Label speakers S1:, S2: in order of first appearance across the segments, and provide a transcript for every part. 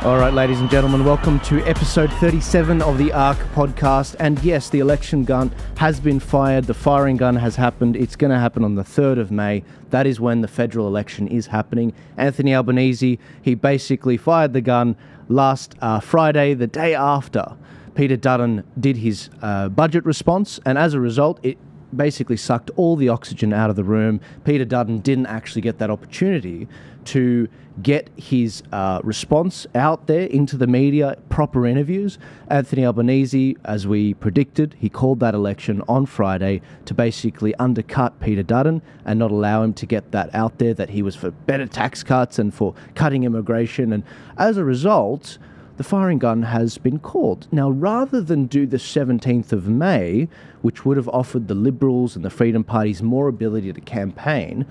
S1: All right, ladies and gentlemen, welcome to episode 37 of the Ark podcast. And yes, the election gun has been fired. The firing gun has happened. It's going to happen on the 3rd of May. That is when the federal election is happening. Anthony Albanese, he basically fired the gun last Friday, the day after Peter Dutton did his budget response. And as a result, it basically sucked all the oxygen out of the room. Peter Dutton didn't actually get that opportunity to get his response out there into the media, proper interviews. Anthony Albanese, as we predicted, he called that election on Friday to basically undercut Peter Dutton and not allow him to get that out there, that he was for better tax cuts and for cutting immigration. And as a result, the firing gun has been called. Now, rather than do the 17th of May, which would have offered the Liberals and the Freedom Parties more ability to campaign,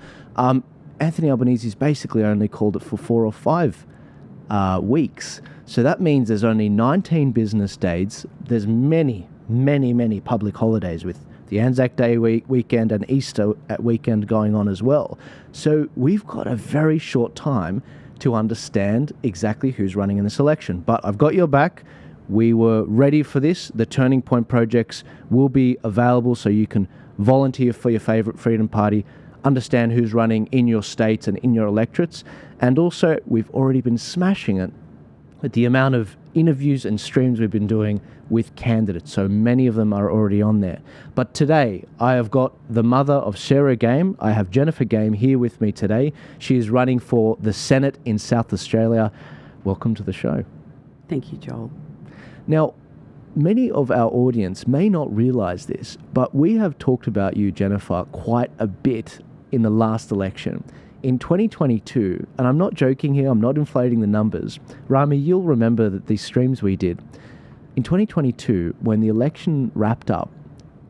S1: Anthony Albanese's basically only called it for 4 or 5 weeks. So that means there's only 19 business days. There's many public holidays with the Anzac Day weekend and Easter weekend going on as well. So we've got a very short time to understand exactly who's running in this election. But I've got your back. We were ready for this. The Turning Point projects will be available so you can volunteer for your favourite Freedom Party, understand who's running in your states and in your electorates. And also, we've already been smashing it with the amount of interviews and streams we've been doing with candidates. So many of them are already on there. But today, I have got the mother of Sarah Game. I have Jennifer Game here with me today. She is running for the Senate in South Australia. Welcome to the show.
S2: Thank you, Joel.
S1: Now, many of our audience may not realise this, but we have talked about you, Jennifer, quite a bit in the last election. In 2022, and I'm not joking here, I'm not inflating the numbers. Rami, you'll remember that these streams we did. In 2022, when the election wrapped up,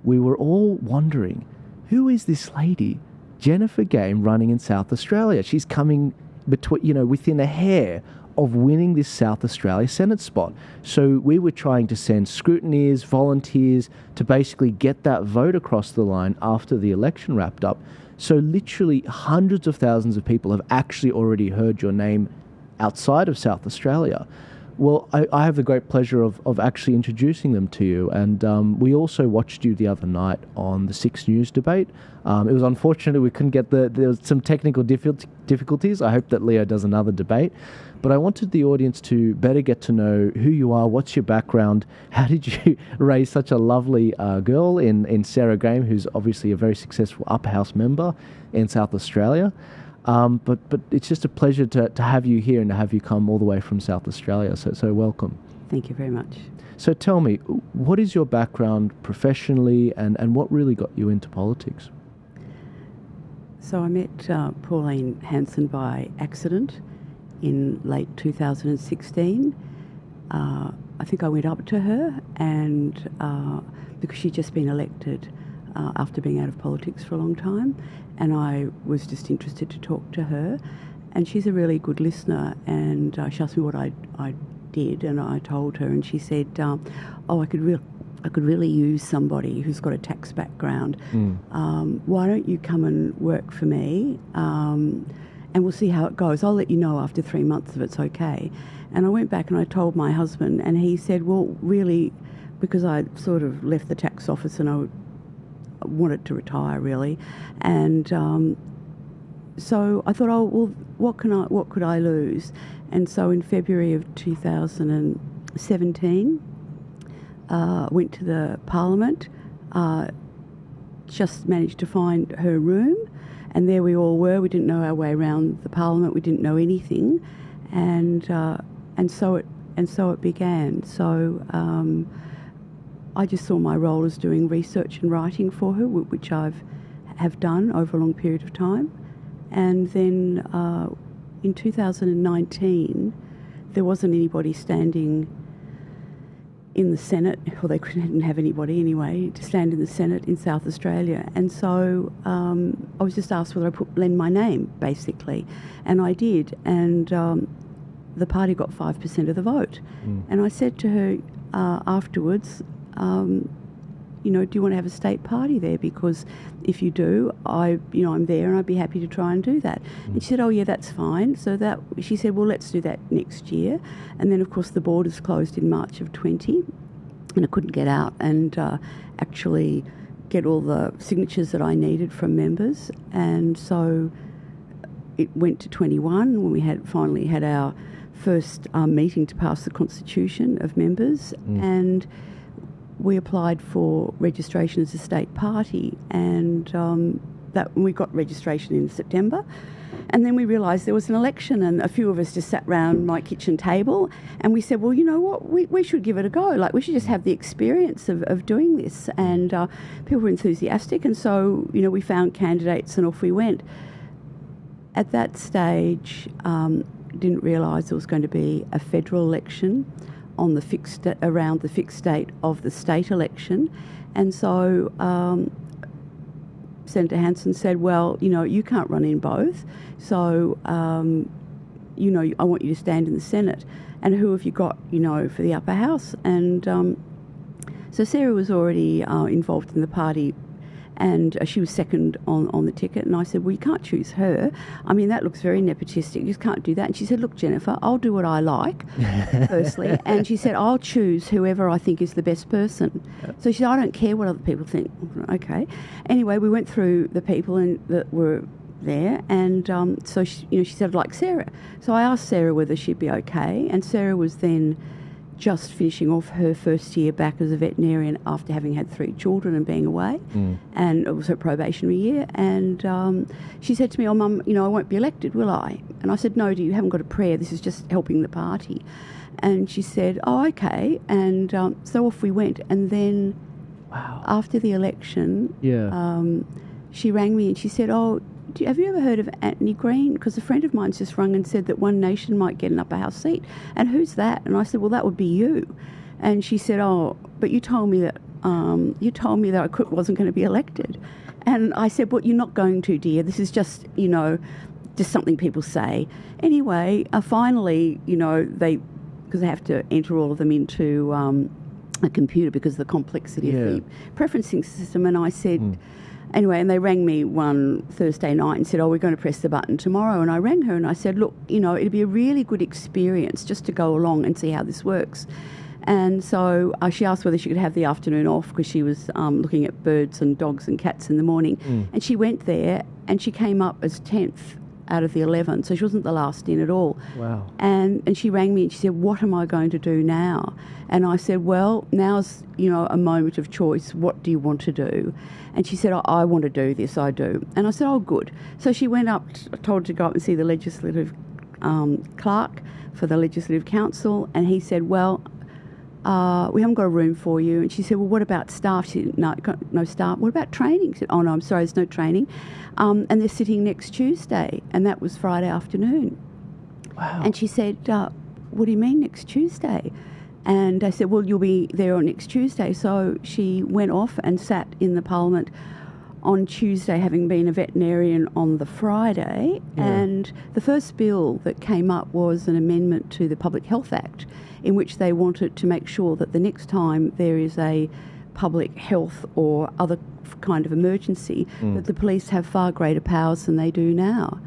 S1: we were all wondering, who is this lady, Jennifer Game, running in South Australia? She's coming within a hair of winning this South Australia Senate spot. So we were trying to send scrutineers, volunteers to basically get that vote across the line after the election wrapped up. So literally hundreds of thousands of people have actually already heard your name outside of South Australia. Well, I have the great pleasure of actually introducing them to you. And we also watched you the other night on the 6 News debate. It was unfortunate we couldn't get there was some technical difficulties. I hope that Leo does another debate. But I wanted the audience to better get to know who you are, what's your background, how did you raise such a lovely girl in Sarah Graham, who's obviously a very successful upper house member in South Australia. But it's just a pleasure to have you here and to have you come all the way from South Australia. So welcome.
S2: Thank you very much.
S1: So tell me, what is your background professionally and what really got you into politics?
S2: So I met Pauline Hanson by accident in late 2016. I think I went up to her and because she'd just been elected after being out of politics for a long time, and I was just interested to talk to her. And she's a really good listener, and she asked me what I did, and I told her, and she said, I could really use somebody who's got a tax background. Why don't you come and work for me, and we'll see how it goes. I'll let you know after 3 months if it's okay. And I went back and I told my husband, and he said, well, really, because I sort of left the tax office and I wanted to retire, really. And so I thought, oh, well, what could I lose? And so in February of 2017, went to the Parliament, just managed to find her room, and there we all were. We didn't know our way around the Parliament. We didn't know anything, and so it began. So I just saw my role as doing research and writing for her, which have done over a long period of time. And then in 2019, there wasn't anybody standing in the Senate, or they didn't have anybody anyway, to stand in the Senate in South Australia. And so I was just asked whether I lend my name, basically. And I did. And the party got 5% of the vote. And I said to her afterwards, do you want to have a state party there? Because if you do, I'm there and I'd be happy to try and do that. And she said, oh yeah, that's fine. So she said, well, let's do that next year. And then of course the borders closed in March of 20, and I couldn't get out and actually get all the signatures that I needed from members. And so it went to 21 when we finally had our first meeting to pass the constitution of members, and we applied for registration as a state party, and that we got registration in September. And then we realised there was an election, and a few of us just sat round my kitchen table and we said, well, you know what, we should give it a go. Like, we should just have the experience of doing this. And people were enthusiastic, and so, we found candidates and off we went. At that stage, didn't realise there was going to be a federal election on around the fixed date of the state election. And so Senator Hanson said, well, you can't run in both, so I want you to stand in the Senate. And who have you got, for the upper house? And so Sarah was already involved in the party, and she was second on the ticket. And I said, well, you can't choose her. I mean, that looks very nepotistic. You just can't do that. And she said, look, Jennifer, I'll do what I like, firstly. And she said, I'll choose whoever I think is the best person. So she said, I don't care what other people think. Okay. Anyway, we went through the people that were there, and so she said, I'd like Sarah. So I asked Sarah whether she'd be okay, and Sarah was then just finishing off her first year back as a veterinarian after having had 3 children and being away, and it was her probationary year. And she said to me, oh, Mum, I won't be elected, will I? And I said, no, dear, you haven't got a prayer. This is just helping the party. And she said, oh, okay. And so off we went. And then after the election, she rang me and she said, oh, have you ever heard of Anthony Green? Because a friend of mine's just rung and said that One Nation might get an upper house seat. And who's that? And I said, well, that would be you. And she said, oh, but you told me that I wasn't going to be elected. And I said, well, you're not going to, dear. This is just, just something people say. Anyway, finally, because they have to enter all of them into a computer because of the complexity of the preferencing system. And I said, anyway, and they rang me one Thursday night and said, oh, we're going to press the button tomorrow. And I rang her and I said, look, it'd be a really good experience just to go along and see how this works. And so she asked whether she could have the afternoon off because she was looking at birds and dogs and cats in the morning. And she went there and she came up as 10th out of the 11, so she wasn't the last in at all.
S1: Wow.
S2: And she rang me and she said, what am I going to do now? And I said, well, now's, a moment of choice. What do you want to do? And she said, I want to do this, I do. And I said, oh, good. So she went up, told her to go up and see the legislative clerk for the Legislative Council, and he said, well, we haven't got a room for you. And she said, well, what about staff? She said, no staff. What about training? She said, oh, no, I'm sorry, there's no training. And they're sitting next Tuesday, and that was Friday afternoon.
S1: Wow.
S2: And she said, what do you mean next Tuesday? And I said, well, you'll be there on next Tuesday. So she went off and sat in the Parliament on Tuesday, having been a veterinarian on the Friday. And the first bill that came up was an amendment to the Public Health Act, in which they wanted to make sure that the next time there is a public health or other kind of emergency, that the police have far greater powers than they do now.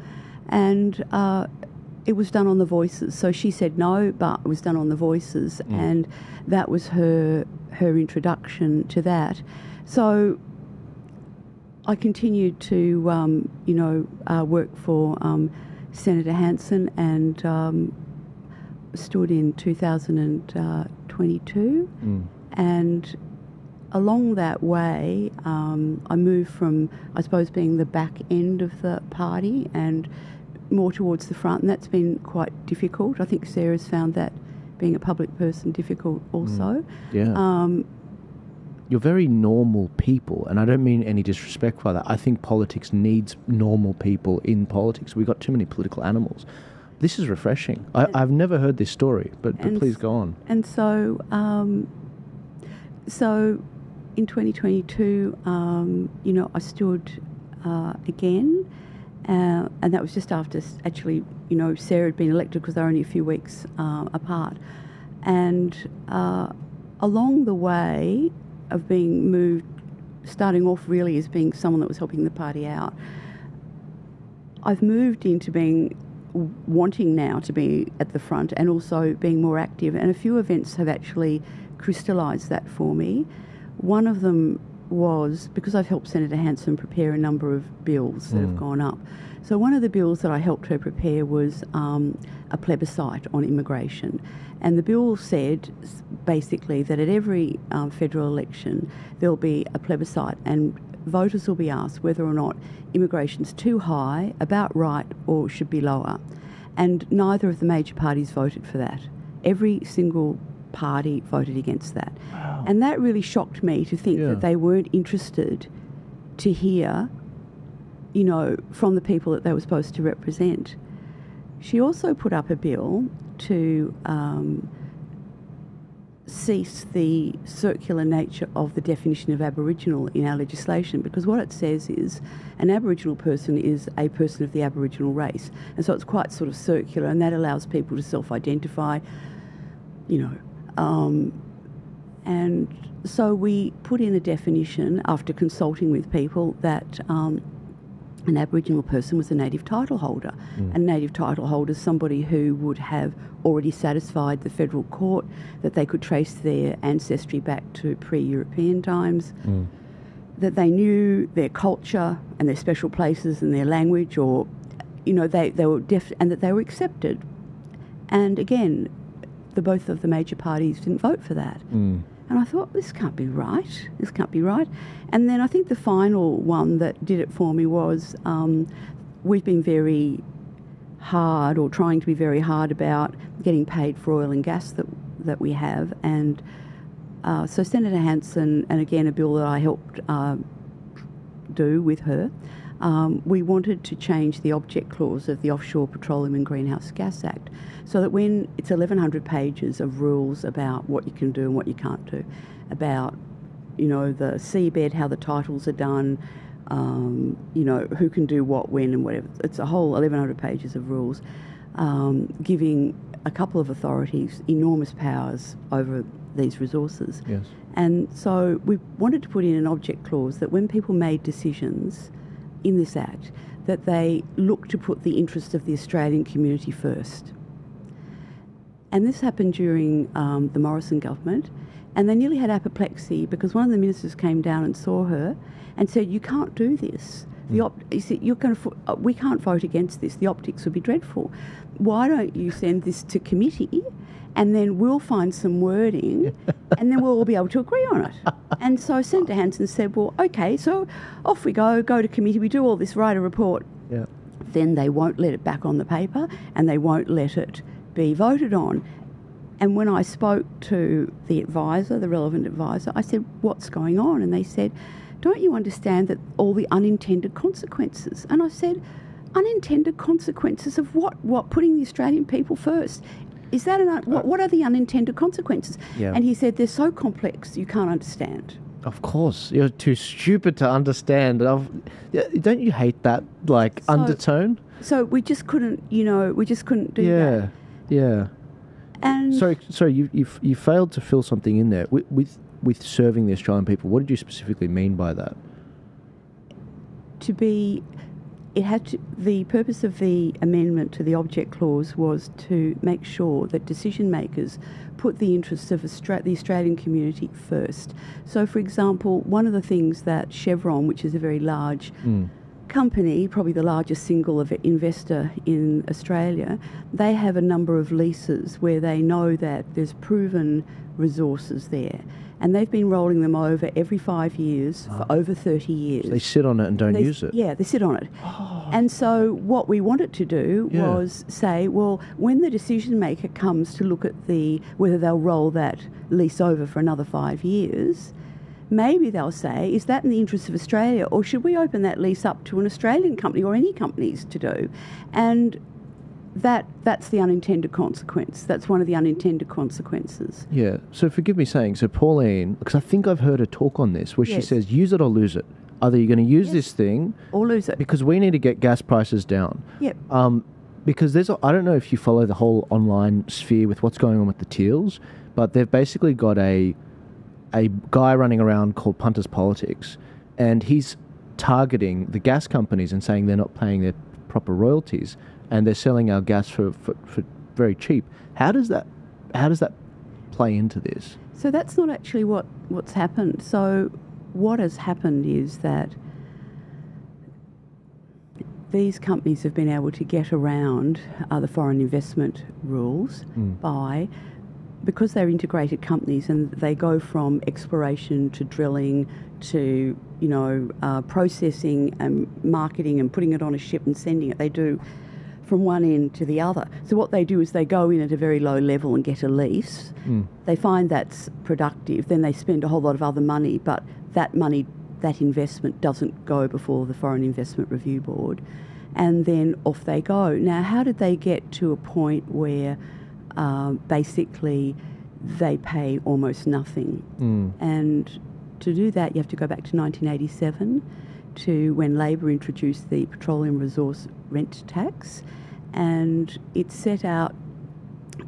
S2: And it was done on the Voices. So she said no, but it was done on the Voices, and that was her introduction to that. So I continued to, work for Senator Hanson, and stood in 2022, and along that way, I moved from, I suppose, being the back end of the party and more towards the front, and that's been quite difficult. I think Sarah's found that, being a public person, difficult also.
S1: You're very normal people, and I don't mean any disrespect by that. I think politics needs normal people in politics. We've got too many political animals. This is refreshing. I've never heard this story, but please go on.
S2: And so, so in 2022, I stood again, and that was just after actually, Sarah had been elected, because they were only a few weeks apart. And along the way, of being moved, starting off really as being someone that was helping the party out, I've moved into wanting now to be at the front and also being more active. And a few events have actually crystallised that for me. One of them was because I've helped Senator Hanson prepare a number of bills that have gone up. So one of the bills that I helped her prepare was a plebiscite on immigration. And the bill said basically that at every federal election there'll be a plebiscite and voters will be asked whether or not immigration's too high, about right, or should be lower. And neither of the major parties voted for that. Every single party voted against that. Wow. And that really shocked me to think that they weren't interested to hear, you know, from the people that they were supposed to represent. She also put up a bill to cease the circular nature of the definition of Aboriginal in our legislation, because what it says is an Aboriginal person is a person of the Aboriginal race. And so it's quite sort of circular, and that allows people to self-identify, you know. And so we put in a definition after consulting with people that an Aboriginal person was a native title holder. A native title holder is somebody who would have already satisfied the federal court that they could trace their ancestry back to pre-European times, that they knew their culture and their special places and their language, or, you know, they were and that they were accepted. And again, both of the major parties didn't vote for that. And I thought, this can't be right. This can't be right. And then I think the final one that did it for me was we've been very hard, or trying to be very hard, about getting paid for oil and gas that we have. And so Senator Hanson, and again a bill that I helped do with her, we wanted to change the object clause of the Offshore Petroleum and Greenhouse Gas Act, so that when it's 1,100 pages of rules about what you can do and what you can't do, about, you know, the seabed, how the titles are done, you know, who can do what, when, and whatever. It's a whole 1,100 pages of rules, giving a couple of authorities enormous powers over these resources.
S1: Yes.
S2: And so we wanted to put in an object clause that when people made decisions in this Act, that they look to put the interests of the Australian community first. And this happened during the Morrison government, and they nearly had apoplexy because one of the ministers came down and saw her and said, "You can't do this. He said, we can't vote against this. The optics would be dreadful. Why don't you send this to committee, and then we'll find some wording, and then we'll all be able to agree on it." And so Senator Hanson said, "Well, okay, so off we go to committee, we do all this, write a report."
S1: Yeah.
S2: Then they won't let it back on the paper, and they won't let it be voted on. And when I spoke to the advisor, the relevant advisor, I said, "What's going on?" And they said, "Don't you understand that all the unintended consequences?" And I said, "Unintended consequences of what? What, putting the Australian people first? Is that what are the unintended consequences?"
S1: Yeah.
S2: And he said, "They're so complex, you can't understand."
S1: Of course, you're too stupid to understand. Don't you hate that, like, undertone?
S2: So we just couldn't, you know, do that.
S1: Yeah.
S2: And
S1: Sorry, you failed to fill something in there with serving the Australian people. What did you specifically mean by that?
S2: The purpose of the amendment to the object clause was to make sure that decision makers put the interests of the Australian community first. So, for example, one of the things that Chevron, which is a very large company, probably the largest single investor in Australia, they have a number of leases where they know that there's proven resources there. And they've been rolling them over every 5 years for over 30 years. So
S1: they sit on it and don't use it?
S2: Yeah, they sit on it. Oh. And so what we wanted to do was say, well, when the decision maker comes to look at whether they'll roll that lease over for another 5 years, maybe they'll say, is that in the interest of Australia, or should we open that lease up to an Australian company or any companies to do? And that's the unintended consequence. That's one of the unintended consequences.
S1: Yeah. So forgive me saying, so Pauline, because I think I've heard her talk on this, where she says, use it or lose it. Either you're going to use this thing
S2: or lose it,
S1: because we need to get gas prices down.
S2: Yep.
S1: Because I don't know if you follow the whole online sphere with what's going on with the Teals, but they've basically got a a guy running around called Punters Politics, and he's targeting the gas companies and saying they're not paying their proper royalties and they're selling our gas for very cheap. How does that play into this?
S2: So that's not actually what's happened. So what has happened is that these companies have been able to get around the foreign investment rules because they're integrated companies and they go from exploration to drilling to, processing and marketing and putting it on a ship and sending it. They do from one end to the other. So what they do is they go in at a very low level and get a lease. They find that's productive. Then they spend a whole lot of other money, but that money, that investment doesn't go before the Foreign Investment Review Board. And then off they go. Now, how did they get to a point where basically they pay almost nothing? And to do that, you have to go back to 1987 to when Labor introduced the Petroleum Resource Rent Tax, and it set out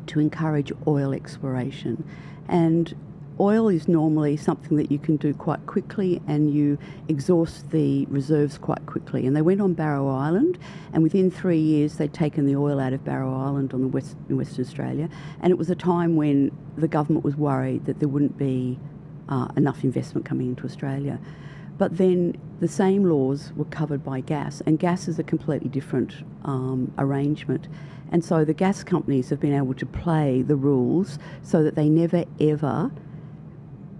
S2: to encourage oil exploration. And oil is normally something that you can do quite quickly and you exhaust the reserves quite quickly. And they went on Barrow Island, and within 3 years they'd taken the oil out of Barrow Island in Western Australia. And it was a time when the government was worried that there wouldn't be enough investment coming into Australia. But then the same laws were covered by gas, and gas is a completely different arrangement. And so the gas companies have been able to play the rules so that they never ever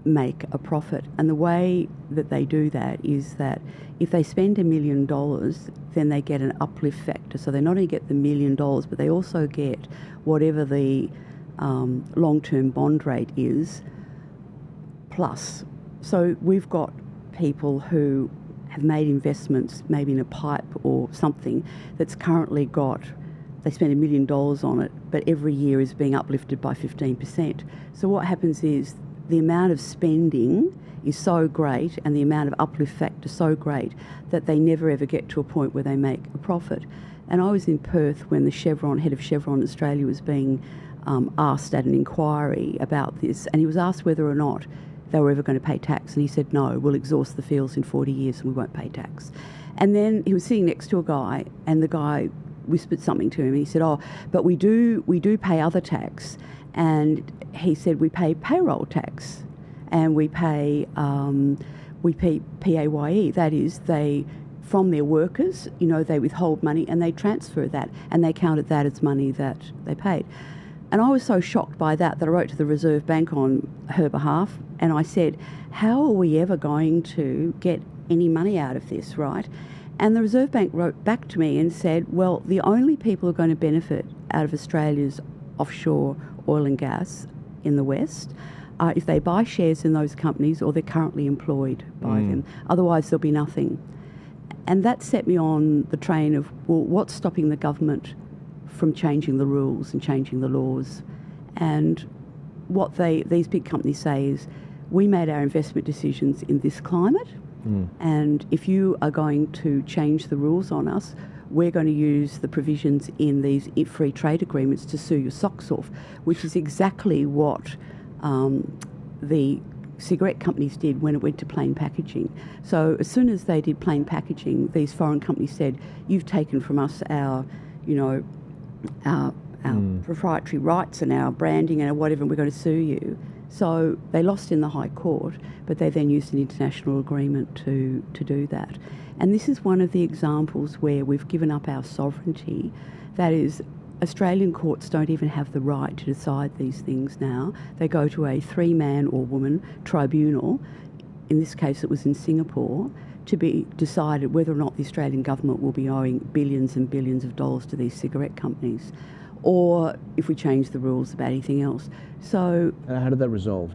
S2: make a profit. And the way that they do that is that if they spend $1 million, then they get an uplift factor. So they not only get the $1 million, but they also get whatever the long-term bond rate is plus. So we've got people who have made investments maybe in a pipe or something that's currently got, they spend $1 million on it, but every year is being uplifted by 15%. So what happens is the amount of spending is so great and the amount of uplift factor so great that they never ever get to a point where they make a profit. And I was in Perth when the head of Chevron Australia was being asked at an inquiry about this, and he was asked whether or not they were ever going to pay tax, and he said, no, we'll exhaust the fields in 40 years and we won't pay tax. And then he was sitting next to a guy, and the guy whispered something to him, and he said, oh, but we do pay other tax. And he said, we pay payroll tax, and we pay PAYE, that is, they, from their workers, they withhold money and they transfer that, and they counted that as money that they paid. And I was so shocked by that I wrote to the Reserve Bank on her behalf, and I said, how are we ever going to get any money out of this, right? And the Reserve Bank wrote back to me and said, well, the only people who are going to benefit out of Australia's offshore oil and gas in the West are if they buy shares in those companies or they're currently employed by them. Otherwise, there'll be nothing. And that set me on the train of, well, what's stopping the government from changing the rules and changing the laws? And what these big companies say is, we made our investment decisions in this climate, and if you are going to change the rules on us, we're going to use the provisions in these free trade agreements to sue your socks off, which is exactly what the cigarette companies did when it went to plain packaging. So as soon as they did plain packaging, these foreign companies said, you've taken from us our proprietary rights and our branding and whatever, and we're going to sue you. So they lost in the High Court, but they then used an international agreement to do that. And this is one of the examples where we've given up our sovereignty. That is, Australian courts don't even have the right to decide these things now. They go to a 3-man or woman tribunal, in this case it was in Singapore, to be decided whether or not the Australian government will be owing billions and billions of dollars to these cigarette companies, or if we change the rules about anything else. So
S1: how did that resolve?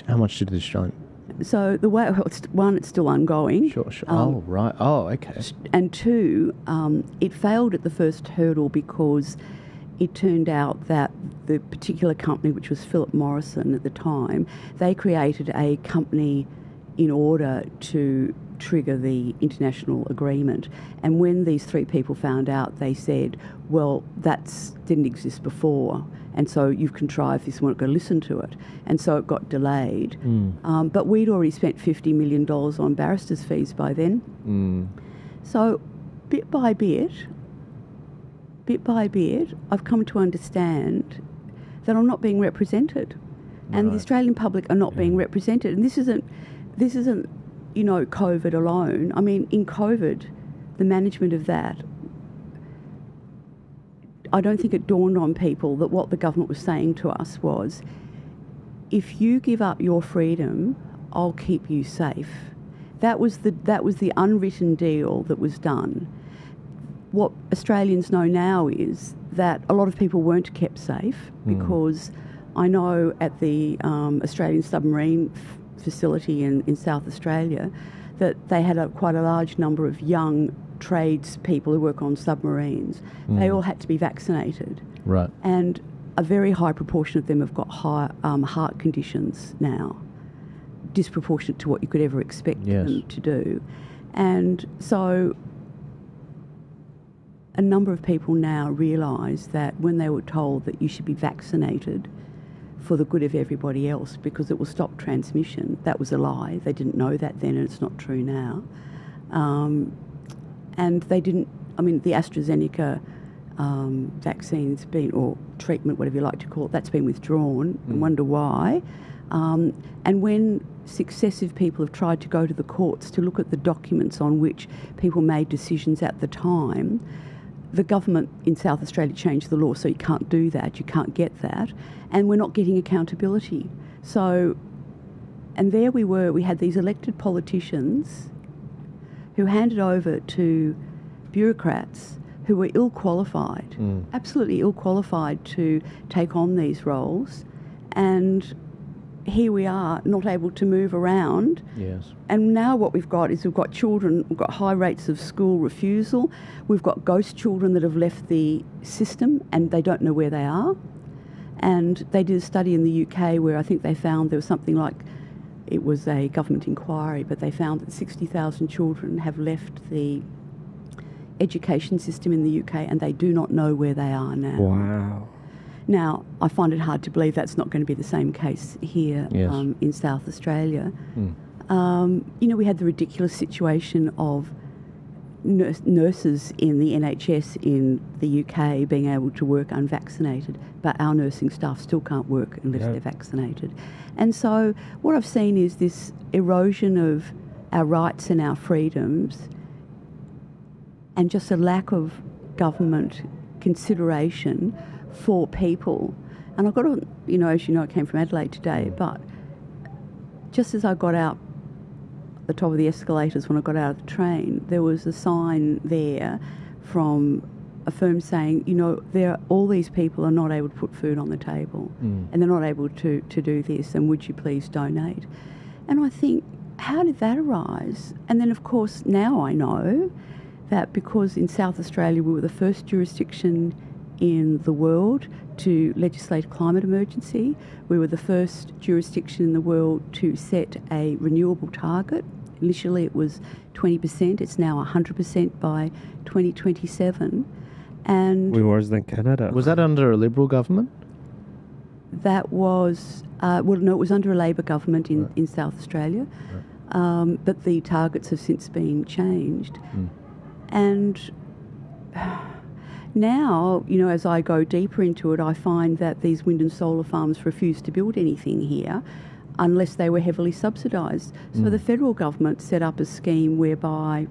S1: How much did the Australian?
S2: So the way, one, it's still ongoing.
S1: Sure. Oh, right. Oh, okay.
S2: And two, it failed at the first hurdle because it turned out that the particular company, which was Philip Morrison at the time, they created a company in order to trigger the international agreement. And when these three people found out, they said, well, that didn't exist before, and so you've contrived this, we're not going to listen to it. And so it got delayed. But we'd already spent $50 million on barristers' fees by then. So bit by bit, I've come to understand that I'm not being represented. And the Australian public are not being represented. And this isn't, you know, COVID alone. I mean, in COVID, the management of that, I don't think it dawned on people that what the government was saying to us was, if you give up your freedom, I'll keep you safe. That was the unwritten deal that was done. What Australians know now is that a lot of people weren't kept safe, because I know at the Australian submarine facility in South Australia that they had quite a large number of young tradespeople who work on submarines. They all had to be vaccinated.
S1: Right.
S2: And a very high proportion of them have got heart conditions now, disproportionate to what you could ever expect them to do. And so a number of people now realise that when they were told that you should be vaccinated for the good of everybody else because it will stop transmission, that was a lie. They didn't know that then, and it's not true now. And they didn't, I mean, the AstraZeneca vaccine's been, or treatment, whatever you like to call it, that's been withdrawn, and wonder why. And when successive people have tried to go to the courts to look at the documents on which people made decisions at the time, the government in South Australia changed the law, so you can't do that, you can't get that, and we're not getting accountability. So, and there we were, we had these elected politicians who handed over to bureaucrats who were ill-qualified, absolutely ill-qualified to take on these roles, and here we are, not able to move around.
S1: Yes.
S2: And now what we've got is we've got children, we've got high rates of school refusal, we've got ghost children that have left the system and they don't know where they are. And they did a study in the UK where I think they found there was something like, it was a government inquiry, but they found that 60,000 children have left the education system in the UK and they do not know where they are now.
S1: Wow.
S2: Now, I find it hard to believe that's not going to be the same case here in South Australia. You know, we had the ridiculous situation of nurses in the NHS in the UK being able to work unvaccinated, but our nursing staff still can't work unless they're vaccinated. And so what I've seen is this erosion of our rights and our freedoms, and just a lack of government consideration for people. And I've got to, you know, as you know, I came from Adelaide today, but just as I got out the top of the escalators when I got out of the train, there was a sign there from a firm saying, you know, all these people are not able to put food on the table and they're not able to do this, and would you please donate? And I think, how did that arise? And then, of course, now I know that because in South Australia we were the first jurisdiction in the world to legislate a climate emergency. We were the first jurisdiction in the world to set a renewable target. Initially it was 20%, it's now 100% by 2027. And
S3: we're worse than Canada.
S1: Was that under a Liberal government?
S2: That was, well, no, it was under a Labor government in South Australia. But the targets have since been changed. And now, you know, as I go deeper into it, I find that these wind and solar farms refuse to build anything here unless they were heavily subsidised. So the federal government set up a scheme whereby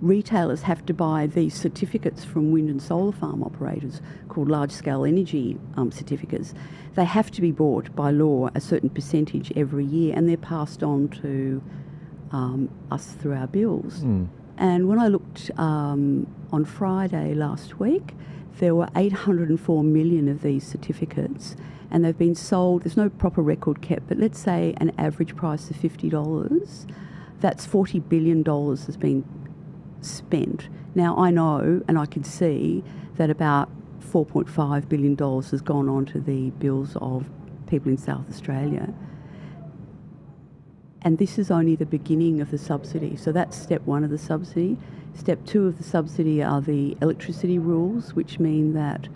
S2: retailers have to buy these certificates from wind and solar farm operators called large-scale energy certificates. They have to be bought by law a certain percentage every year, and they're passed on to us through our bills. And when I looked on Friday last week, there were 804 million of these certificates, and they've been sold. There's no proper record kept, but let's say an average price of $50. That's $40 billion has been spent. Now, I know and I can see that about $4.5 billion has gone onto the bills of people in South Australia. And this is only the beginning of the subsidy. So that's step one of the subsidy. Step two of the subsidy are the electricity rules, which mean that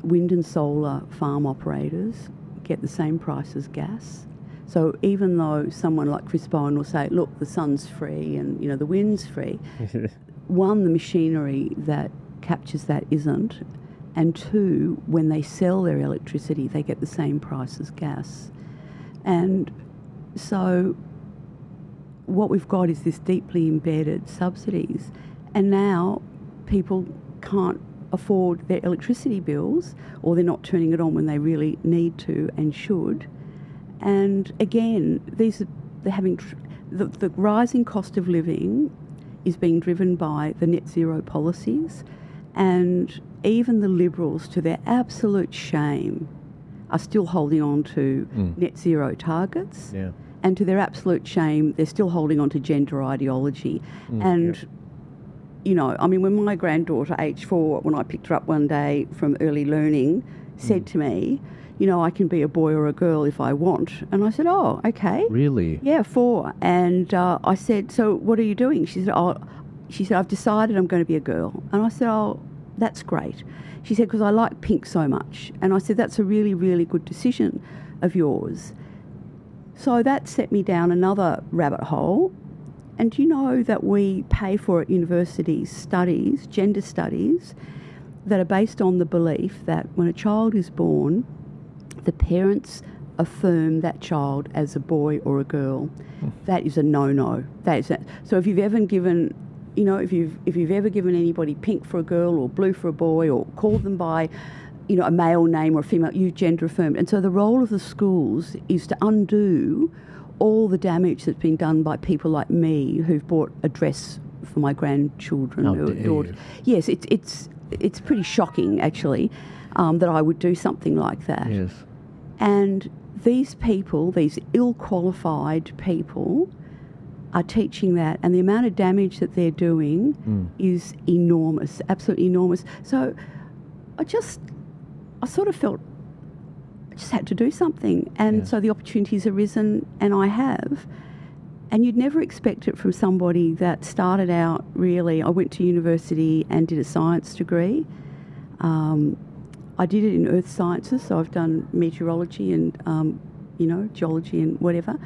S2: wind and solar farm operators get the same price as gas. So even though someone like Chris Bowen will say, look, the sun's free and, the wind's free, one, the machinery that captures that isn't, and two, when they sell their electricity, they get the same price as gas. And so what we've got is this deeply embedded subsidies, and now people can't afford their electricity bills, or they're not turning it on when they really need to and should. And again, they're having the rising cost of living is being driven by the net zero policies, and even the Liberals, to their absolute shame, are still holding on to net zero targets.
S1: Yeah.
S2: And to their absolute shame, they're still holding on to gender ideology. And, when my granddaughter, age 4, when I picked her up one day from early learning, said to me, I can be a boy or a girl if I want. And I said, oh, okay.
S1: Really?
S2: Yeah, 4. And I said, so what are you doing? She said, I've decided I'm going to be a girl. And I said, oh, that's great. She said, because I like pink so much. And I said, that's a really, really good decision of yours. So that set me down another rabbit hole. And you know that we pay for at universities studies, gender studies, that are based on the belief that when a child is born, the parents affirm that child as a boy or a girl. That is a no-no. So if you've ever given, if you've ever given anybody pink for a girl or blue for a boy, or called them by, a male name or a female, you gender affirmed. And so the role of the schools is to undo all the damage that's been done by people like me who've bought a dress for my grandchildren or daughters. Yes, it's pretty shocking actually that I would do something like that.
S1: Yes.
S2: And these people, these ill-qualified people, are teaching that, and the amount of damage that they're doing is enormous, absolutely enormous. So I sort of felt I just had to do something. And so the opportunities arisen, and I have. And you'd never expect it from somebody that started out really, I went to university and did a science degree. I did it in earth sciences, so I've done meteorology and, geology and whatever.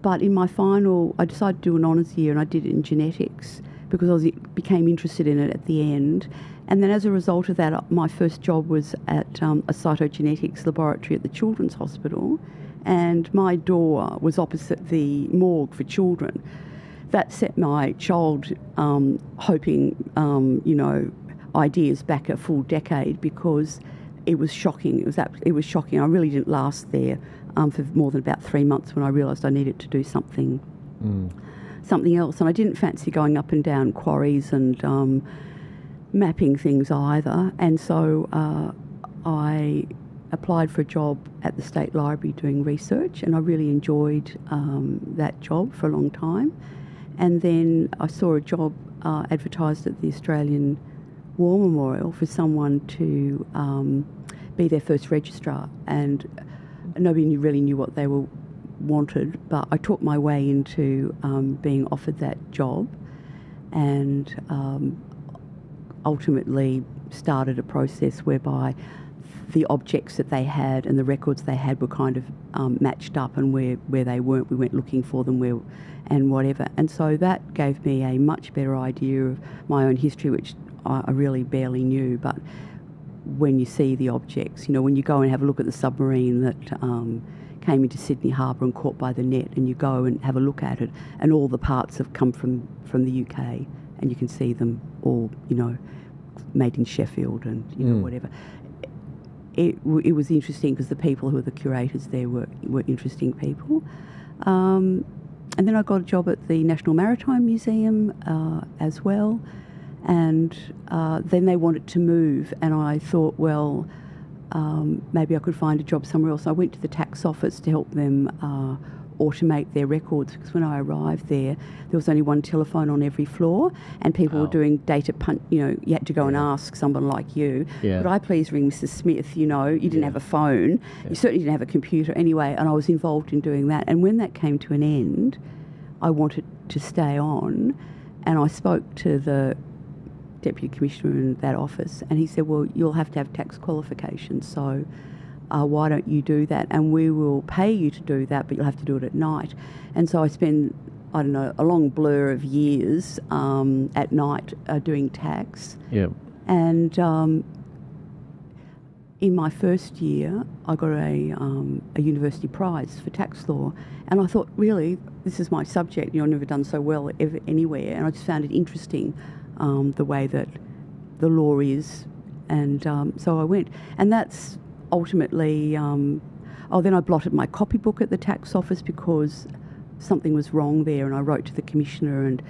S2: But in my final, I decided to do an honours year, and I did it in genetics because I became interested in it at the end. And then as a result of that, my first job was at a cytogenetics laboratory at the Children's Hospital, and my door was opposite the morgue for children. That set my child hoping, ideas back a full decade, because it was shocking. It was shocking. I really didn't last there for more than about 3 months when I realised I needed to do something else. And I didn't fancy going up and down quarries and mapping things either. And so I applied for a job at the State Library doing research, and I really enjoyed that job for a long time. And then I saw a job advertised at the Australian War Memorial for someone to be their first registrar, and nobody really knew what they wanted, but I talked my way into being offered that job, and ultimately started a process whereby the objects that they had and the records they had were kind of matched up, and where they weren't, we went looking for them and whatever. And so that gave me a much better idea of my own history, which I really barely knew. But when you see the objects, when you go and have a look at the submarine that came into Sydney Harbour and caught by the net, and you go and have a look at it, and all the parts have come from the UK, and you can see them all, made in Sheffield and whatever. It was interesting because the people who were the curators there were interesting people. And then I got a job at the National Maritime Museum as well. And then they wanted to move, and I thought, well, maybe I could find a job somewhere else. I went to the tax office to help them automate their records, because when I arrived there was only one telephone on every floor, and people were doing data you had to go and ask someone like you, could I please ring Mrs. Smith? You didn't have a phone, you certainly didn't have a computer anyway, and I was involved in doing that. And when that came to an end, I wanted to stay on, and I spoke to the Deputy Commissioner in that office, and he said, well, you'll have to have tax qualifications, so why don't you do that? And we will pay you to do that, but you'll have to do it at night. And so I spent, I don't know, a long blur of years at night doing tax.
S1: Yeah.
S2: And in my first year, I got a university prize for tax law. And I thought, really, this is my subject. I've never done so well anywhere. And I just found it interesting, the way that the law is. And so I went. And that's ultimately, then I blotted my copybook at the tax office because something was wrong there, and I wrote to the Commissioner, and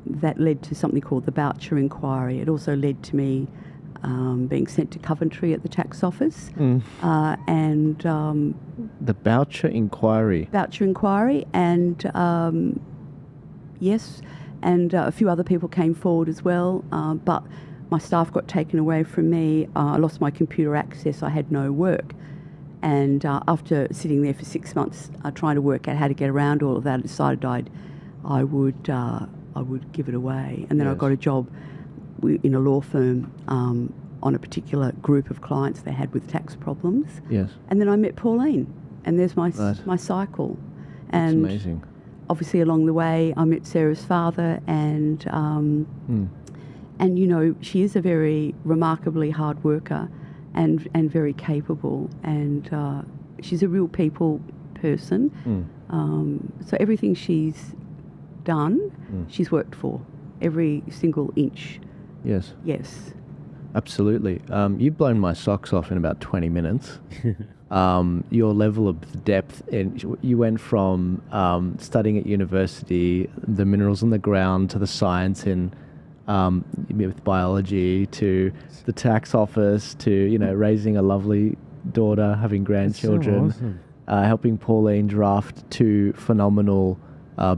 S2: that led to something called the voucher inquiry. It also led to me being sent to Coventry at the tax office. And
S1: the voucher inquiry.
S2: Voucher inquiry, and yes, and a few other people came forward as well, but my staff got taken away from me. I lost my computer access. I had no work. And after sitting there for 6 months trying to work out how to get around all of that, I decided I would give it away. And then I got a job in a law firm on a particular group of clients they had with tax problems.
S1: Yes.
S2: And then I met Pauline, and there's my cycle. And
S1: that's amazing.
S2: Obviously along the way I met Sarah's father, and she is a very remarkably hard worker and very capable, and she's a real people person. So everything she's done, she's worked for, every single inch.
S1: Yes.
S2: Yes.
S1: Absolutely. You've blown my socks off in about 20 minutes. Your level of depth, and you went from studying at university, the minerals in the ground, to the science in with biology, to the tax office, to raising a lovely daughter, having grandchildren,
S3: That's so awesome.
S1: helping Pauline draft 2 phenomenal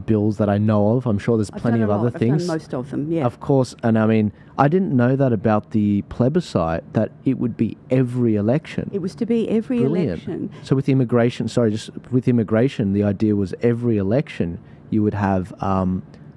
S1: bills that I know of. I'm sure there's plenty of other things.
S2: I've done most of them, yeah.
S1: Of course, and I mean, I didn't know that about the plebiscite, that it would be every election.
S2: It was to be every
S1: Brilliant.
S2: election.
S1: So with immigration, the idea was every election you would have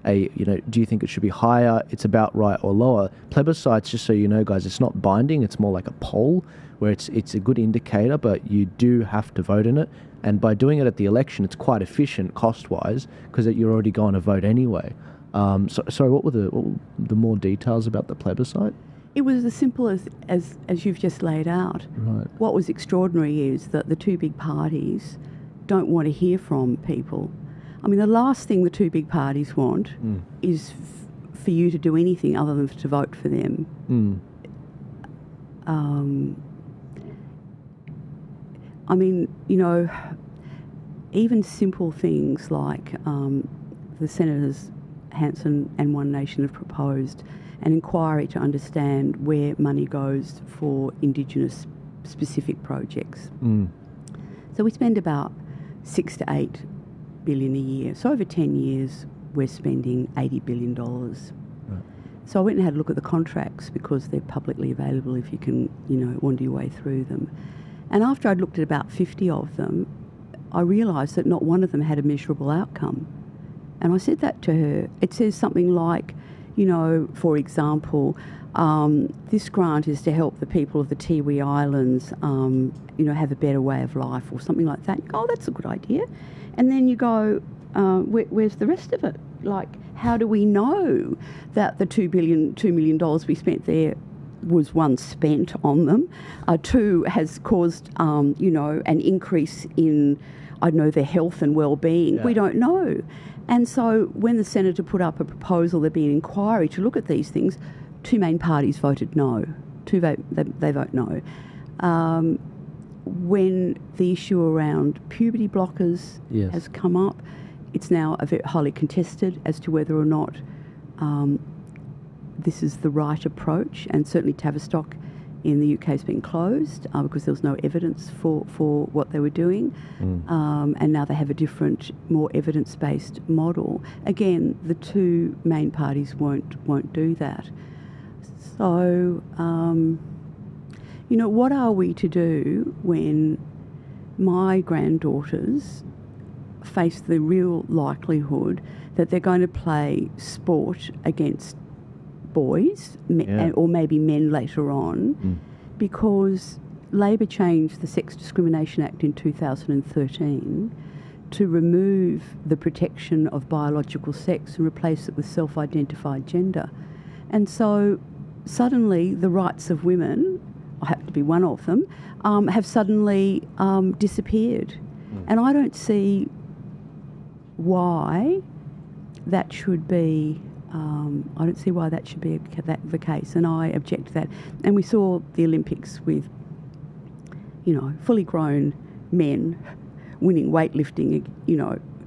S1: do you think it should be higher? It's about right or lower. Plebiscites, just so you know, guys, it's not binding. It's more like a poll where it's a good indicator, but you do have to vote in it. And by doing it at the election, it's quite efficient cost-wise because you're already going to vote anyway. Sorry, what were the more details about the plebiscite?
S2: It was as simple as you've just laid out.
S1: Right.
S2: What was extraordinary is that the 2 big parties don't want to hear from people. I mean, the last thing the 2 big parties want is for you to do anything other than to vote for them. I mean, even simple things like the Senators Hanson and One Nation have proposed an inquiry to understand where money goes for Indigenous specific projects. So we spend about 6 to 8 billion a year. So over 10 years, we're spending $80 billion.
S1: Right.
S2: So I went and had a look at the contracts because they're publicly available if you can, wander your way through them. And after I'd looked at about 50 of them, I realised that not one of them had a measurable outcome. And I said that to her. It says something like, for example, this grant is to help the people of the Tiwi Islands, have a better way of life or something like that. You go, oh, that's a good idea. And then you go, where's the rest of it? Like, how do we know that the $2 million we spent there was, 1, spent on them, 2, has caused, an increase in, their health and well-being? Yeah. We don't know. And so when the Senator put up a proposal, there'd be an inquiry to look at these things, 2 main parties voted no. They vote no. When the issue around puberty blockers has come up, it's now highly contested as to whether or not this is the right approach, and certainly Tavistock in the UK has been closed because there was no evidence for what they were doing. And now they have a different, more evidence-based model. Again, the two main parties won't do that. So, what are we to do when my granddaughters face the real likelihood that they're going to play sport against boys or maybe men later on because Labor changed the Sex Discrimination Act in 2013 to remove the protection of biological sex and replace it with self-identified gender. And so suddenly the rights of women, I happen to be one of them, have suddenly disappeared. And I don't see why that should be the case, and I object to that. And we saw the Olympics with, fully grown men winning weightlifting,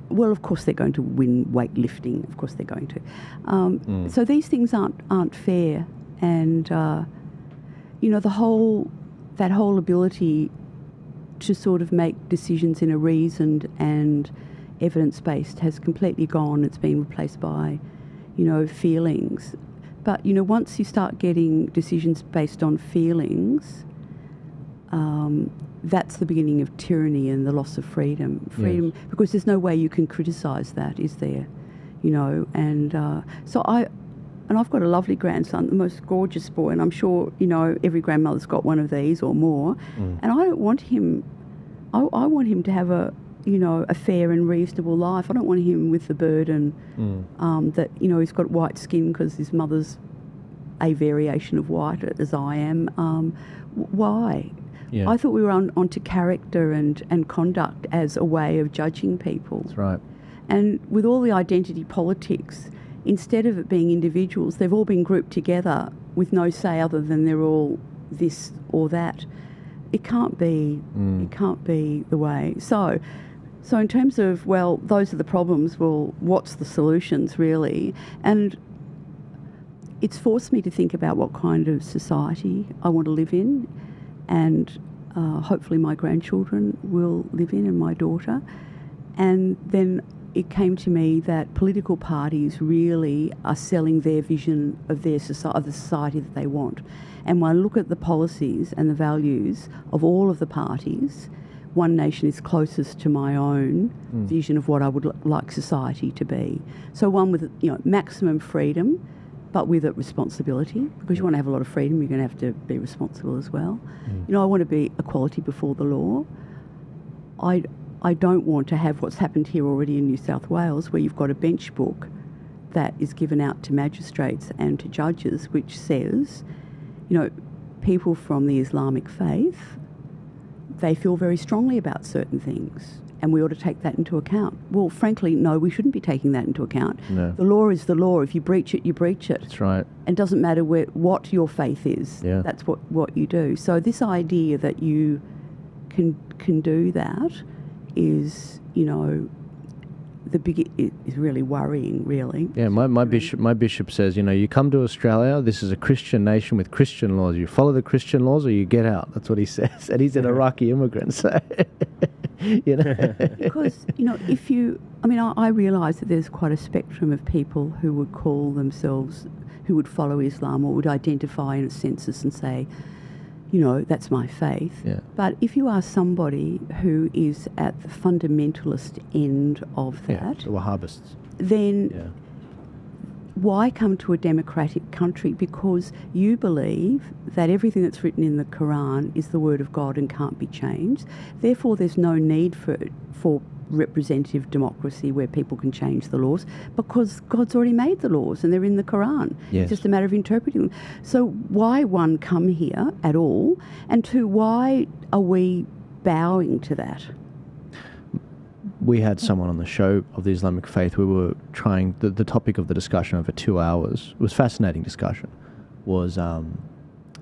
S2: well, of course they're going to win weightlifting, of course they're going to. So these things aren't fair, and, that whole ability to sort of make decisions in a reasoned and evidence-based has completely gone. It's been replaced by feelings. But, once you start getting decisions based on feelings, that's the beginning of tyranny and the loss of freedom. Yes. Because there's no way you can criticise that, is there? And so I've got a lovely grandson, the most gorgeous boy, and I'm sure, every grandmother's got one of these or more. And I don't want him, I want him to have a fair and reasonable life. I don't want him with the burden that, he's got white skin because his mother's a variation of white, as I am. Why? Yeah. I thought we were onto character and conduct as a way of judging people.
S1: That's right.
S2: And with all the identity politics, instead of it being individuals, they've all been grouped together with no say other than they're all this or that. It can't be. It can't be the way. So in terms of, well, those are the problems, well, what's the solutions really? And it's forced me to think about what kind of society I want to live in, and hopefully my grandchildren will live in, and my daughter. And then it came to me that political parties really are selling their vision of the society that they want. And when I look at the policies and the values of all of the parties, One Nation is closest to my own vision of what I would like society to be. So one with, maximum freedom, but with a responsibility, because you want to have a lot of freedom, you're going to have to be responsible as well. I want to be equality before the law. I don't want to have what's happened here already in New South Wales, where you've got a bench book that is given out to magistrates and to judges, which says, people from the Islamic faith, they feel very strongly about certain things, and we ought to take that into account. Well, frankly, no, we shouldn't be taking that into account. No. The law is the law. If you breach it, you breach it.
S1: That's right.
S2: And it doesn't matter what your faith is. Yeah. That's what you do. So this idea that you can do that is, is really worrying, really.
S1: Yeah, my bishop says, you come to Australia, this is a Christian nation with Christian laws. You follow the Christian laws or you get out. That's what he says. And he's an Iraqi immigrant, so,
S2: Because, I realise that there's quite a spectrum of people who would call themselves, who would follow Islam or would identify in a census and say, that's my faith.
S1: Yeah.
S2: But if you are somebody who is at the fundamentalist end of that,
S1: the Wahhabists,
S2: then why come to a democratic country? Because you believe that everything that's written in the Quran is the word of God and can't be changed. Therefore, there's no need for representative democracy where people can change the laws, because God's already made the laws and they're in the Quran.
S1: Yes.
S2: It's just a matter of interpreting them. So why, one, come here at all, and two, why are we bowing to that?
S1: We had someone on the show of the Islamic faith. We were trying, the topic of the discussion over 2 hours, it was a fascinating discussion, was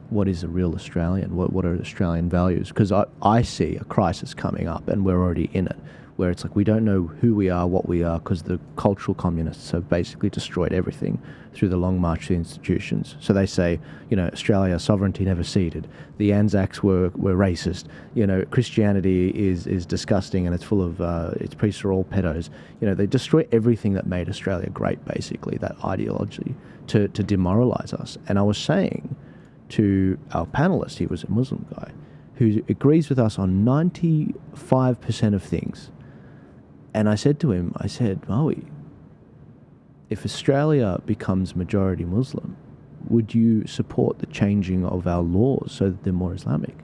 S1: what is a real Australian? What are Australian values? Because I see a crisis coming up and we're already in it, where it's like we don't know who we are, what we are, because the cultural communists have basically destroyed everything through the long march to institutions. So they say, Australia sovereignty never ceded. The Anzacs were racist. Christianity is disgusting and it's full of its priests are all pedos. They destroy everything that made Australia great, basically, that ideology, to demoralize us. And I was saying to our panelist, he was a Muslim guy, who agrees with us on 95% of things. And I said to him, Moe, if Australia becomes majority Muslim, would you support the changing of our laws so that they're more Islamic?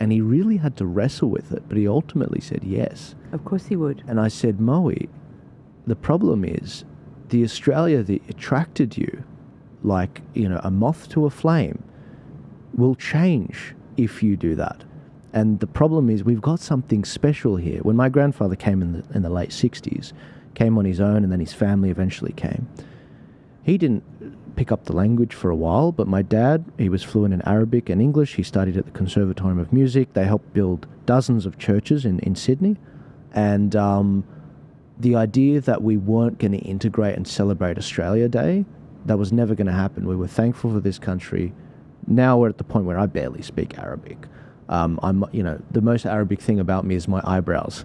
S1: And he really had to wrestle with it, but he ultimately said yes.
S2: Of course he would.
S1: And I said, Moe, the problem is the Australia that attracted you, like, a moth to a flame, will change if you do that. And the problem is we've got something special here. When my grandfather came in the late 60s, came on his own, and then his family eventually came, he didn't pick up the language for a while, but my dad, he was fluent in Arabic and English. He studied at the Conservatorium of Music. They helped build dozens of churches in Sydney. And the idea that we weren't going to integrate and celebrate Australia Day, that was never going to happen. We were thankful for this country. Now we're at the point where I barely speak Arabic. I'm, the most Arabic thing about me is my eyebrows,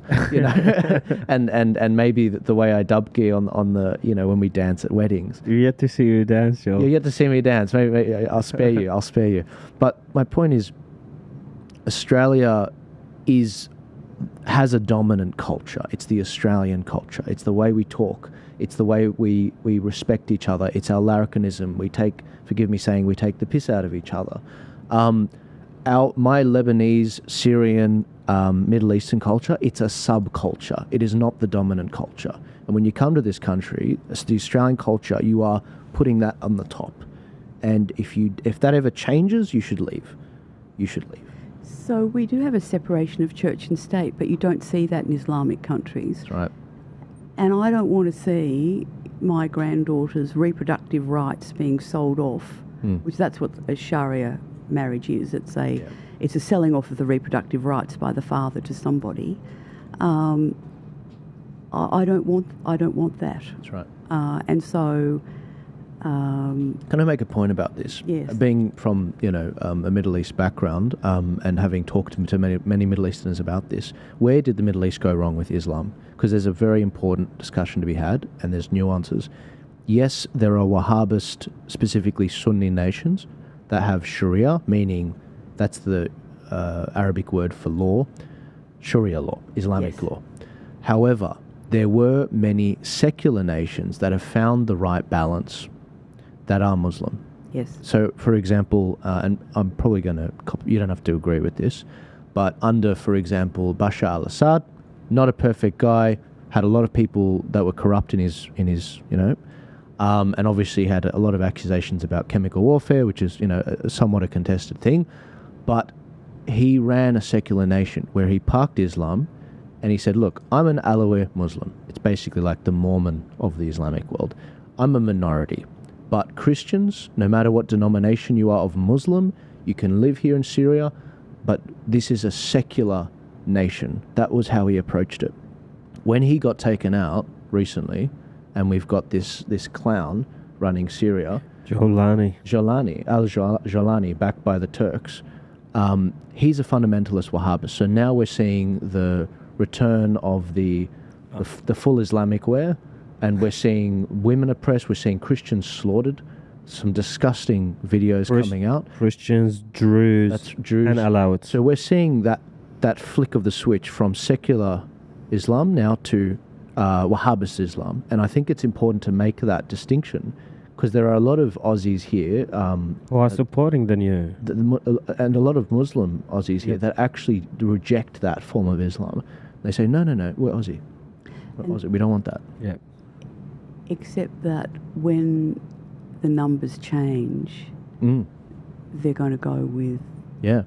S1: and maybe the way I dubki on the, when we dance at weddings.
S3: You yet to see you dance, Joe.
S1: You get to see me dance. Maybe I'll spare you. I'll spare you. But my point is, Australia has a dominant culture. It's the Australian culture. It's the way we talk. It's the way we respect each other. It's our larrikinism. We take the piss out of each other. My Lebanese, Syrian, Middle Eastern culture, it's a subculture. It is not the dominant culture. And when you come to this country, the Australian culture, you are putting that on the top. And if that ever changes, you should leave. You should leave.
S2: So we do have a separation of church and state, but you don't see that in Islamic countries.
S1: That's right.
S2: And I don't want to see my granddaughter's reproductive rights being sold off, which that's what a Sharia marriage is. It's a selling off of the reproductive rights by the father to somebody. I don't want that.
S1: That's right.
S2: And so.
S1: Can I make a point about this?
S2: Yes.
S1: Being from a Middle East background and having talked to many Middle Easterners about this, where did the Middle East go wrong with Islam? Because there's a very important discussion to be had, and there's nuances. Yes, there are Wahhabist, specifically Sunni nations that have Sharia, meaning that's the Arabic word for law, Sharia law, Islamic law. However, there were many secular nations that have found the right balance that are Muslim.
S2: Yes.
S1: So, for example, and I'm probably going to, you don't have to agree with this, but under, for example, Bashar al-Assad, not a perfect guy, had a lot of people that were corrupt in his and obviously had a lot of accusations about chemical warfare, which is, somewhat a contested thing. But he ran a secular nation where he parked Islam and he said, look, I'm an Alawi Muslim. It's basically like the Mormon of the Islamic world. I'm a minority. But Christians, no matter what denomination you are of Muslim, you can live here in Syria, but this is a secular nation. That was how he approached it. When he got taken out recently, and we've got this clown running Syria, al-Jolani, backed by the Turks, he's a fundamentalist Wahhabist. So now we're seeing the return of the full Islamic wear, and we're seeing women oppressed, we're seeing Christians slaughtered, some disgusting videos coming out.
S3: Christians, Druze, and Alawites.
S1: So we're seeing that flick of the switch from secular Islam now to Wahhabist Islam. And I think it's important to make that distinction, because there are a lot of Aussies here
S3: who are supporting the new,
S1: and a lot of Muslim Aussies here that actually reject that form of Islam. They say, no, we're Aussie. We don't want that.
S3: Yeah.
S2: Except that when the numbers change, they're going to go with...
S1: Yeah,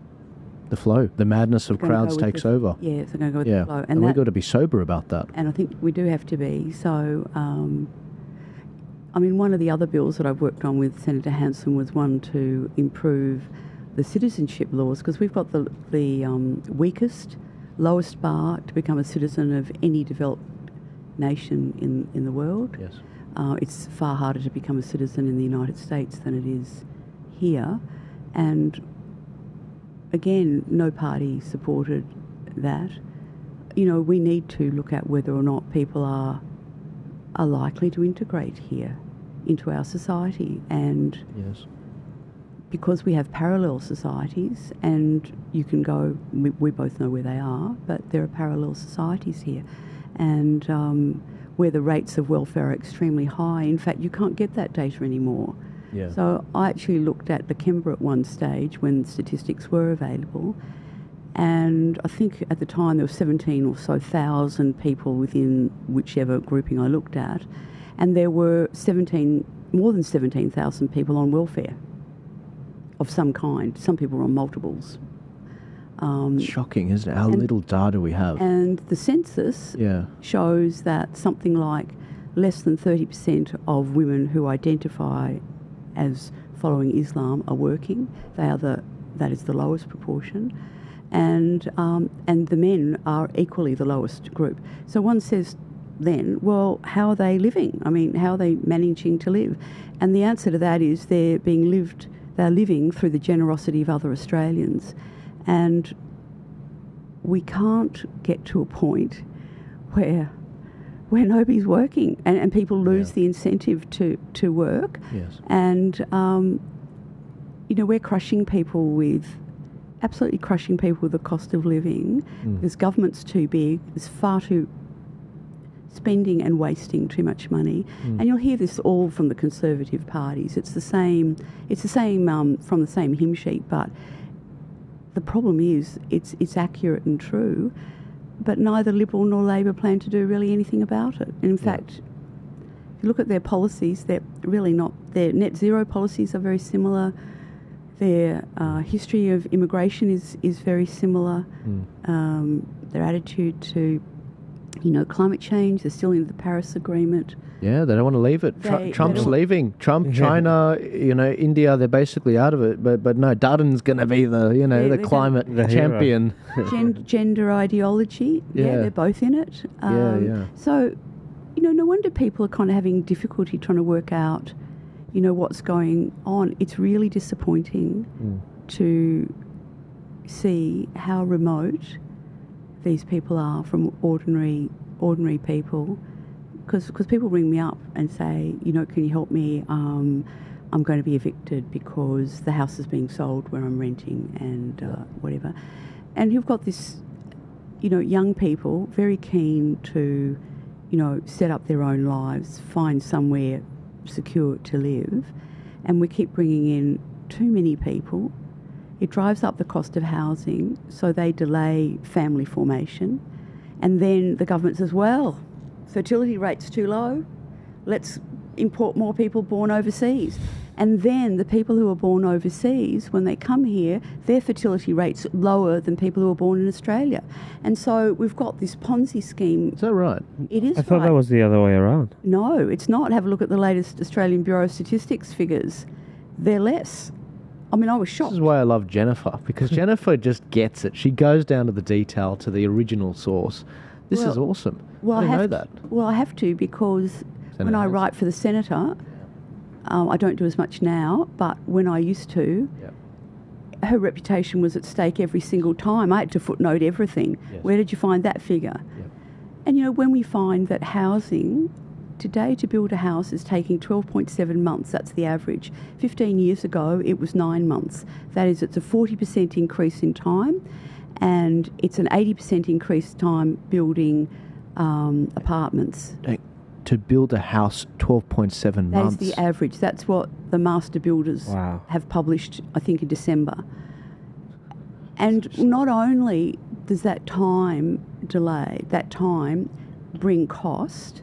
S1: the flow. The madness of crowds takes over.
S2: Yeah, it's going to go with the flow.
S1: And we've got to be sober about that.
S2: And I think we do have to be. So, one of the other bills that I've worked on with Senator Hanson was one to improve the citizenship laws, because we've got the weakest lowest bar to become a citizen of any developed nation in the world.
S1: Yes.
S2: It's far harder to become a citizen in the United States than it is here. And again, no party supported that. You know, we need to look at whether or not people are likely to integrate here into our society. And
S1: yes,
S2: because we have parallel societies, and you can go, we both know where they are, but there are parallel societies here. And where the rates of welfare are extremely high. In fact, you can't get that data anymore.
S1: yeah.
S2: So I actually looked at the Canberra at one stage when statistics were available, and I think at the time there were 17 or so thousand people within whichever grouping I looked at, and there were more than 17,000 people on welfare of some kind. Some people were on multiples.
S1: Shocking, isn't it? How little data we have.
S2: And the census shows that something like less than 30% of women who identify as following Islam are working. That is the lowest proportion. And the men are equally the lowest group. So one says then, well, how are they living? I mean, how are they managing to live? And the answer to that is they're living through the generosity of other Australians. And we can't get to a point where nobody's working and people lose the incentive to work.
S1: Yes.
S2: And, you know, we're absolutely crushing people with the cost of living because government's too big, there's far too spending and wasting too much money. And you'll hear this all from the Conservative parties. It's the same from the same hymn sheet, but the problem is it's accurate and true, but neither Liberal nor Labor plan to do really anything about it. And in fact, if you look at their policies, they're really not. Their net zero policies are very similar. Their history of immigration is very similar. Their attitude to, you know, climate change, they're still in the Paris Agreement.
S1: Yeah, they don't want to leave it. Trump's leaving. Trump, China, you know, India, they're basically out of it. But no, Dutton's going to be the climate champion.
S2: Gender ideology, they're both in it. So, you know, no wonder people are kind of having difficulty trying to work out, you know, what's going on. It's really disappointing to see how remote these people are from ordinary people. Because people ring me up and say, you know, can you help me? I'm going to be evicted because the house is being sold where I'm renting and whatever. And you've got this, you know, young people very keen to, you know, set up their own lives, find somewhere secure to live. And we keep bringing in too many people. It drives up the cost of housing, so they delay family formation. And then the government says, well, fertility rate's too low, let's import more people born overseas. And then the people who are born overseas, when they come here, their fertility rate's lower than people who are born in Australia. And so we've got this Ponzi scheme.
S1: Is that right?
S2: It is.
S3: I thought that was the other way around.
S2: No, it's not. Have a look at the latest Australian Bureau of Statistics figures. They're less. I mean, I was shocked.
S1: This is why I love Jennifer, because Jennifer just gets it. She goes down to the detail, to the original source. This is awesome.
S2: Well,
S1: I didn't know that.
S2: Well, I have to, because when I write for the Senator, I don't do as much now, but when I used to, her reputation was at stake every single time. I had to footnote everything. Yes. Where did you find that figure? Yep. And, you know, when we find that housing, today to build a house is taking 12.7 months, that's the average. 15 years ago, it was 9 months. That is, it's a 40% increase in time, and it's an 80% increase time building apartments.
S1: To build a house, 12.7 months.
S2: That is the average. That's what the master builders have published, I think, in December. And not only does that time bring cost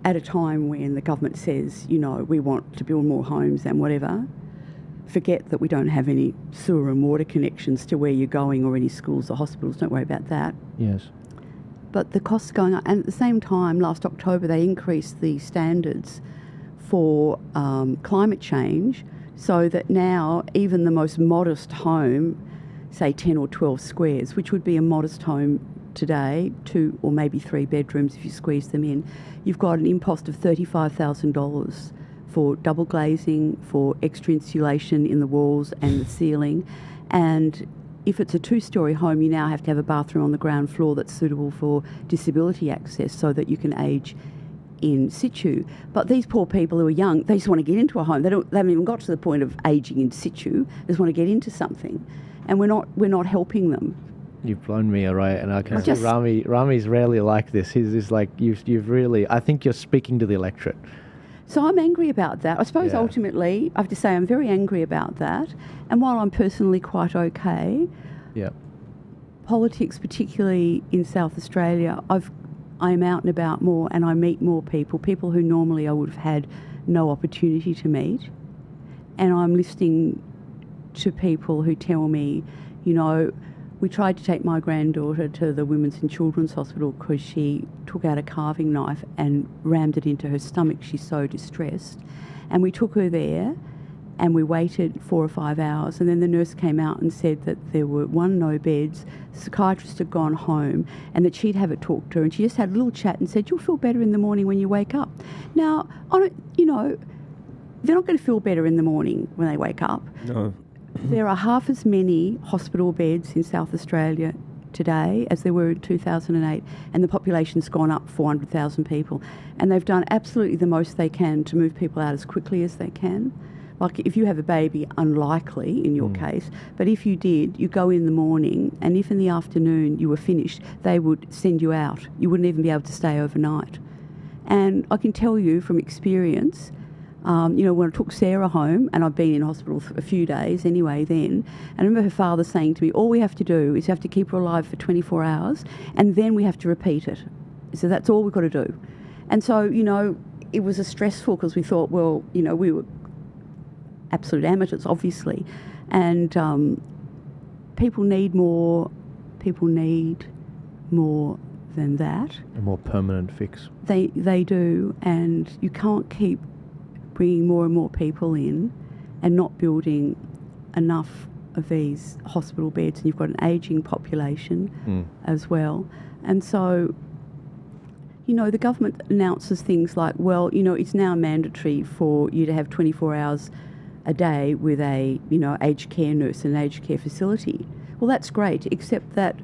S2: at a time when the government says, you know, we want to build more homes and whatever, forget that we don't have any sewer and water connections to where you're going or any schools or hospitals. Don't worry about that.
S1: Yes.
S2: But the costs going up. And at the same time, last October, they increased the standards for climate change, so that now even the most modest home say 10 or 12 squares, which would be a modest home today, 2 or maybe 3 bedrooms if you squeeze them in. You've got an impost of $35,000 for double glazing, for extra insulation in the walls and the ceiling. And if it's a 2-storey home, you now have to have a bathroom on the ground floor that's suitable for disability access so that you can age in situ. But these poor people who are young, they just want to get into a home. They haven't even got to the point of aging in situ. They just want to get into something. And we're not helping them.
S1: You've blown me away, and I can see Rami's rarely like this. He's just like, you've really, I think you're speaking to the electorate.
S2: So I'm angry about that. I suppose ultimately, I have to say I'm very angry about that. And while I'm personally quite okay, politics, particularly in South Australia, I'm out and about more, and I meet more people who normally I would have had no opportunity to meet. And I'm listening to people who tell me, you know, we tried to take my granddaughter to the Women's and Children's Hospital because she took out a carving knife and rammed it into her stomach. She's so distressed. And we took her there and we waited 4 or 5 hours, and then the nurse came out and said that there were no beds, the psychiatrist had gone home, and that she'd have a talk to her, and she just had a little chat and said, you'll feel better in the morning when you wake up. Now, they're not going to feel better in the morning when they wake up.
S3: No.
S2: There are half as many hospital beds in South Australia today as there were in 2008, and the population's gone up 400,000 people, and they've done absolutely the most they can to move people out as quickly as they can. Like if you have a baby, unlikely in your case, but if you did, you go in the morning, and if in the afternoon you were finished, they would send you out. You wouldn't even be able to stay overnight. And I can tell you from experience, when I took Sarah home, and I've been in hospital for a few days anyway then, and I remember her father saying to me, all we have to do is have to keep her alive for 24 hours, and then we have to repeat it. So that's all we've got to do. And so, it was stressful because we thought, well, we were absolute amateurs, obviously, and people need more than that.
S1: A more permanent fix.
S2: They do, and you can't keep bringing more and more people in and not building enough of these hospital beds, and you've got an ageing population as well. And so, the government announces things like, well, it's now mandatory for you to have 24 hours a day with a, aged care nurse in an aged care facility. Well, that's great, except that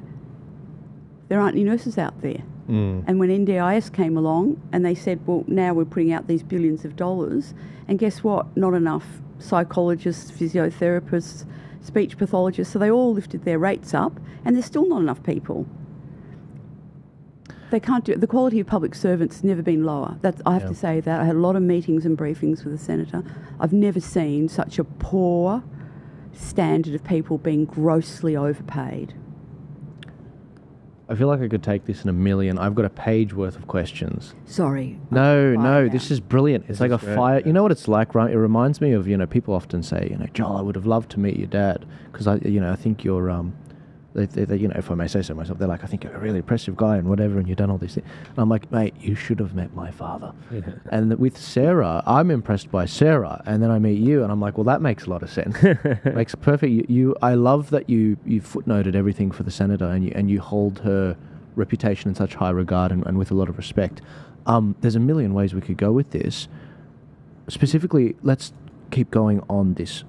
S2: there aren't any nurses out there. And when NDIS came along and they said, well, now we're putting out these billions of dollars, and guess what? Not enough psychologists, physiotherapists, speech pathologists, so they all lifted their rates up, and there's still not enough people. They can't do it. The quality of public servants has never been lower. I have to say that. I had a lot of meetings and briefings with the Senator. I've never seen such a poor standard of people being grossly overpaid.
S1: I feel like I could take this in a million. I've got a page worth of questions.
S2: Sorry.
S1: No, this is brilliant. It's like a fire.
S3: Yeah.
S1: You know what it's like, right? It reminds me of, people often say, Joel, I would have loved to meet your dad because I think you're, if I may say so myself, they're like, I think you're a really impressive guy and whatever, and you've done all these things. And I'm like, mate, you should have met my father. Yeah. And with Sarah, I'm impressed by Sarah, and then I meet you, and I'm like, well, that makes a lot of sense. Makes perfect. I love that you footnoted everything for the Senator, and you hold her reputation in such high regard and with a lot of respect. There's a million ways we could go with this. Specifically, let's keep going on this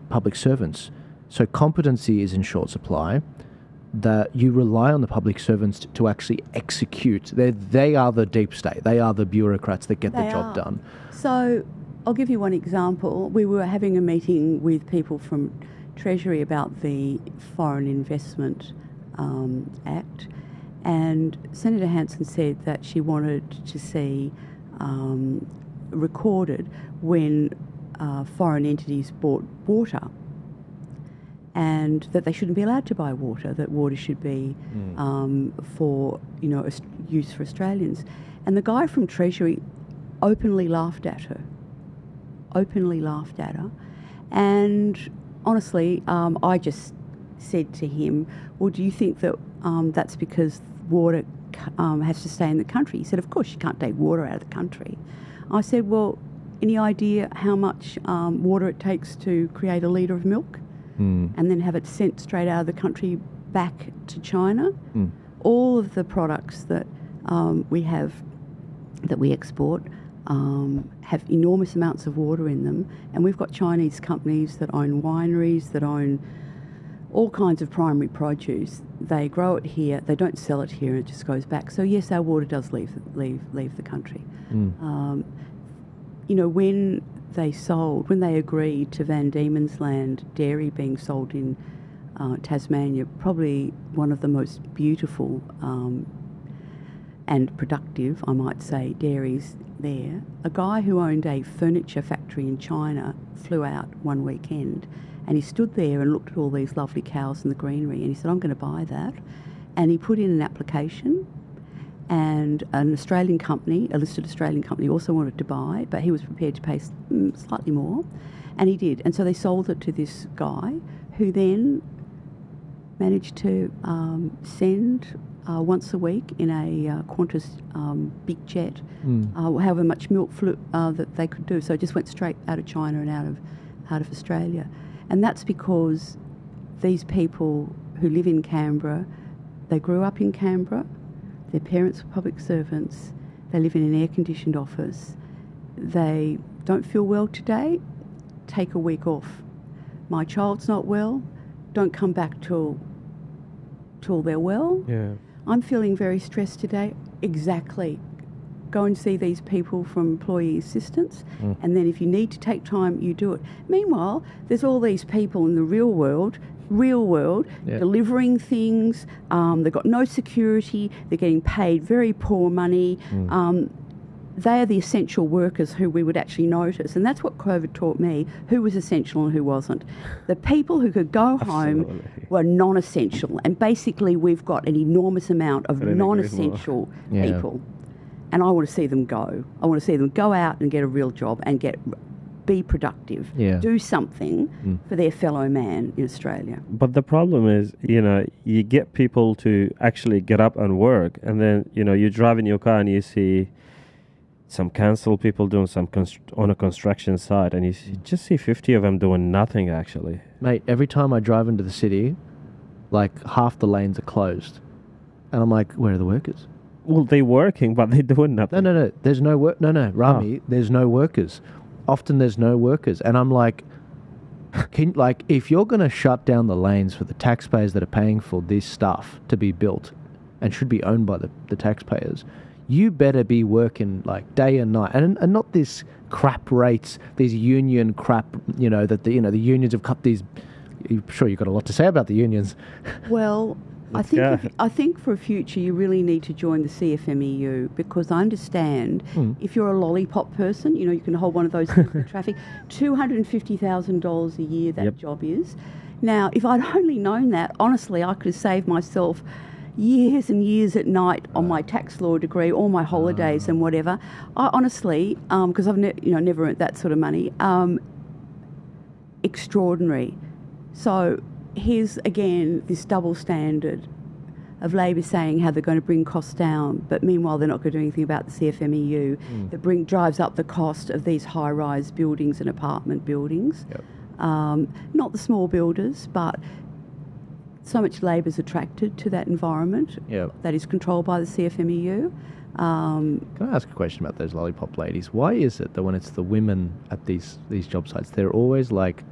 S1: public servants. So competency is in short supply. That you rely on the public servants to actually execute. They are the deep state. They are the bureaucrats that get the job done.
S2: So I'll give you one example. We were having a meeting with people from Treasury about the Foreign Investment Act, and Senator Hanson said that she wanted to see recorded when foreign entities bought water, and that they shouldn't be allowed to buy water, that water should be for use for Australians. And the guy from Treasury openly laughed at her. And honestly, I just said to him, well, do you think that that's because water has to stay in the country? He said, of course you can't take water out of the country. I said, well, any idea how much water it takes to create a litre of milk? and then have it sent straight out of the country back to China. All of the products that we export have enormous amounts of water in them, and we've got Chinese companies that own wineries, that own all kinds of primary produce. They grow it here, they don't sell it here, it just goes back. So yes, our water does leave the country. When they agreed to Van Diemen's Land dairy being sold in Tasmania, probably one of the most beautiful and productive, I might say, dairies there. A guy who owned a furniture factory in China flew out one weekend, and he stood there and looked at all these lovely cows in the greenery, and he said, I'm going to buy that. And he put in an application, and an Australian company, a listed Australian company, also wanted to buy, but he was prepared to pay slightly more, and he did. And so they sold it to this guy, who then managed to send once a week in a Qantas big jet, however much milk flew that they could do. So it just went straight out of China and out of Australia. And that's because these people who live in Canberra, they grew up in Canberra, their parents were public servants, they live in an air-conditioned office, they don't feel well today, take a week off. My child's not well, don't come back till they're well.
S3: Yeah.
S2: I'm feeling very stressed today. Exactly. Go and see these people from employee assistance, and then if you need to take time, you do it. Meanwhile, there's all these people in the real world, delivering things. They've got no security. They're getting paid very poor money. They are the essential workers who we would actually notice. And that's what COVID taught me, who was essential and who wasn't. The people who could go home were non-essential. And basically we've got an enormous amount of non-essential people. And I want to see them go. I want to see them go out and get a real job and be productive, do something for their fellow man in Australia.
S3: But the problem is, you get people to actually get up and work, and then, you drive in your car and you see some council people doing some on a construction site, and you just see 50 of them doing nothing, actually.
S1: Mate, every time I drive into the city, like half the lanes are closed. And I'm like, where are the workers?
S3: Well, they're working, but they're doing nothing.
S1: No. There's no work. No, Rami, there's no workers. Often there's no workers. And I'm like, if you're going to shut down the lanes for the taxpayers that are paying for this stuff to be built and should be owned by the taxpayers, you better be working like day and night, and not this crap rates, these union crap, that the unions have cut these. I'm sure you've got a lot to say about the unions.
S2: Well, I think for a future you really need to join the CFMEU, because I understand if you're a lollipop person, you can hold one of those in traffic, $250,000 a year that job is. Now, if I'd only known that, honestly, I could have saved myself years and years at night on my tax law degree, all my holidays and whatever. I honestly, because I've never earned that sort of money, extraordinary. So here's again this double standard of Labor saying how they're going to bring costs down, but meanwhile they're not going to do anything about the CFMEU that drives up the cost of these high-rise buildings and apartment buildings. Not the small builders, but so much labour's attracted to that environment that is controlled by the CFMEU.
S1: Can I ask a question about those lollipop ladies? Why is it that when it's the women at these job sites, they're always like,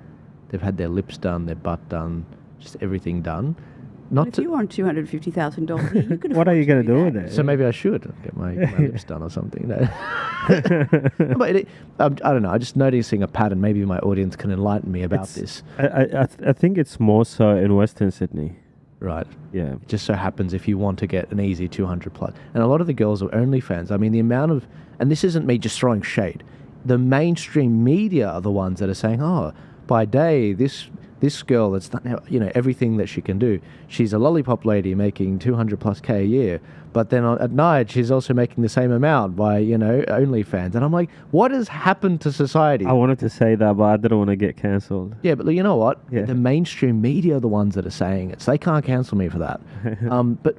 S1: they've had their lips done, their butt done, just everything done?
S2: If you want $250,000, you could.
S3: What are you going to do with it?
S1: So maybe I should get my lips done or something. No. But I don't know. I'm just noticing a pattern. Maybe my audience can enlighten me about this.
S3: I think it's more so in Western Sydney.
S1: Right.
S3: Yeah.
S1: It just so happens if you want to get an easy 200 plus. And a lot of the girls are OnlyFans. I mean, the amount of, and this isn't me just throwing shade, the mainstream media are the ones that are saying, oh, by day, this girl that's done, everything that she can do. She's a lollipop lady making 200 plus K a year, but then at night she's also making the same amount by OnlyFans. And I'm like, what has happened to society?
S3: I wanted to say that, but I didn't want to get cancelled.
S1: Yeah, but you know what?
S3: Yeah.
S1: The mainstream media are the ones that are saying it, so they can't cancel me for that. But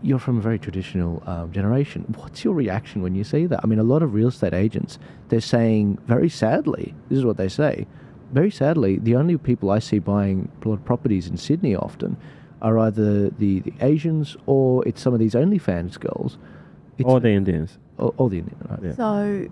S1: you're from a very traditional generation. What's your reaction when you see that? I mean, a lot of real estate agents, they're saying very sadly, this is what they say, very sadly, the only people I see buying a lot of properties in Sydney often are either the Asians or it's some of these OnlyFans girls.
S3: Or the Indians.
S1: Or the Indian, right?
S3: Yeah.
S2: So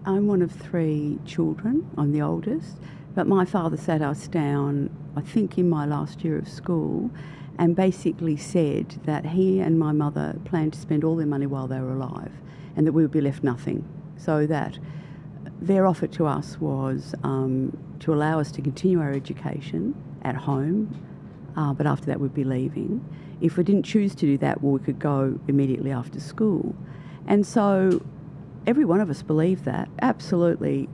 S2: I'm one of 3 children. I'm the oldest. But my father sat us down, I think in my last year of school, and basically said that he and my mother planned to spend all their money while they were alive and that we would be left nothing. So that their offer to us was to allow us to continue our education at home, but after that we'd be leaving. If we didn't choose to do that, well, we could go immediately after school. And so every one of us believed that, absolutely,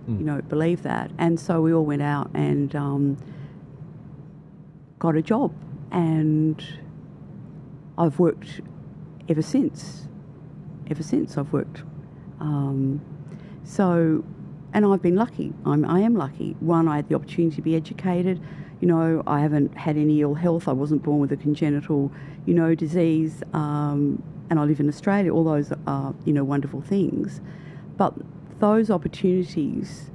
S2: believed that. And so we all went out and got a job. And I've worked ever since. I've worked. And I've been lucky. I am lucky. One, I had the opportunity to be educated. I haven't had any ill health. I wasn't born with a congenital, disease. And I live in Australia. All those are, wonderful things. But those opportunities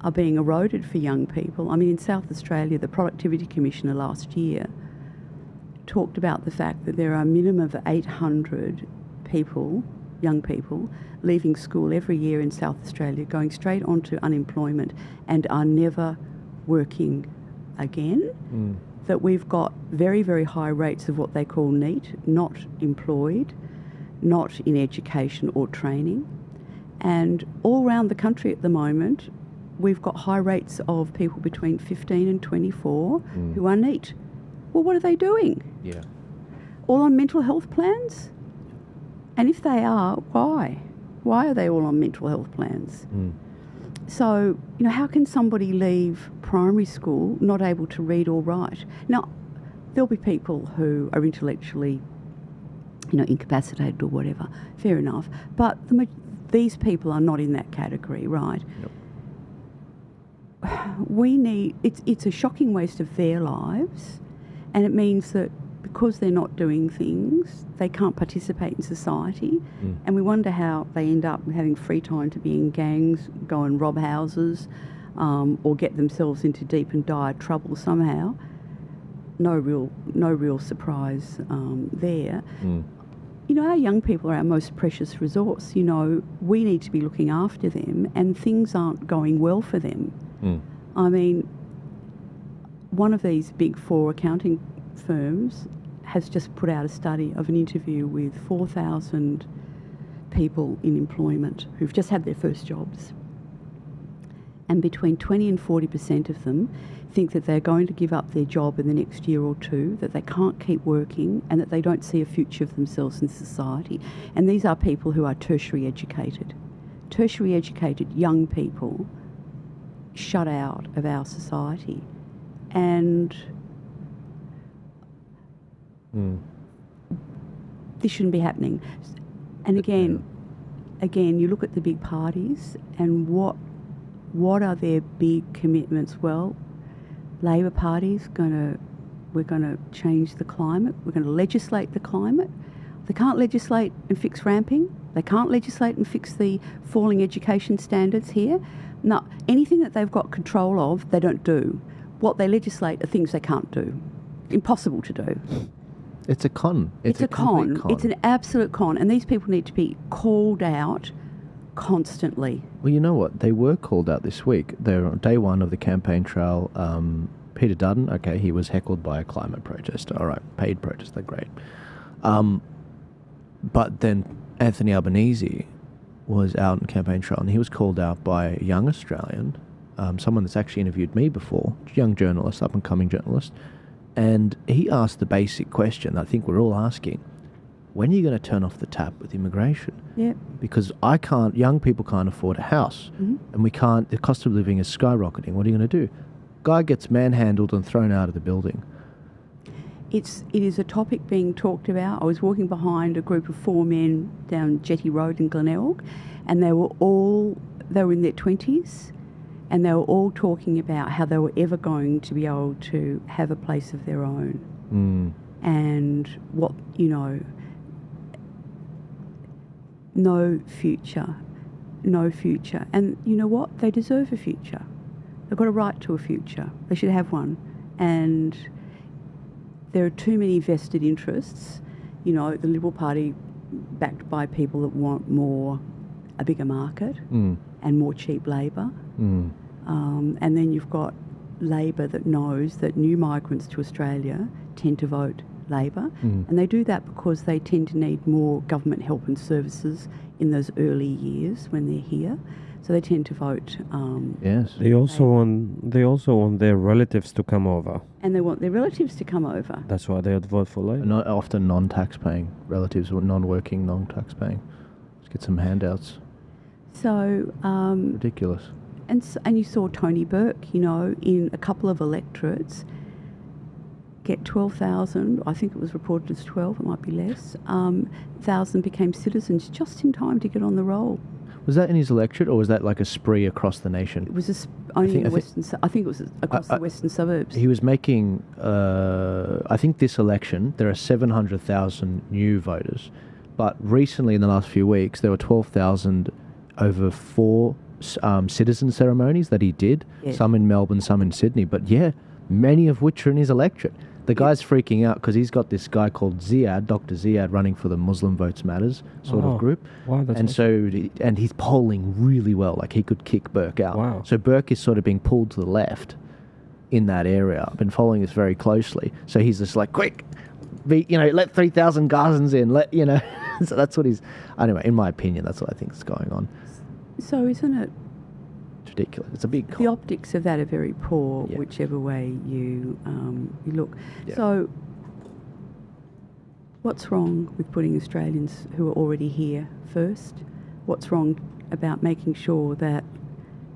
S2: are being eroded for young people. I mean, in South Australia, the Productivity Commissioner last year talked about the fact that there are a minimum of 800 people, young people, leaving school every year in South Australia, going straight onto unemployment and are never working again. That we've got very, very high rates of what they call NEET, not employed, not in education or training. And all around the country at the moment, we've got high rates of people between 15 and 24 who are NEET. Well, what are they doing?
S1: Yeah.
S2: All on mental health plans? And if they are, why? Why are they all on mental health plans? So, how can somebody leave primary school not able to read or write? Now, there'll be people who are intellectually, incapacitated or whatever. Fair enough. But these people are not in that category, right? Nope. It's a shocking waste of their lives, and it means that because they're not doing things, they can't participate in society, and we wonder how they end up having free time to be in gangs, go and rob houses, or get themselves into deep and dire trouble somehow. No real surprise there. Our young people are our most precious resource. We need to be looking after them, and things aren't going well for them. I mean, one of these big 4 accounting firms has just put out a study of an interview with 4,000 people in employment who've just had their first jobs. And between 20 and 40% of them think that they're going to give up their job in the next year or 2, that they can't keep working, and that they don't see a future of themselves in society. And these are people who are tertiary educated young people shut out of our society. And this shouldn't be happening. And again, you look at the big parties and what are their big commitments? Well, Labor Party's we're going to change the climate. We're going to legislate the climate. They can't legislate and fix ramping. They can't legislate and fix the falling education standards here. No, anything that they've got control of, they don't do. What they legislate are things they can't do. Impossible to do.
S1: It's a con.
S2: It's a con. It's an absolute con. And these people need to be called out constantly.
S1: Well, you know what? They were called out this week. They're on day 1 of the campaign trail. Peter Dutton, okay, he was heckled by a climate protester. All right, paid protester, great. But then Anthony Albanese was out on campaign trail, and he was called out by a young Australian, someone that's actually interviewed me before, young journalist, up-and-coming journalist, and he asked the basic question I think we're all asking: when are you going to turn off the tap with immigration?
S2: Yeah.
S1: Because young people can't afford a house, and the cost of living is skyrocketing. What are you going to do? Guy gets manhandled and thrown out of the building.
S2: It is a topic being talked about. I was walking behind a group of 4 men down Jetty Road in Glenelg, and they were in their 20s, and they were all talking about how they were ever going to be able to have a place of their own. And what, no future. And you know what? They deserve a future. They've got a right to a future. They should have one. And there are too many vested interests. You know, the Liberal Party backed by people that want a bigger market and more cheap labour. And then you've got Labor that knows that new migrants to Australia tend to vote Labor, and they do that because they tend to need more government help and services in those early years when they're here. So they tend to vote.
S1: Yes.
S3: They also want their relatives to come over.
S2: And they want their relatives to come over.
S3: That's why they would vote for Labor.
S1: Not often non-tax-paying relatives or non-working, non-tax-paying. Let's get some handouts.
S2: So
S1: Ridiculous.
S2: And you saw Tony Burke, you know, in a couple of electorates, get 12,000. I think it was reported as 12. It might be less. 1,000 became citizens just in time to get on the roll.
S1: Was that in his electorate, or was that like a spree across the nation?
S2: It was only in the western. I think it was across the western suburbs.
S1: He was making. I think this election there are 700,000 new voters, but recently in the last few weeks there were 12,000 over 4 citizen ceremonies that he did.
S2: Yes.
S1: Some in Melbourne, some in Sydney. But yeah, many of which are in his electorate. The guy's freaking out because he's got this guy called Ziad, Dr. Ziad, running for the Muslim Votes Matters sort of group.
S3: Wow, that's
S1: and
S3: awesome.
S1: and he's polling really well. Like he could kick Burke out.
S3: Wow.
S1: So Burke is sort of being pulled to the left in that area. I've been following this very closely. So he's just like, quick, let 3,000 Gazans in. So that's what he's. Anyway, in my opinion, that's what I think is going on.
S2: So isn't it?
S1: Ridiculous. It's a big.
S2: The optics of that are very poor,
S1: Yeah.
S2: whichever way you look.
S1: Yeah.
S2: So, what's wrong with putting Australians who are already here first? What's wrong about making sure that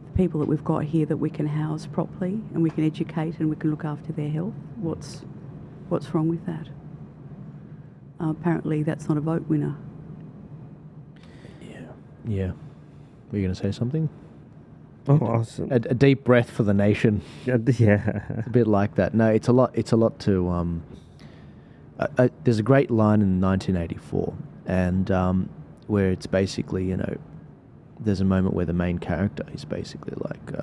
S2: the people that we've got here that we can house properly and we can educate and we can look after their health? What's wrong with that? Apparently, that's not a vote winner.
S1: Yeah. Were you going to say something?
S3: Oh, awesome.
S1: A deep breath for the nation.
S3: Yeah.
S1: A bit like that. No, it's a lot to. There's a great line in 1984, and where it's basically, there's a moment where the main character is basically like,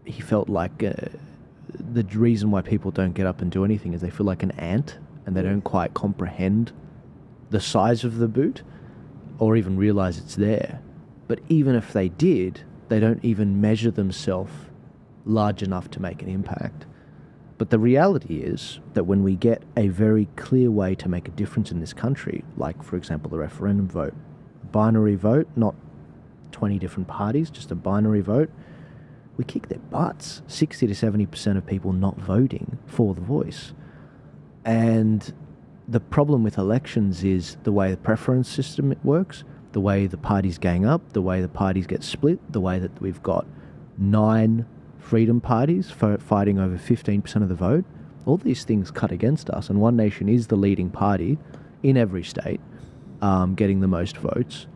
S1: he felt like the reason why people don't get up and do anything is they feel like an ant, and they don't quite comprehend the size of the boot, or even realize it's there. But even if they did, they don't even measure themselves large enough to make an impact. But the reality is that when we get a very clear way to make a difference in this country, like, for example, the referendum vote, binary vote, not 20 different parties, just a binary vote, we kick their butts. 60 to 70% of people not voting for the voice. And the problem with elections is the way the preference system works, the way the parties gang up, the way the parties get split, the way that we've got 9 freedom parties fighting over 15% of the vote. All these things cut against us, and One Nation is the leading party in every state, getting the most votes.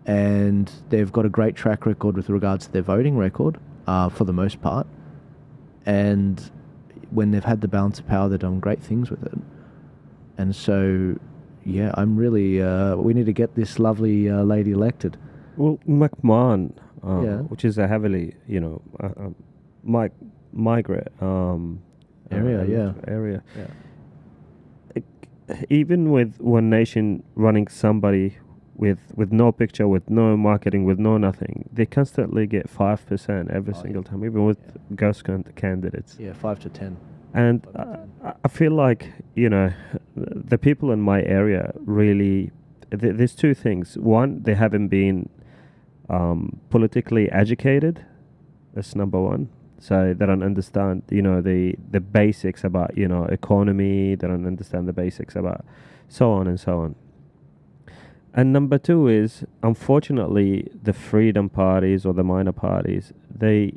S1: And they've got a great track record with regards to their voting record, for the most part. And when they've had the balance of power, they've done great things with it. And so, yeah, I'm really... we need to get this lovely lady elected.
S3: Well, McMahon, which is a heavily, migrant area. Yeah. Even with One Nation running somebody with no picture, with no marketing, with no nothing, they constantly get 5% every single time, even with ghost candidates.
S1: Yeah, 5 to 10.
S3: And I feel like, the people in my area really, there's 2 things. One, they haven't been politically educated. That's number one. So they don't understand, the basics about, economy. They don't understand the basics about so on and so on. And number 2 is, unfortunately, the freedom parties or the minor parties, they're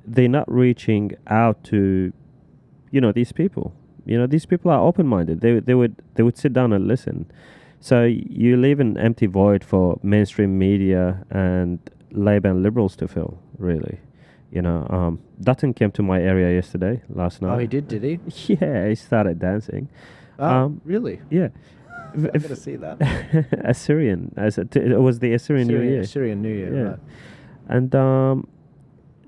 S3: not reaching out to, these people. These people are open-minded. They would sit down and listen. So you leave an empty void for mainstream media and Labor and Liberals to fill, really. Dutton came to my area last night.
S1: Oh, he did he?
S3: Yeah, he started dancing.
S1: Really?
S3: Yeah.
S1: I'm going to see that.
S3: Assyrian. It was the Assyrian New Year.
S1: Assyrian New Year,
S3: Yeah.
S1: right.
S3: And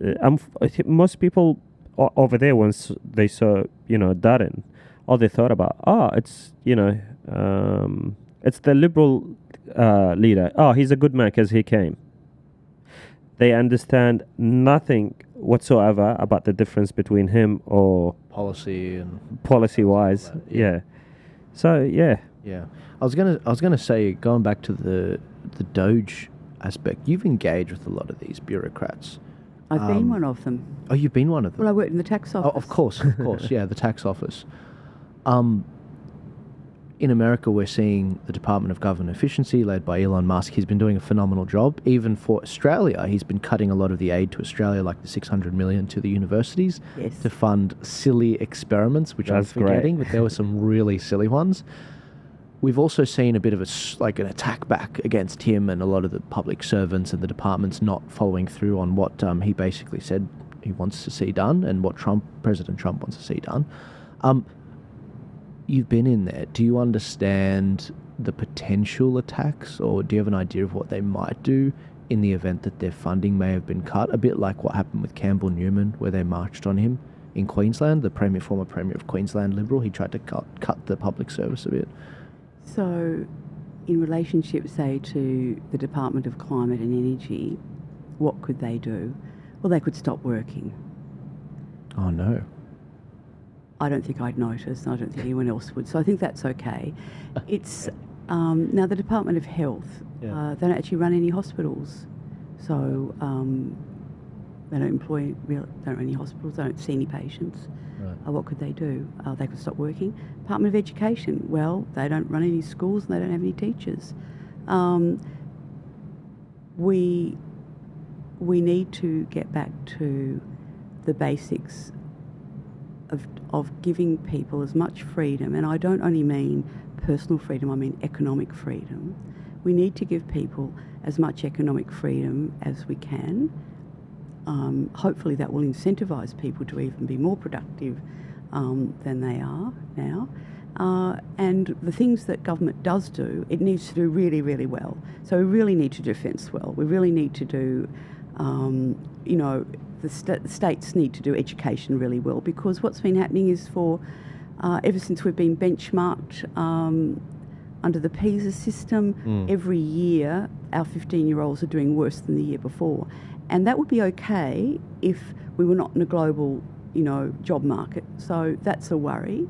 S3: I think most people over there, once they saw, Darren, all they thought about, it's, it's the Liberal leader. Oh, he's a good man because he came. They understand nothing whatsoever about the difference between him or policy-wise. Yeah. So yeah.
S1: Yeah. I was gonna say, going back to the Doge aspect, you've engaged with a lot of these bureaucrats.
S2: I've been one of them.
S1: Oh, you've been one of them?
S2: Well, I worked in the tax office.
S1: Oh, of course, yeah, the tax office. In America, we're seeing the Department of Government Efficiency, led by Elon Musk. He's been doing a phenomenal job. Even for Australia, he's been cutting a lot of the aid to Australia, like the $600 million to the universities, to fund silly experiments, which I'm forgetting, but there were some really silly ones. We've also seen a bit of an attack back against him and a lot of the public servants and the departments not following through on what he basically said he wants to see done and what President Trump wants to see done. You've been in there. Do you understand the potential attacks, or do you have an idea of what they might do in the event that their funding may have been cut? A bit like what happened with Campbell Newman, where they marched on him in Queensland, the former Premier of Queensland, Liberal. He tried to cut the public service a bit.
S2: So, in relationship, say, to the Department of Climate and Energy, what could they do? Well, they could stop working.
S1: Oh, no.
S2: I don't think I'd notice, and I don't think anyone else would. So I think that's okay. It's now the Department of Health. They don't actually run any hospitals, so they don't run any hospitals. They don't see any patients. Right. What could they do? They could stop working. Department of Education. Well, they don't run any schools and they don't have any teachers. We need to get back to the basics of giving people as much freedom, and I don't only mean personal freedom, I mean economic freedom. We need to give people as much economic freedom as we can. Hopefully that will incentivise people to even be more productive than they are now. And the things that government does do, it needs to do really, really well. So we really need to do defence well. We really need to do, the states need to do education really well, because what's been happening is ever since we've been benchmarked under the PISA system, every year our 15-year-olds are doing worse than the year before. And that would be okay if we were not in a global, job market. So that's a worry.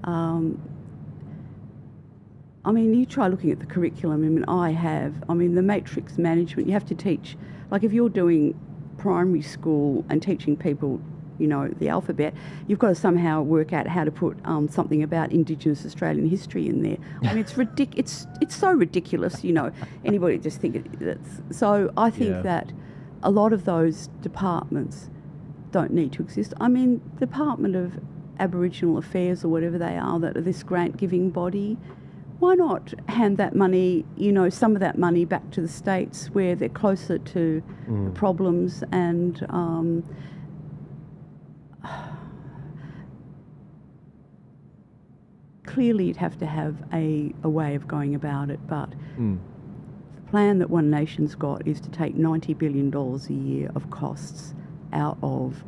S2: You try looking at the curriculum. The matrix management, you have to teach, like if you're doing primary school and teaching people, the alphabet, you've got to somehow work out how to put something about Indigenous Australian history in there. It's so ridiculous, Anybody just think that's... So I think that a lot of those departments don't need to exist. Department of Aboriginal Affairs or whatever they are, that are this grant-giving body, why not hand that money, some of that money back to the states where they're closer to the problems, and clearly you'd have to have a way of going about it, but the plan that One Nation's got is to take $90 billion a year of costs out of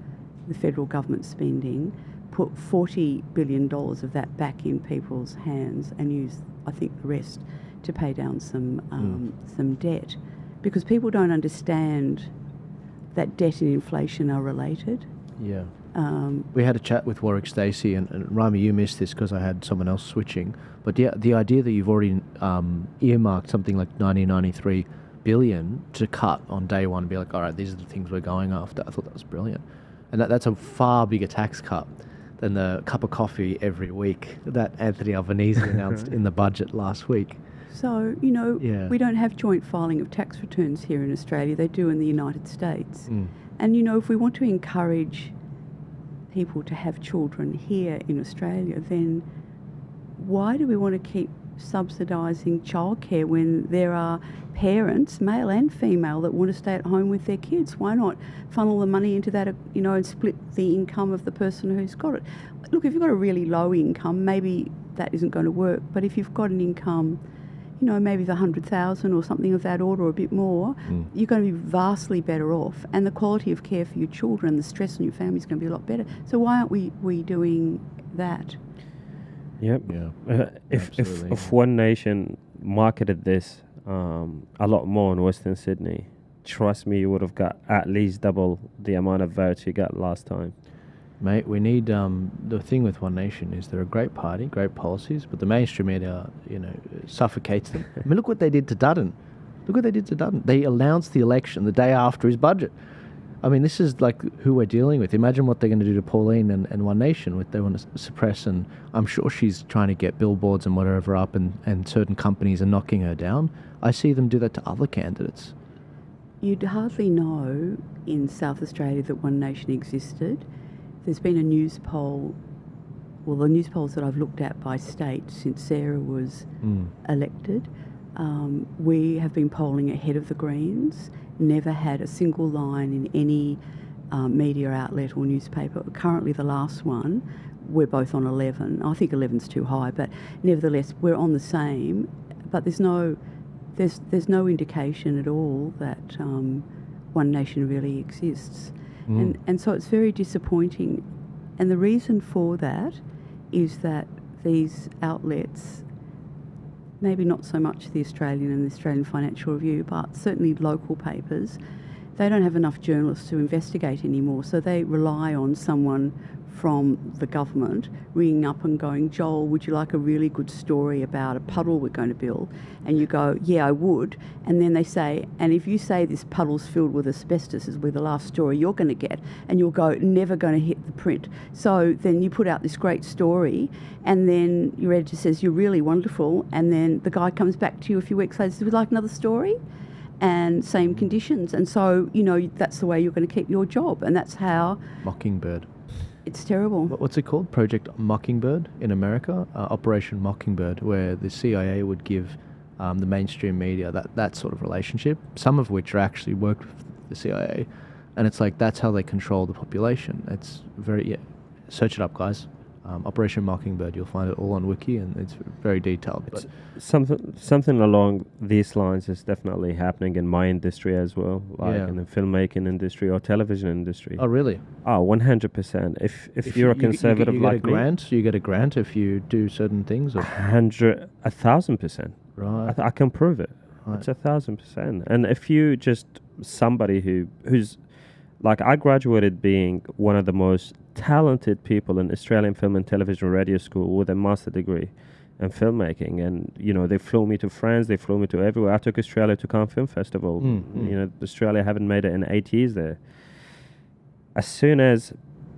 S2: the federal government spending, put $40 billion of that back in people's hands, and use, I think, the rest to pay down some debt, because people don't understand that debt and inflation are related.
S1: Yeah. We had a chat with Warwick Stacey, and Rami, you missed this because I had someone else switching. But the idea that you've already earmarked something like $93 billion to cut on day one and be like, all right, these are the things we're going after. I thought that was brilliant. And that's a far bigger tax cut than the cup of coffee every week that Anthony Albanese announced in the budget last week.
S2: So, we don't have joint filing of tax returns here in Australia. They do in the United States. And, if we want to encourage people to have children here in Australia, then why do we want to keep subsidising childcare when there are parents, male and female, that want to stay at home with their kids? Why not funnel the money into that, and split the income of the person who's got it? Look, if you've got a really low income, maybe that isn't going to work. But if you've got an income, maybe the 100,000 or something of that order or a bit more, you're going to be vastly better off. And the quality of care for your children, the stress on your family is going to be a lot better. So why aren't we doing that?
S3: Yep.
S1: Yeah.
S3: If One Nation marketed this a lot more in Western Sydney, trust me, you would have got at least double the amount of votes you got last time.
S1: Mate, we need the thing with One Nation is they're a great party, great policies, but the mainstream media, suffocates them. I mean, look what they did to Dutton. They announced the election the day after his budget. I mean, this is like who we're dealing with. Imagine what they're going to do to Pauline and One Nation, what they want to suppress, and I'm sure she's trying to get billboards and whatever up, and certain companies are knocking her down. I see them do that to other candidates.
S2: You'd hardly know in South Australia that One Nation existed. There's been a news poll, the news polls that I've looked at by state since Sarah was elected, we have been polling ahead of the Greens, never had a single line in any media outlet or newspaper. Currently the last one, we're both on 11. I think 11's too high, but nevertheless we're on the same, but there's no indication at all that One Nation really exists. And so it's very disappointing. And the reason for that is that these outlets, maybe not so much the Australian and the Australian Financial Review, but certainly local papers, they don't have enough journalists to investigate anymore. So they rely on someone from the government ringing up and going, Joel, would you like a really good story about a puddle we're going to build? And you go, yeah, I would. And then they say, and if you say this puddle's filled with asbestos, as with the last story you're going to get, and you'll go, never going to hit the print. So then you put out this great story, and then your editor says, you're really wonderful, and then the guy comes back to you a few weeks later and says, would you like another story? And same conditions. And so, that's the way you're going to keep your job. And that's how...
S1: Mockingbird.
S2: It's terrible.
S1: What's it called? Project Mockingbird in America? Operation Mockingbird, where the CIA would give the mainstream media that sort of relationship, some of which are actually worked with the CIA. And it's like, that's how they control the population. It's very... search it up, guys. Operation Mockingbird. You'll find it all on Wiki, and it's very detailed.
S3: But something along these lines is definitely happening in my industry as well, in the filmmaking industry or television industry.
S1: Oh, really?
S3: Oh, 100%. If you're a conservative
S1: you
S3: like
S1: me, you get a grant if you do certain things. Or?
S3: 1,000%.
S1: Right.
S3: I can prove it.
S1: Right.
S3: It's 1,000%. And if you just somebody who's like, I graduated being one of the most talented people in Australian film and television radio school with a master degree in filmmaking, and they flew me to France, they flew me to everywhere. I took Australia to Cannes Film Festival. Australia haven't made it in 8 years there. As soon as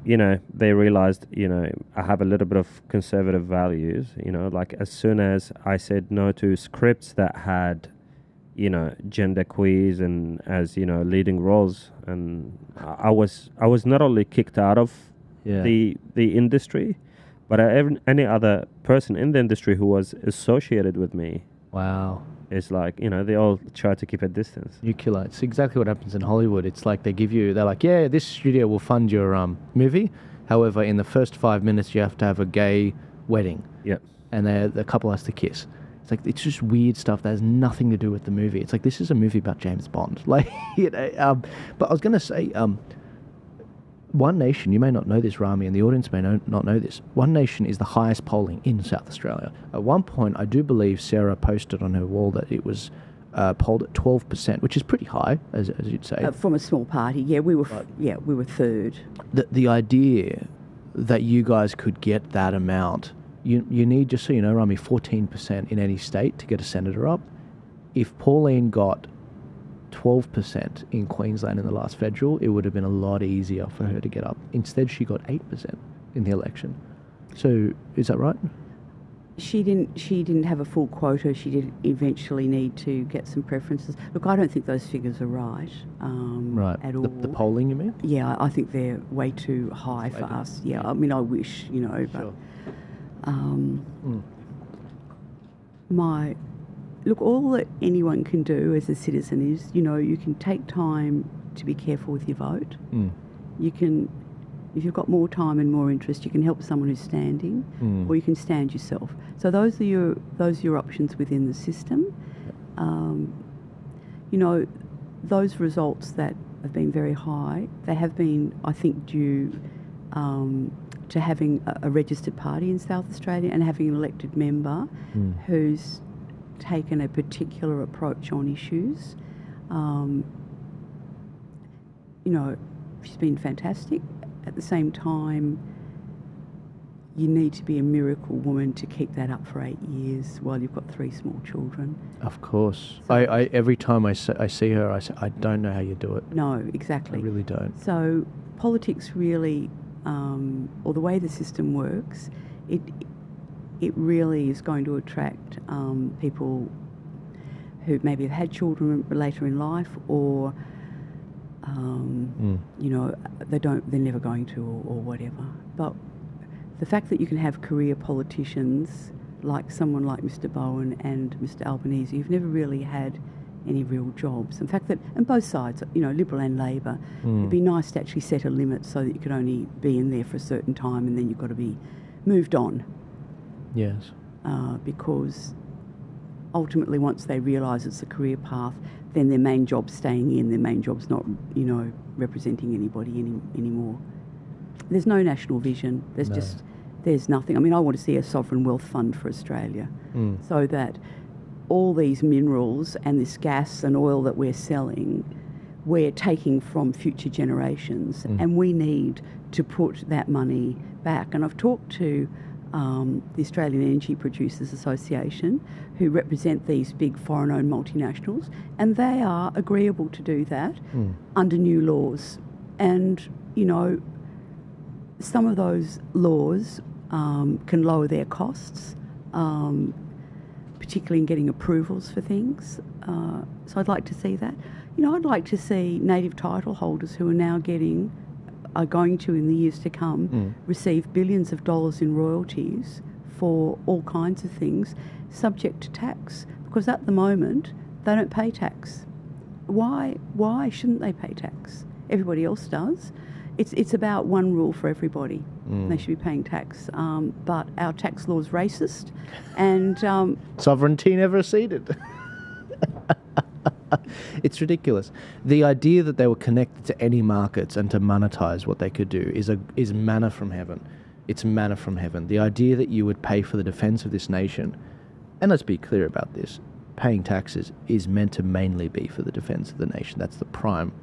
S3: they realized I have a little bit of conservative values, like as soon as I said no to scripts that had gender queers and as leading roles, and I was not only kicked out of the industry, but any other person in the industry who was associated with me.
S1: Wow.
S3: It's like, they all try to keep a distance.
S1: Nuclear. It's exactly what happens in Hollywood. It's like they're like, yeah, this studio will fund your movie. However, in the first 5 minutes, you have to have a gay wedding.
S3: Yep.
S1: And the couple has to kiss. It's just weird stuff that has nothing to do with the movie. It's like, this is a movie about James Bond. But I was going to say, One Nation, you may not know this, Rami, and the audience may not know this. One Nation is the highest polling in South Australia. At one point, I do believe Sarah posted on her wall that it was polled at 12%, which is pretty high, as you'd say.
S2: From a small party, we were third.
S1: The idea that you guys could get that amount... You need, just so you know, Rami, 14% in any state to get a senator up. If Pauline got 12% in Queensland in the last federal, it would have been a lot easier for her to get up. Instead, she got 8% in the election. So, is that right?
S2: She didn't have a full quota. She did eventually need to get some preferences. Look, I don't think those figures are right.
S1: Right.
S2: At all.
S1: The polling, you mean?
S2: Yeah, I think they're way too high for us. Yeah, I mean, I wish, but...
S1: Sure.
S2: Look, all that anyone can do as a citizen is, you can take time to be careful with your vote. You can If you've got more time and more interest, you can help someone who's standing, or you can stand yourself. So those are your options within the system. You know, those results that have been very high, they have been, I think, due to having a registered party in South Australia and having an elected member who's taken a particular approach on issues. You know, she's been fantastic. At the same time, you need to be a miracle woman to keep that up for 8 years while you've got 3 small children.
S1: Of course. So I every time I see her, I say, I don't know how you do it.
S2: No, exactly.
S1: I really don't.
S2: So politics really, or the way the system works, it really is going to attract people who maybe have had children later in life, or you know, they're never going to, or whatever. But the fact that you can have career politicians like someone like Mr. Bowen and Mr. Albanese, who've never really had any real jobs. In fact, that, and both sides, you know, Liberal and Labor, it'd be nice to actually set a limit so that you could only be in there for a certain time and then you've got to be moved on.
S1: Yes.
S2: Because ultimately, once they realise it's a career path, then their main job's staying in, their main job's not, you know, representing anybody anymore. There's no national vision. There's nothing. I mean, I want to see a sovereign wealth fund for Australia so that all these minerals and this gas and oil that we're selling, we're taking from future generations, and we need to put that money back. And I've talked to the Australian Energy Producers Association, who represent these big foreign-owned multinationals, and they are agreeable to do that under new laws. And, you know, some of those laws can lower their costs, particularly in getting approvals for things. So I'd like to see that. You know, I'd like to see native title holders who are now are going to, in the years to come, receive billions of dollars in royalties for all kinds of things, subject to tax. Because at the moment, they don't pay tax. Why shouldn't they pay tax? Everybody else does. It's about one rule for everybody. They should be paying tax. But our tax law is racist, and
S1: sovereignty never ceded. It's ridiculous. The idea that they were connected to any markets and to monetize what they could do is manna from heaven. It's manna from heaven. The idea that you would pay for the defense of this nation, and let's be clear about this, paying taxes is meant to mainly be for the defense of the nation. That's the prime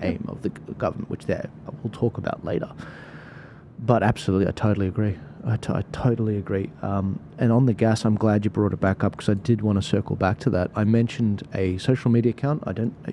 S1: aim of the government, which we'll talk about later. But absolutely, I totally agree. I totally agree. And on the gas, I'm glad you brought it back up, because I did want to circle back to that. I mentioned a social media account.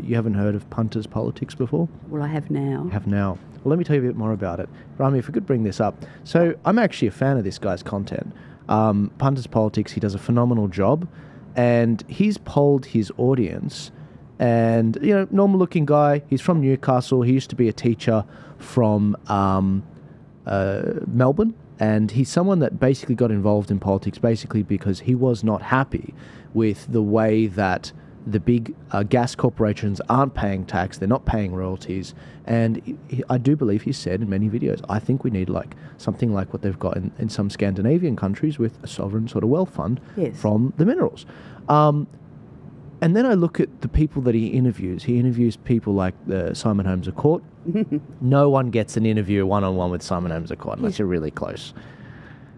S1: You haven't heard of Punters Politics before?
S2: Well, I have now.
S1: Well, let me tell you a bit more about it. Rami, if we could bring this up. So I'm actually a fan of this guy's content. Punters Politics, he does a phenomenal job, and he's polled his audience. And, you know, normal looking guy. He's from Newcastle. He used to be a teacher from Melbourne. And he's someone that basically got involved in politics basically because he was not happy with the way that the big gas corporations aren't paying tax, they're not paying royalties. And I do believe he said in many videos, I think we need something like what they've got in some Scandinavian countries with a sovereign sort of wealth fund from the minerals. And then I look at the people that he interviews. He interviews people like Simon Holmes a Court. No one gets an interview one-on-one with Simon Holmes a Court unless you're really close.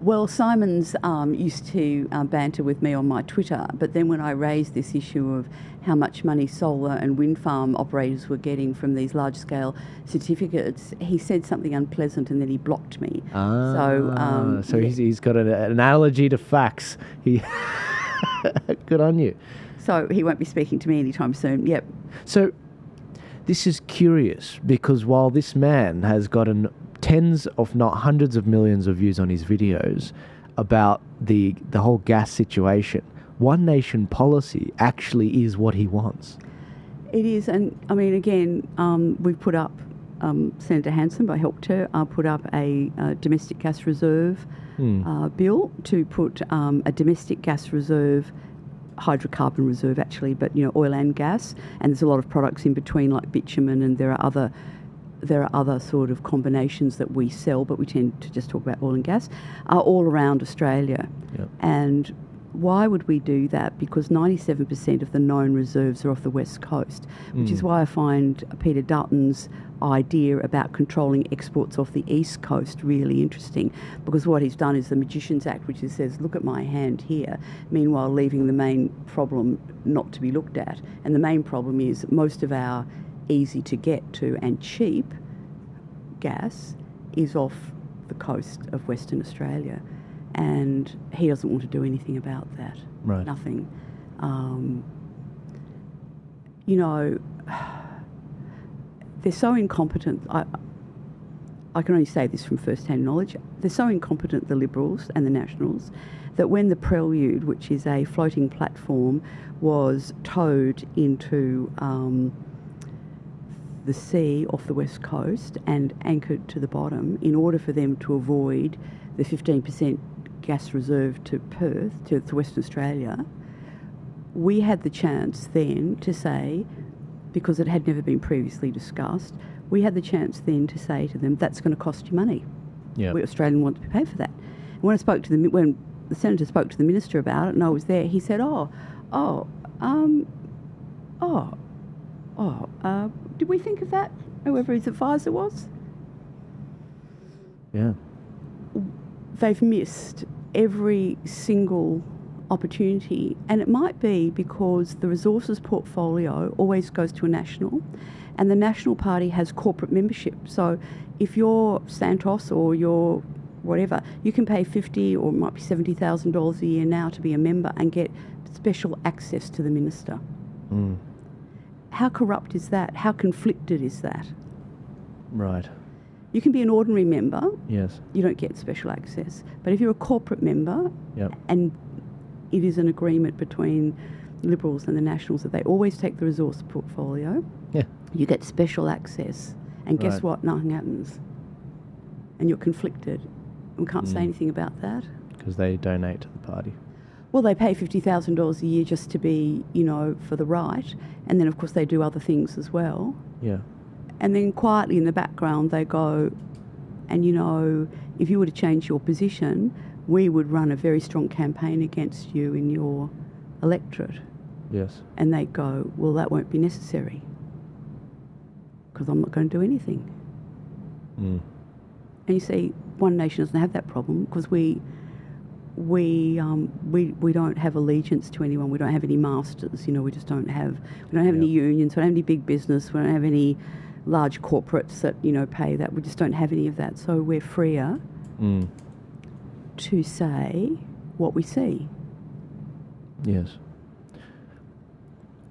S2: Well, Simon's used to banter with me on my Twitter, but then when I raised this issue of how much money solar and wind farm operators were getting from these large-scale certificates, he said something unpleasant and then he blocked me.
S1: So he's got an analogy to facts. Good on you.
S2: So he won't be speaking to me anytime soon. Yep. So
S1: this is curious, because while this man has gotten tens, if not hundreds of millions of views on his videos about the whole gas situation, one nation policy actually is what he wants.
S2: It is. And I mean, again, we've put up, Senator Hanson, I helped her, put up a domestic gas reserve bill to put a domestic gas reserve, hydrocarbon reserve actually, but, you know, oil and gas, and there's a lot of products in between like bitumen, and there are other there are other sort of combinations that we sell, but we tend to just talk about oil and gas, are all around Australia.
S1: Yep.
S2: And why would we do that? Because 97% of the known reserves are off the west coast, which is why I find Peter Dutton's idea about controlling exports off the east coast really interesting, because what he's done is the Magician's Act, which says, look at my hand here, meanwhile leaving the main problem not to be looked at. And the main problem is most of our easy to get to and cheap gas is off the coast of Western Australia. And he doesn't want to do anything about that.
S1: Right.
S2: Nothing. You know, they're so incompetent. I can only say this from first-hand knowledge. They're so incompetent, the Liberals and the Nationals, that when the Prelude, which is a floating platform, was towed into the sea off the west coast and anchored to the bottom, in order for them to avoid the 15% gas reserve to Perth, to Western Australia, we had the chance then to say, because it had never been previously discussed, we had the chance then to say to them, that's going to cost you money.
S1: Yeah.
S2: We Australian want to pay for that. And when the Senator spoke to the Minister about it, and I was there, he said, did we think of that? Whoever his advisor was?
S1: Yeah.
S2: They've missed every single opportunity, and it might be because the resources portfolio always goes to a national, and the National Party has corporate membership. So if you're Santos or you're whatever, you can pay $50,000 or it might be $70,000 a year now to be a member and get special access to the minister.
S1: Mm.
S2: How corrupt is that? How conflicted is that?
S1: Right.
S2: You can be an ordinary member.
S1: Yes.
S2: You don't get special access. But if you're a corporate member,
S1: Yep.
S2: and it is an agreement between Liberals and the Nationals that they always take the resource portfolio,
S1: Yeah.
S2: you get special access. And guess
S1: Right.
S2: what? Nothing happens. And you're conflicted. We can't say anything about that.
S1: Because they donate to the party.
S2: Well, they pay $50,000 a year just to be, for the right. And then, of course, they do other things as well.
S1: Yeah.
S2: And then quietly in the background they go, and if you were to change your position, we would run a very strong campaign against you in your electorate.
S1: Yes.
S2: And they go, well, that won't be necessary because I'm not going to do anything.
S1: Mm.
S2: And you see, One Nation doesn't have that problem because we don't have allegiance to anyone. We don't have any masters. We just don't have. We don't have any unions. We don't have any big business. We don't have any large corporates that pay that. We just don't have any of that. So we're freer to say what we see.
S1: Yes.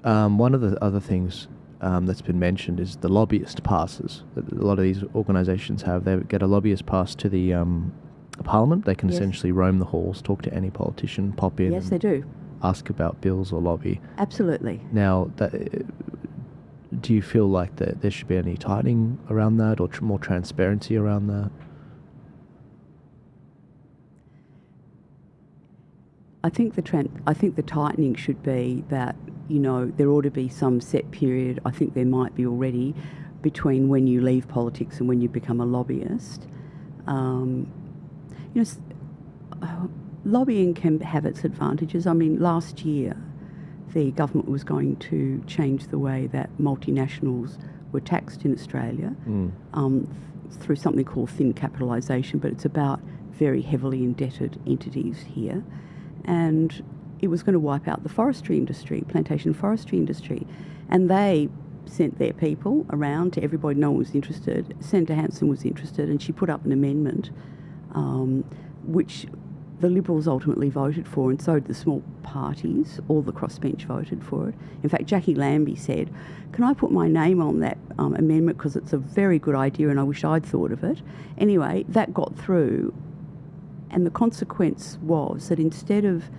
S1: One of the other things that's been mentioned is the lobbyist passes that a lot of these organisations have. They get a lobbyist pass to the Parliament. They can essentially roam the halls, talk to any politician, pop in.
S2: Yes, they do.
S1: Ask about bills or lobby.
S2: Absolutely.
S1: Now, do you feel like that there should be any tightening around that, or more transparency around that?
S2: I think the tightening should be that there ought to be some set period. I think there might be already between when you leave politics and when you become a lobbyist. Lobbying can have its advantages. I mean, last year the government was going to change the way that multinationals were taxed in Australia through something called thin capitalisation, but it's about very heavily indebted entities here. And it was going to wipe out the forestry industry, plantation forestry industry. And they sent their people around to everybody. No one was interested. Senator Hanson was interested, and she put up an amendment which the Liberals ultimately voted for, and so did the small parties. All the crossbench voted for it. In fact, Jackie Lambie said, can I put my name on that amendment because it's a very good idea and I wish I'd thought of it. Anyway, that got through, and the consequence was that instead of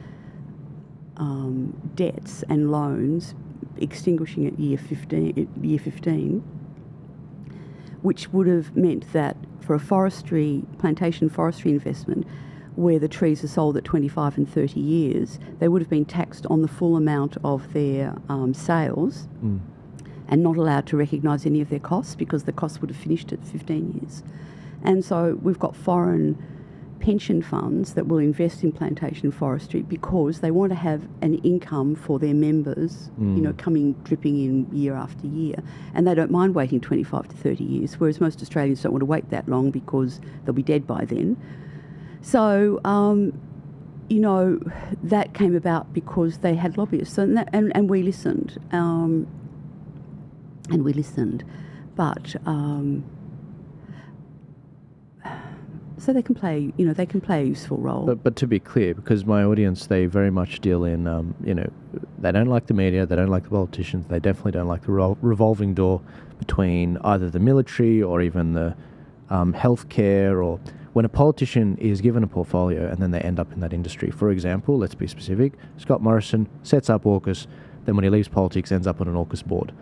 S2: debts and loans extinguishing at year 15, which would have meant that for a plantation forestry investment where the trees are sold at 25 and 30 years, they would have been taxed on the full amount of their sales. and not allowed to recognise any of their costs because the costs would have finished at 15 years. And so we've got foreign pension funds that will invest in plantation forestry because they want to have an income for their members, dripping in year after year. And they don't mind waiting 25 to 30 years, whereas most Australians don't want to wait that long because they'll be dead by then. So, that came about because they had lobbyists, and we listened. But so they can play a useful role.
S1: But to be clear, because my audience, they very much deal in, they don't like the media, they don't like the politicians, they definitely don't like the revolving door between either the military or even the healthcare, or when a politician is given a portfolio and then they end up in that industry. For example, let's be specific, Scott Morrison sets up AUKUS, then when he leaves politics ends up on an AUKUS board,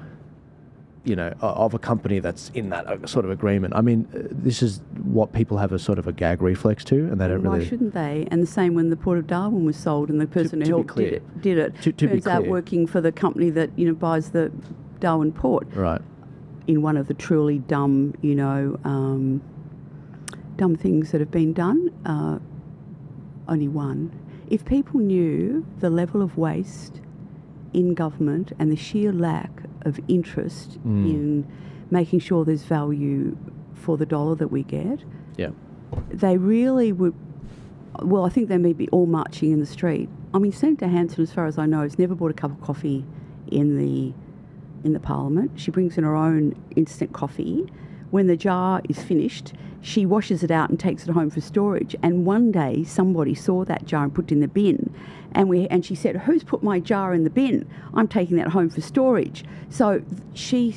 S1: of a company that's in that sort of agreement. I mean, this is what people have a sort of a gag reflex to, and they don't really...
S2: Why shouldn't they? And the same when the Port of Darwin was sold and the person who helped did it turns out working for the company that, buys the Darwin port.
S1: Right.
S2: In one of the truly dumb, dumb things that have been done, only one. If people knew the level of waste in government and the sheer lack of interest in making sure there's value for the dollar that we get, they really would. Well, I think they may be all marching in the street. I mean, Senator Hanson, as far as I know, has never bought a cup of coffee in the Parliament. She brings in her own instant coffee. When the jar is finished, she washes it out and takes it home for storage. And one day, somebody saw that jar and put it in the bin. And she said, "Who's put my jar in the bin? I'm taking that home for storage." So she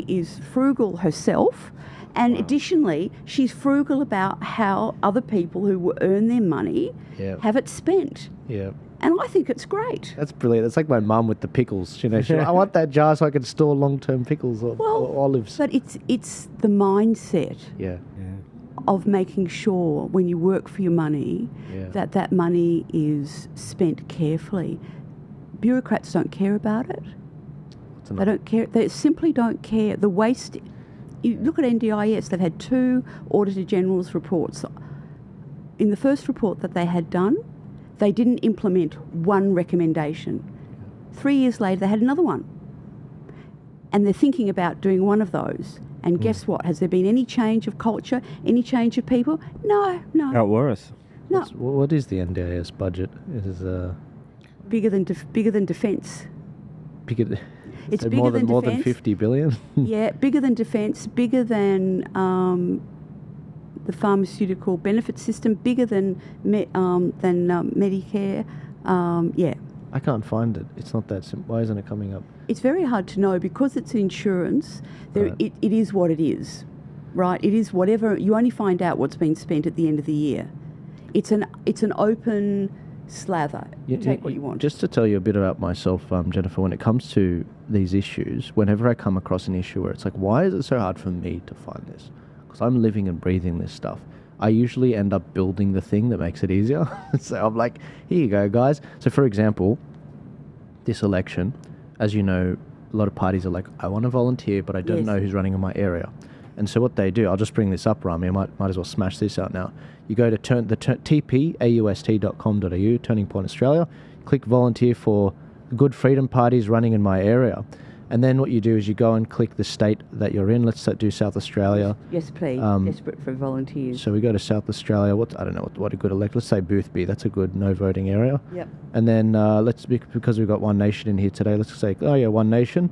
S2: is frugal herself. And additionally, she's frugal about how other people who earn their money have it spent.
S1: Yeah.
S2: And I think it's great.
S1: That's brilliant. It's like my mum with the pickles. I want that jar so I can store long-term pickles or olives.
S2: But it's the mindset of making sure when you work for your money that money is spent carefully. Bureaucrats don't care about it. They don't care. They simply don't care. The waste... You look at NDIS, they've had 2 Auditor General's reports. In the first report that they had done, they didn't implement one recommendation. 3 years later, they had another one. And they're thinking about doing one of those. And guess what? Has there been any change of culture, any change of people? No.
S3: Got worse.
S2: No.
S1: What is the NDIS budget? It is
S2: bigger than defence.
S1: Bigger.
S2: It's
S1: so
S2: bigger
S1: more
S2: than
S1: than 50 billion.
S2: Yeah, bigger than defence, bigger than the pharmaceutical benefit system, bigger than Medicare.
S1: I can't find it. It's not that simple. Why isn't it coming up?
S2: It's very hard to know because it's insurance. It is what it is, right? It is whatever. You only find out what's been spent at the end of the year. It's an open slather. You take what you want.
S1: Just to tell you a bit about myself, Jennifer, when it comes to these issues, whenever I come across an issue where it's like, why is it so hard for me to find this? Because I'm living and breathing this stuff. I usually end up building the thing that makes it easier. So I'm like, here you go, guys. So for example, this election, as you know, a lot of parties are like, I want to volunteer, but I don't know who's running in my area. And so what they do, I'll just bring this up, Rami, I might as well smash this out now. You go to tpaust.com.au, Turning Point Australia, click volunteer for good freedom parties running in my area. And then what you do is you go and click the state that you're in. Let's do South Australia.
S2: Yes, please. Desperate for volunteers.
S1: So we go to South Australia. I don't know what a good elect. Let's say Boothby. That's a good no voting area.
S2: Yep.
S1: And then because we've got One Nation in here today, let's say, One Nation.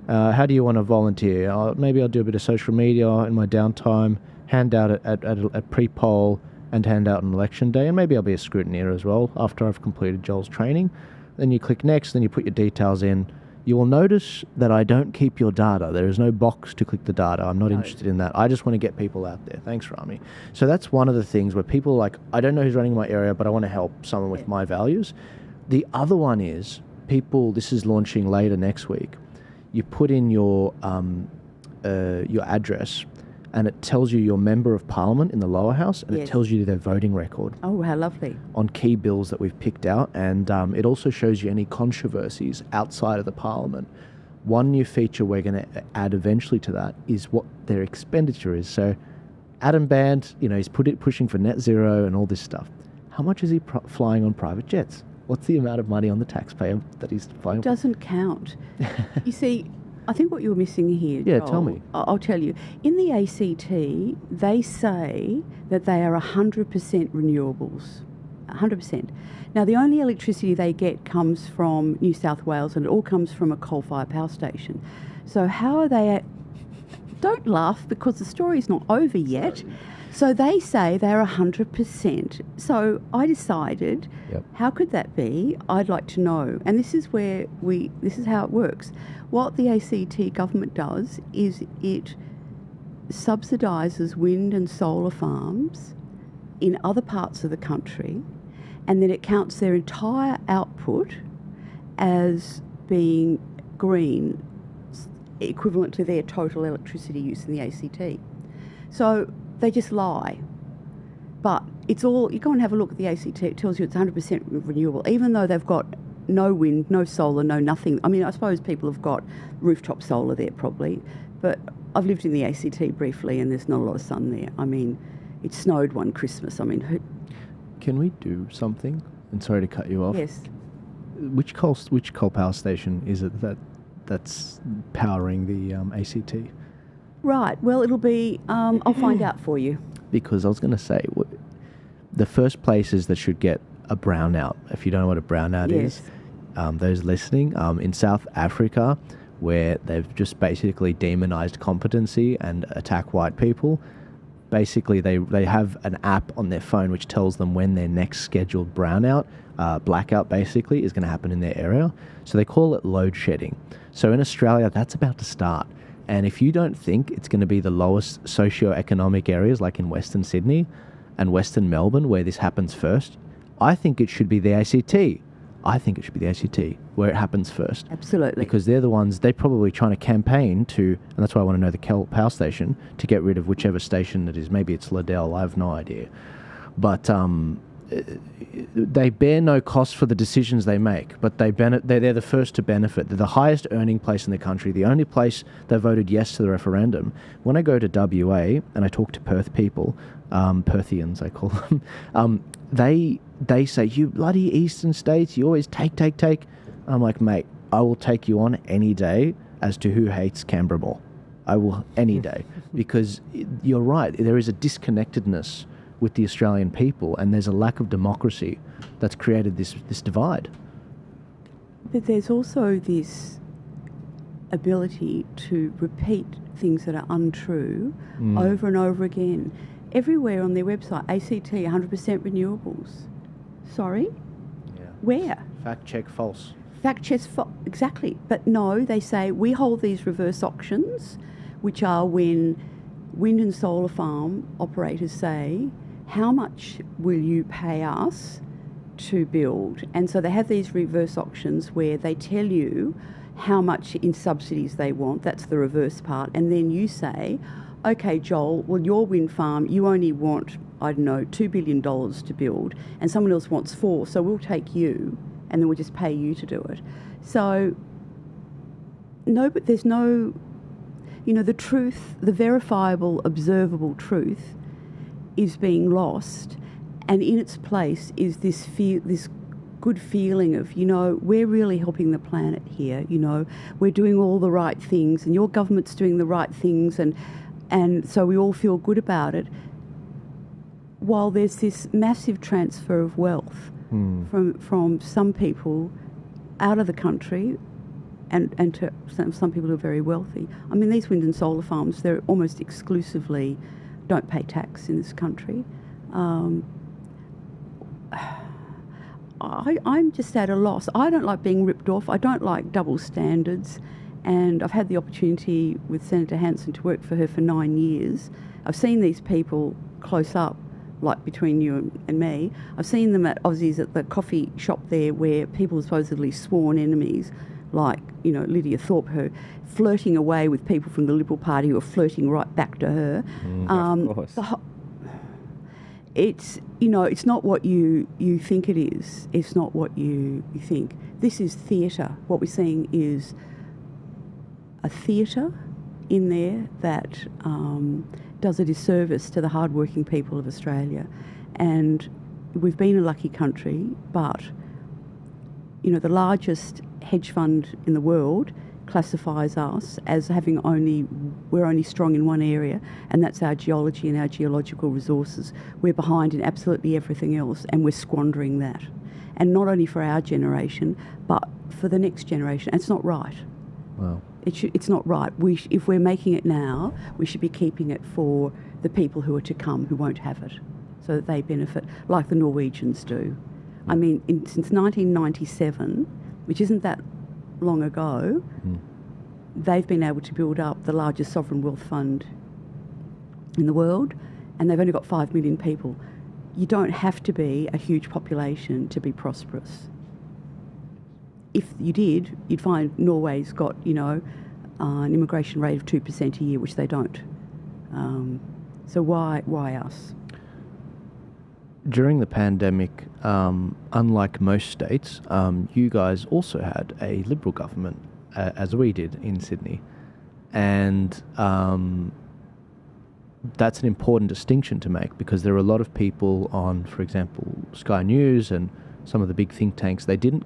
S1: How do you want to volunteer? Maybe I'll do a bit of social media in my downtime, hand out at pre-poll and hand out on election day, and maybe I'll be a scrutineer as well after I've completed Joel's training. Then you click next, then you put your details in. You will notice that I don't keep your data. There is no box to click the data. I'm not interested in that. I just want to get people out there. Thanks, Rami. So that's one of the things where people are like, I don't know who's running my area, but I want to help someone with my values. The other one is this is launching later next week. You put in your address, and it tells you your member of parliament in the lower house, and it tells you their voting record.
S2: Oh, how lovely.
S1: On key bills that we've picked out, and it also shows you any controversies outside of the parliament. One new feature we're going to add eventually to that is what their expenditure is. So Adam Band, he's pushing for net zero and all this stuff. How much is he flying on private jets? What's the amount of money on the taxpayer that he's flying?
S2: Doesn't count. You see, I think what you're missing here,
S1: Yeah,
S2: Joel,
S1: tell me.
S2: I'll tell you. In the ACT, they say that they are 100% renewables. 100%. Now, the only electricity they get comes from New South Wales, and it all comes from a coal-fired power station. So how are they... Don't laugh, because the story's not over yet. So they say they're 100%. So I decided, How could that be? I'd like to know. And this is how it works. What the ACT government does is it subsidises wind and solar farms in other parts of the country, and then it counts their entire output as being green, equivalent to their total electricity use in the ACT. So they just lie. But it's all, you go and have a look at the ACT, it tells you it's 100% renewable, even though they've got no wind, no solar, no nothing. I mean, I suppose people have got rooftop solar there probably, but I've lived in the ACT briefly and there's not a lot of sun there. I mean, it snowed one Christmas. I mean,
S1: Can we do something? And sorry to cut you off.
S2: Yes.
S1: Which coal power station is it that's powering the ACT?
S2: Right. Well, it'll be. I'll find out for you.
S1: Because I was going to say, the first places that should get a brownout, if you don't know what a brownout is, those listening, in South Africa, where they've just basically demonized competency and attack white people. Basically, they have an app on their phone which tells them when their next scheduled brownout, blackout basically, is going to happen in their area. So they call it load shedding. So in Australia, that's about to start. And if you don't think it's going to be the lowest socio-economic areas like in Western Sydney and Western Melbourne where this happens first, I think it should be the ACT. I think it should be the ACT where it happens first.
S2: Absolutely.
S1: Because they're the ones, they're probably trying to campaign to, and that's why I want to know the power station, to get rid of whichever station it is. Maybe it's Liddell, I have no idea. But they bear no cost for the decisions they make, but they're the first to benefit. They're the highest earning place in the country, the only place that voted yes to the referendum. When I go to WA and I talk to Perth people, Perthians I call them, they say, you bloody eastern states, you always take. I'm like, mate, I will take you on any day as to who hates Canberra more. I will any day. Because you're right, there is a disconnectedness with the Australian people, and there's a lack of democracy that's created this divide.
S2: But there's also this ability to repeat things that are untrue over and over again. Everywhere on their website, ACT 100% renewables. Sorry?
S1: Yeah.
S2: Where?
S1: Fact check false.
S2: Fact check exactly. But no, they say we hold these reverse auctions, which are when wind and solar farm operators say, how much will you pay us to build? And so they have these reverse auctions where they tell you how much in subsidies they want. That's the reverse part. And then you say, okay, Joel, well, your wind farm, you only want, I don't know, $2 billion to build, and someone else wants $4 billion, so we'll take you, and then we'll just pay you to do it. So, no, but there's no, the truth, the verifiable, observable truth is being lost, and in its place is this good feeling of, we're really helping the planet here, we're doing all the right things, and your government's doing the right things, and so we all feel good about it, while there's this massive transfer of wealth from some people out of the country and to some people who are very wealthy. I mean, these wind and solar farms, they're almost exclusively don't pay tax in this country. I'm just at a loss. I don't like being ripped off. I don't like double standards. And I've had the opportunity with Senator Hanson to work for her for 9 years. I've seen these people close up, like between you and me. I've seen them at Aussies at the coffee shop there where people are supposedly sworn enemies, like, Lydia Thorpe, her flirting away with people from the Liberal Party who are flirting right back to her.
S3: Of course.
S2: It's not what you think it is. It's not what you think. This is theatre. What we're seeing is a theatre in there that does a disservice to the hard-working people of Australia. And we've been a lucky country, but, you know, the largest hedge fund in the world classifies us as we're only strong in one area, and that's our geology and our geological resources. We're behind in absolutely everything else, and we're squandering that. And not only for our generation, but for the next generation. And it's not right.
S1: Wow.
S2: It's not right. If we're making it now, we should be keeping it for the people who are to come, who won't have it, so that they benefit, like the Norwegians do. I mean, since 1997, which isn't that long ago, they've been able to build up the largest sovereign wealth fund in the world, and they've only got 5 million people. You don't have to be a huge population to be prosperous. If you did, you'd find Norway's got, you know, an immigration rate of 2% a year, which they don't. So why us?
S1: During the pandemic, unlike most states, you guys also had a Liberal government, as we did in Sydney. And that's an important distinction to make, because there are a lot of people on, for example, Sky News and some of the big think tanks, they didn't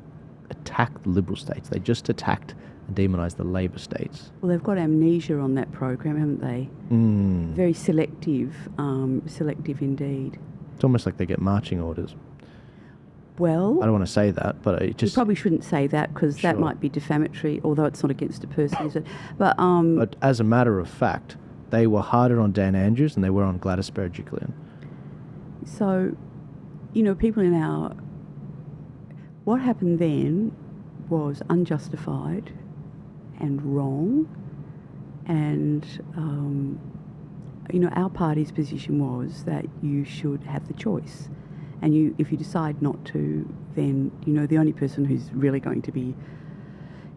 S1: attack the Liberal states. They just attacked and demonised the Labor states.
S2: Well, they've got amnesia on that program, haven't they? Very selective indeed.
S1: It's almost like they get marching orders.
S2: Well,
S1: I don't want to say that, but it just...
S2: You probably shouldn't say that, because that might be defamatory, although it's not against a person, is it? But
S1: as a matter of fact, they were harder on Dan Andrews than they were on Gladys Berejiklian.
S2: So, you know, people in our... What happened then was unjustified and wrong, and, you know, our party's position was that you should have the choice. And if you decide not to, then, you know, the only person who's really going to be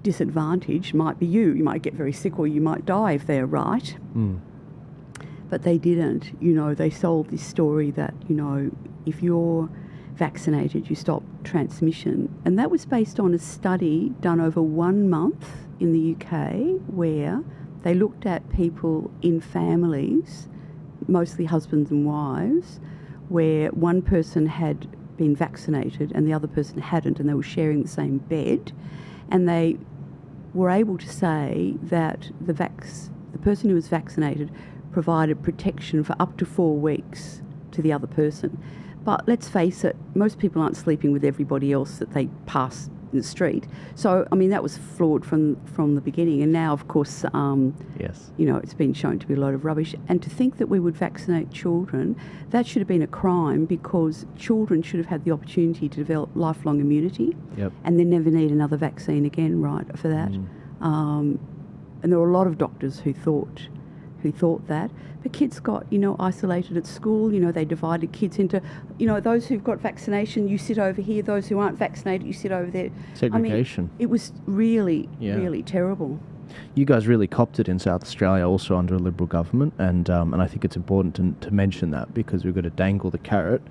S2: disadvantaged might be you. You might get very sick, or you might die if they're right. But they didn't. You know, they sold this story that, you know, if you're vaccinated, you stop transmission. And that was based on a study done over 1 month in the UK, where they looked at people in families, mostly husbands and wives, where one person had been vaccinated and the other person hadn't, and they were sharing the same bed, and they were able to say that the person who was vaccinated provided protection for up to 4 weeks to the other person. But let's face it, most people aren't sleeping with everybody else that they pass in the street. So, I mean, that was flawed from the beginning. And now, of course,
S1: yes,
S2: you know, it's been shown to be a load of rubbish. And to think that we would vaccinate children, that should have been a crime, because children should have had the opportunity to develop lifelong immunity.
S1: Yep.
S2: And then never need another vaccine again, right, for that. And there were a lot of doctors who thought that. But kids got, you know, isolated at school. You know, they divided kids into, you know, those who've got vaccination, you sit over here. Those who aren't vaccinated, you sit over there.
S1: Segregation.
S2: I mean, it was really, really terrible.
S1: You guys really copped it in South Australia, also under a Liberal government, and I think it's important to mention that, because we've got to dangle the carrot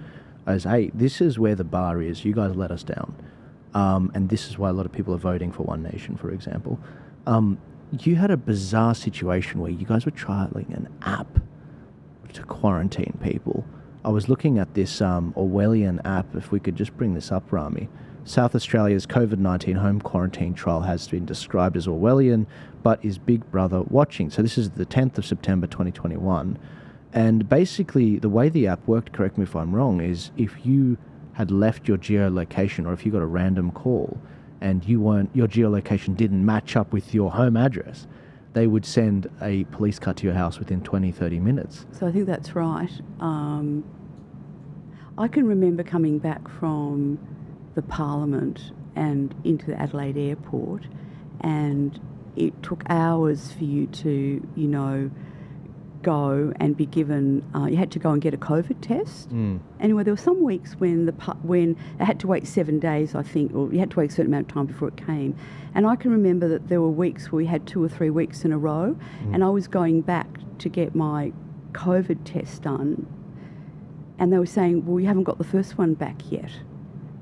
S1: as, hey, this is where the bar is. You guys let us down. And this is why a lot of people are voting for One Nation, for example. You had a bizarre situation where you guys were trialling an app to quarantine people. I was looking at this Orwellian app. If we could just bring this up, Rami. South Australia's COVID-19 home quarantine trial has been described as Orwellian, but is Big Brother watching. So this is the 10th of September 2021. And basically, the way the app worked, correct me if I'm wrong, is if you had left your geolocation, or if you got a random call, and your geolocation didn't match up with your home address, they would send a police car to your house within 20, 30 minutes.
S2: So I think that's right. I can remember coming back from the Parliament and into the Adelaide airport, and it took hours for you to, you know, go and be given, you had to go and get a COVID test. Anyway, there were some weeks when I had to wait 7 days, I think, or you had to wait a certain amount of time before it came. And I can remember that there were weeks where we had 2 or 3 weeks in a row, and I was going back to get my COVID test done, and they were saying, well, you haven't got the first one back yet.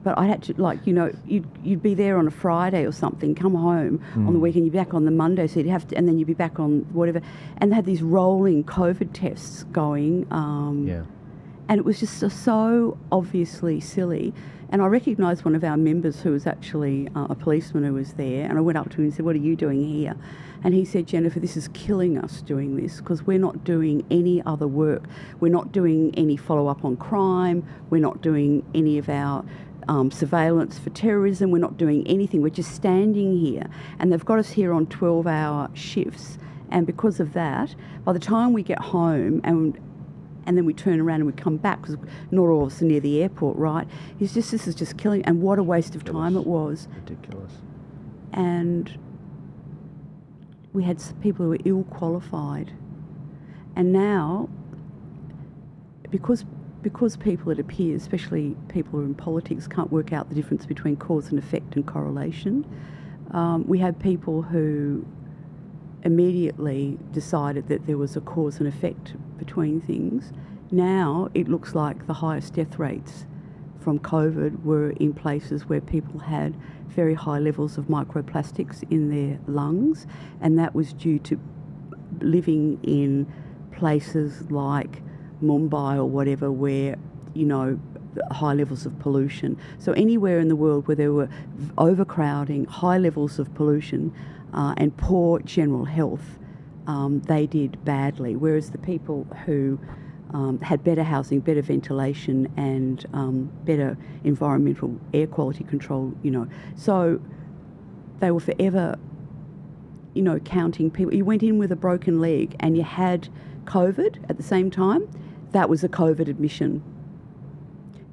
S2: But I had to, like, you know, you'd be there on a Friday or something, come home on the weekend, you'd be back on the Monday, so you'd have to, and then you'd be back on whatever. And they had these rolling COVID tests going. And it was just so obviously silly. And I recognised one of our members who was actually a policeman who was there, and I went up to him and said, "What are you doing here?" And he said, "Jennifer, this is killing us doing this because we're not doing any other work. We're not doing any follow-up on crime. We're not doing any of our surveillance for terrorism. We're not doing anything. We're just standing here. And they've got us here on 12-hour shifts. And because of that, by the time we get home and then we turn around and we come back, because not all of us are near the airport, right? This is just killing. And what a waste of time it was.
S1: Ridiculous.
S2: And we had people who were ill-qualified. And now, because people, it appears, especially people who are in politics, can't work out the difference between cause and effect and correlation, we had people who immediately decided that there was a cause and effect between things. Now it looks like the highest death rates from COVID were in places where people had very high levels of microplastics in their lungs, and that was due to living in places like Mumbai or whatever, where, you know, high levels of pollution. So anywhere in the world where there were overcrowding, high levels of pollution, and poor general health, they did badly. Whereas the people who had better housing, better ventilation, and better environmental air quality control, you know, so they were forever, you know, counting people. You went in with a broken leg and you had COVID at the same time, that was a COVID admission.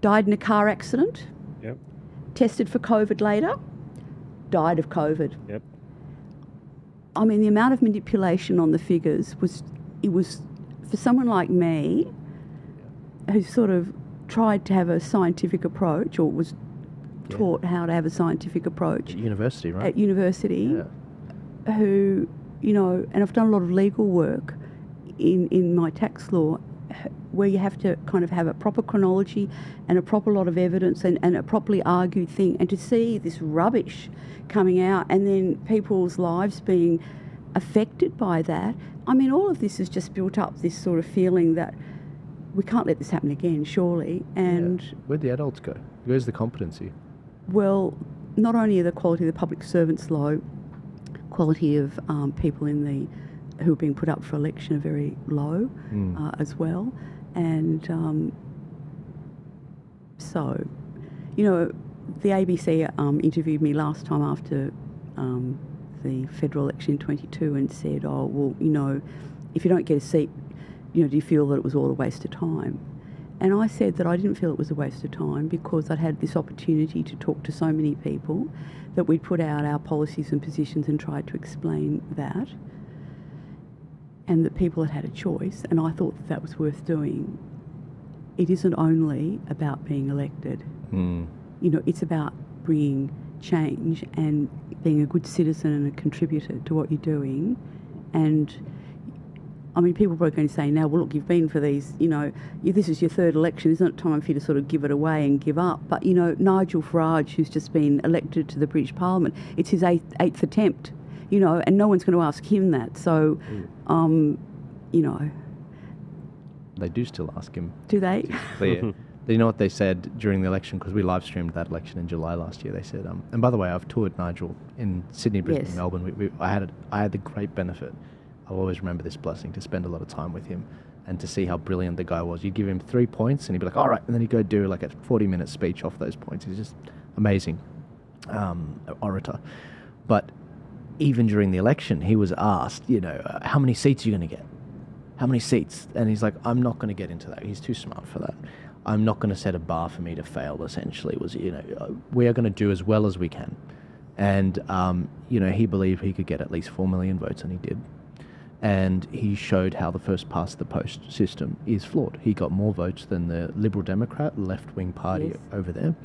S2: Died in a car accident.
S3: Yep.
S2: Tested for COVID later. Died of COVID.
S3: Yep.
S2: I mean, the amount of manipulation on the figures was for someone like me, who sort of tried to have a scientific approach, or was taught how to have a scientific approach.
S1: At university, right?
S2: At university.
S1: Yeah.
S2: Who, you know, and I've done a lot of legal work in my tax law, where you have to kind of have a proper chronology and a proper lot of evidence and a properly argued thing, and to see this rubbish coming out and then people's lives being affected by that. I mean, all of this has just built up this sort of feeling that we can't let this happen again, surely. And
S1: where'd the adults go? Where's the competency?
S2: Well, not only are the quality of the public servants low, quality of people who are being put up for election are very low as well. And so, you know, the ABC interviewed me last time after the federal election in 22 and said, "Oh, well, you know, if you don't get a seat, you know, do you feel that it was all a waste of time?" And I said that I didn't feel it was a waste of time because I'd had this opportunity to talk to so many people, that we'd put out our policies and positions and tried to explain that, and that people had had a choice, and I thought that was worth doing. It isn't only about being elected. You know, it's about bringing change and being a good citizen and a contributor to what you're doing. And I mean, people are going to say now, well, look, you've been for these, you know, this is your third election, isn't it time for you to sort of give it away and give up? But, you know, Nigel Farage, who's just been elected to the British Parliament, it's his eighth attempt, you know, and no one's going to ask him that. So, you know.
S1: They do still ask him.
S2: Do they?
S1: You know what they said during the election, because we live streamed that election in July last year. They said, and by the way, I've toured Nigel in Sydney, Brisbane, Melbourne. I had the great benefit. I'll always remember this blessing to spend a lot of time with him and to see how brilliant the guy was. You'd give him 3 points and he'd be like, all right, and then he'd go do like a 40-minute speech off those points. He's just amazing orator. But even during the election, he was asked, you know, how many seats are you going to get? How many seats? And he's like, I'm not going to get into that. He's too smart for that. I'm not going to set a bar for me to fail, essentially. Was, you know, we are going to do as well as we can. And, you know, he believed he could get at least 4 million votes, and he did. And he showed how the first past the post system is flawed. He got more votes than the Liberal Democrat left-wing party over there.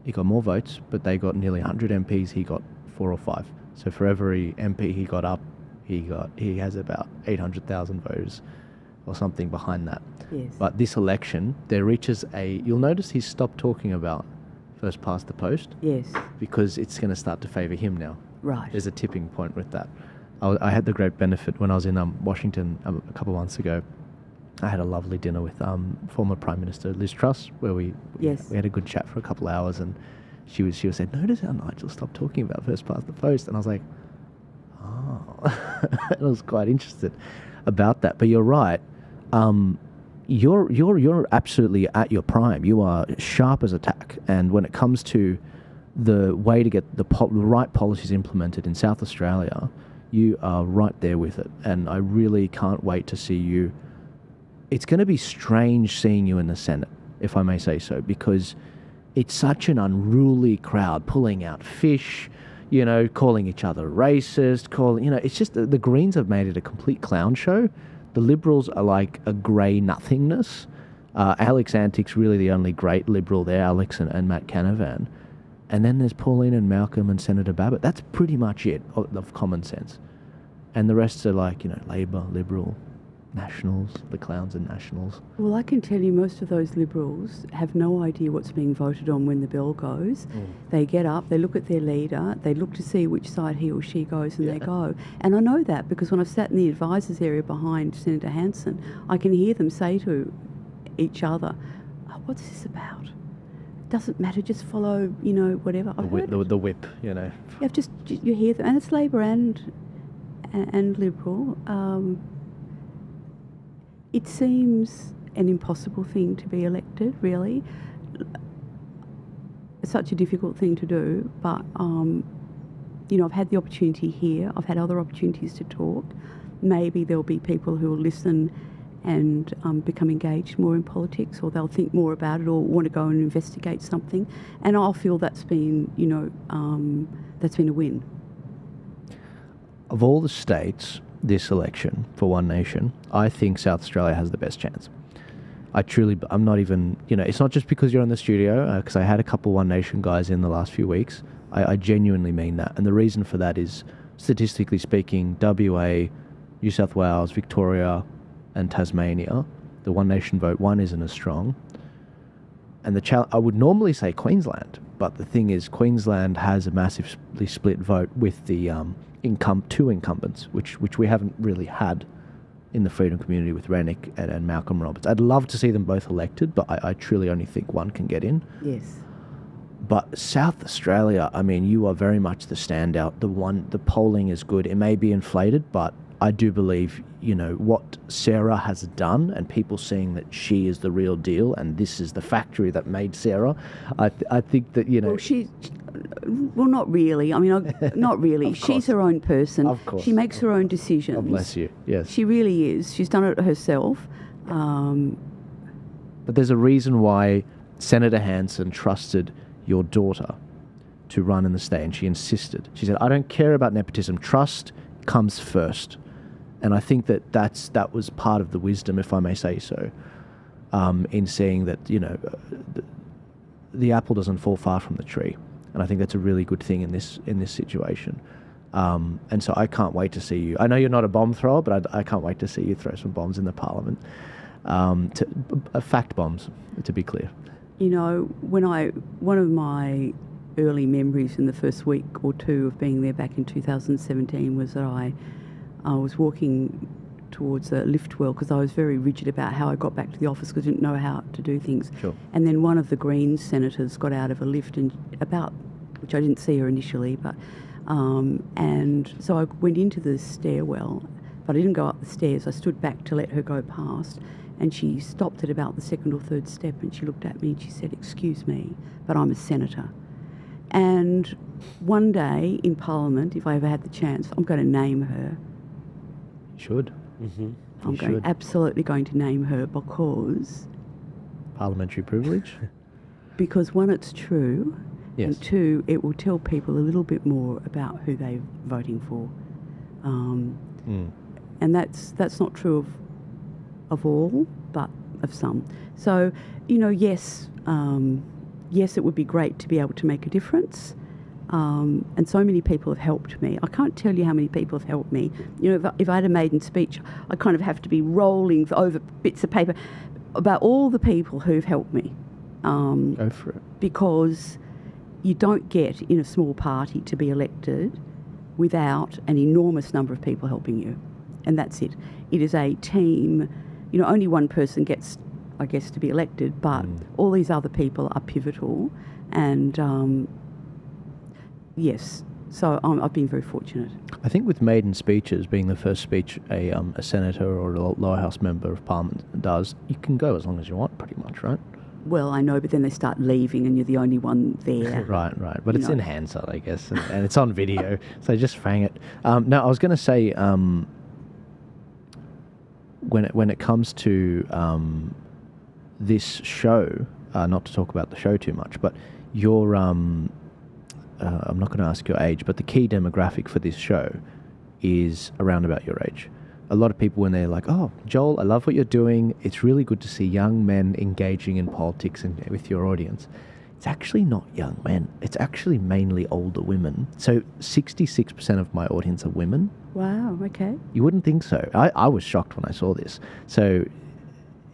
S1: He got more votes, but they got nearly 100 MPs. He got 4 or 5. So for every MP he got up, he has about 800,000 voters or something behind that.
S2: Yes.
S1: But this election, there reaches you'll notice he's stopped talking about first past the post.
S2: Yes.
S1: Because it's going to start to favour him now.
S2: Right.
S1: There's a tipping point with that. I had the great benefit when I was in Washington a couple of months ago. I had a lovely dinner with former Prime Minister Liz Truss, where we had a good chat for a couple of hours, and she was saying, notice how Nigel stopped talking about first past the post, and I was like, oh, I was quite interested about that. But you're right. You're absolutely at your prime. You are sharp as a tack, and when it comes to the way to get the right policies implemented in South Australia, you are right there with it. And I really can't wait to see you. It's going to be strange seeing you in the Senate, if I may say so, because it's such an unruly crowd pulling out fish, calling each other racist, it's just the Greens have made it a complete clown show. The Liberals are like a grey nothingness. Alex Antique's really the only great Liberal there, Alex and Matt Canavan. And then there's Pauline and Malcolm and Senator Babbitt. That's pretty much it of common sense. And the rest are like, Labor, Liberal, Nationals, the clowns and Nationals.
S2: Well, I can tell you most of those Liberals have no idea what's being voted on when the bell goes. They get up, they look at their leader, they look to see which side he or she goes, and they go. And I know that because when I've sat in the advisors area behind Senator Hanson, I can hear them say to each other, what's this about? Doesn't matter, just follow, whatever.
S1: The whip,
S2: You hear them, and it's Labor and Liberal. It seems an impossible thing to be elected, really. It's such a difficult thing to do, but, I've had the opportunity here. I've had other opportunities to talk. Maybe there'll be people who will listen and become engaged more in politics, or they'll think more about it or want to go and investigate something. And I'll feel that's been, that's been a win.
S1: Of all the states, this election for One Nation, I think South Australia has the best chance. I'm not even, it's not just because you're in the studio, because I had a couple One Nation guys in the last few weeks. I genuinely mean that. And the reason for that is, statistically speaking, WA, New South Wales, Victoria, and Tasmania, the One Nation vote, one isn't as strong. And I would normally say Queensland, but the thing is, Queensland has a massively split vote with the two incumbents, which we haven't really had in the freedom community with Rennick and Malcolm Roberts. I'd love to see them both elected, but I truly only think one can get in.
S2: Yes.
S1: But South Australia, you are very much the standout. The polling is good. It may be inflated, but I do believe, what Sarah has done, and people seeing that she is the real deal and this is the factory that made Sarah. I think that,
S2: Well, not really. Not really. She's her own person.
S1: Of course.
S2: She makes her own decisions.
S1: Oh, bless you. Yes.
S2: She really is. She's done it herself.
S1: But there's a reason why Senator Hanson trusted your daughter to run in the state, and she insisted. She said, I don't care about nepotism. Trust comes first. And I think that was part of the wisdom, if I may say so, in saying that, the apple doesn't fall far from the tree. And I think that's a really good thing in this situation. And so I can't wait to see you. I know you're not a bomb thrower, but I can't wait to see you throw some bombs in the Parliament. Fact bombs, to be clear.
S2: One of my early memories in the first week or two of being there back in 2017 was that I was walking towards a lift well because I was very rigid about how I got back to the office because I didn't know how to do things.
S1: Sure.
S2: And then one of the Greens senators got out of a lift which I didn't see her initially, but and so I went into the stairwell, but I didn't go up the stairs. I stood back to let her go past, and she stopped at about the second or third step, and she looked at me and she said, "Excuse me, but I'm a senator." And one day in Parliament, if I ever had the chance, I'm going to name her.
S1: You should.
S3: Mm-hmm.
S2: I'm absolutely going to name her because...
S1: Parliamentary privilege?
S2: Because one, it's true,
S1: yes.
S2: And two, it will tell people a little bit more about who they're voting for. And that's not true of all, but of some. So, yes, it would be great to be able to make a difference, And so many people have helped me. I can't tell you how many people have helped me. You know, if I had a maiden speech, I kind of have to be rolling over bits of paper about all the people who've helped me.
S1: Go for it.
S2: Because you don't get in a small party to be elected without an enormous number of people helping you. And that's it. It is a team. You know, only one person gets, I guess, to be elected, but all these other people are pivotal. And yes, so I've been very fortunate.
S1: I think with maiden speeches, being the first speech a senator or a lower house member of parliament does, you can go as long as you want, pretty much, right?
S2: Well, I know, but then they start leaving and you're the only one there.
S1: Right. But it's in Hansard, I guess, and it's on video, so just fang it. No, I was going to say, when it comes to this show, not to talk about the show too much, but your I'm not going to ask your age, but the key demographic for this show is around about your age. A lot of people, when they're like, "Oh, Joel, I love what you're doing. It's really good to see young men engaging in politics and with your audience." It's actually not young men. It's actually mainly older women. So 66% of my audience are women.
S2: Wow, okay.
S1: You wouldn't think so. I was shocked when I saw this. So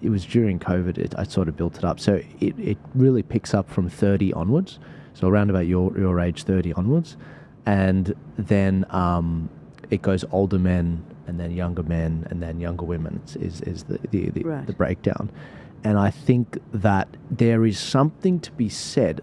S1: it was during COVID, I sort of built it up. So it really picks up from 30 onwards. So around about your age, 30 onwards. And then it goes older men, and then younger men, and then younger women is the breakdown. And I think that there is something to be said.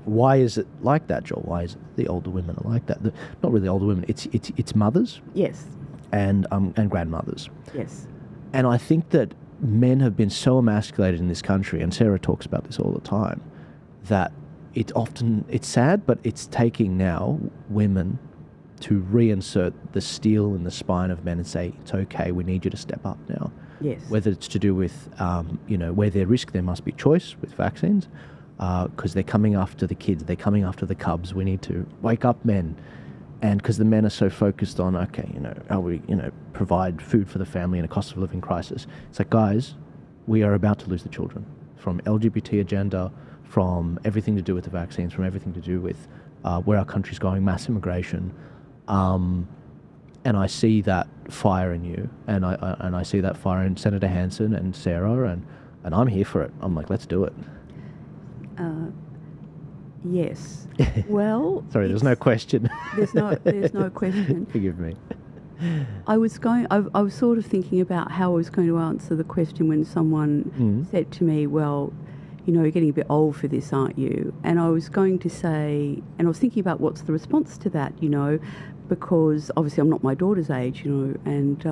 S1: Why is it like that, Joel? Why is it the older women are like that? Not really older women. It's mothers.
S2: Yes.
S1: And grandmothers.
S2: Yes.
S1: And I think that men have been so emasculated in this country, and Sarah talks about this all the time, that it's sad, but it's taking now women to reinsert the steel in the spine of men and say, it's okay, we need you to step up now.
S2: Yes.
S1: Whether it's to do with, where there's risk, there must be choice with vaccines, because they're coming after the kids, they're coming after the cubs. We need to wake up men. And because the men are so focused on, okay, how we, provide food for the family in a cost of living crisis. It's like, guys, we are about to lose the children from LGBT agenda, from everything to do with the vaccines, from everything to do with where our country's going, mass immigration. And I see that fire in you, and I see that fire in Senator Hanson and Sarah, and I'm here for it. I'm like, let's do it.
S2: Yes. Well,
S1: sorry, there's no question.
S2: There's no question.
S1: Forgive me.
S2: I was sort of thinking about how I was going to answer the question when someone said to me, well, you're getting a bit old for this, aren't you? And I was going to say, and I was thinking about what's the response to that, because obviously I'm not my daughter's age, and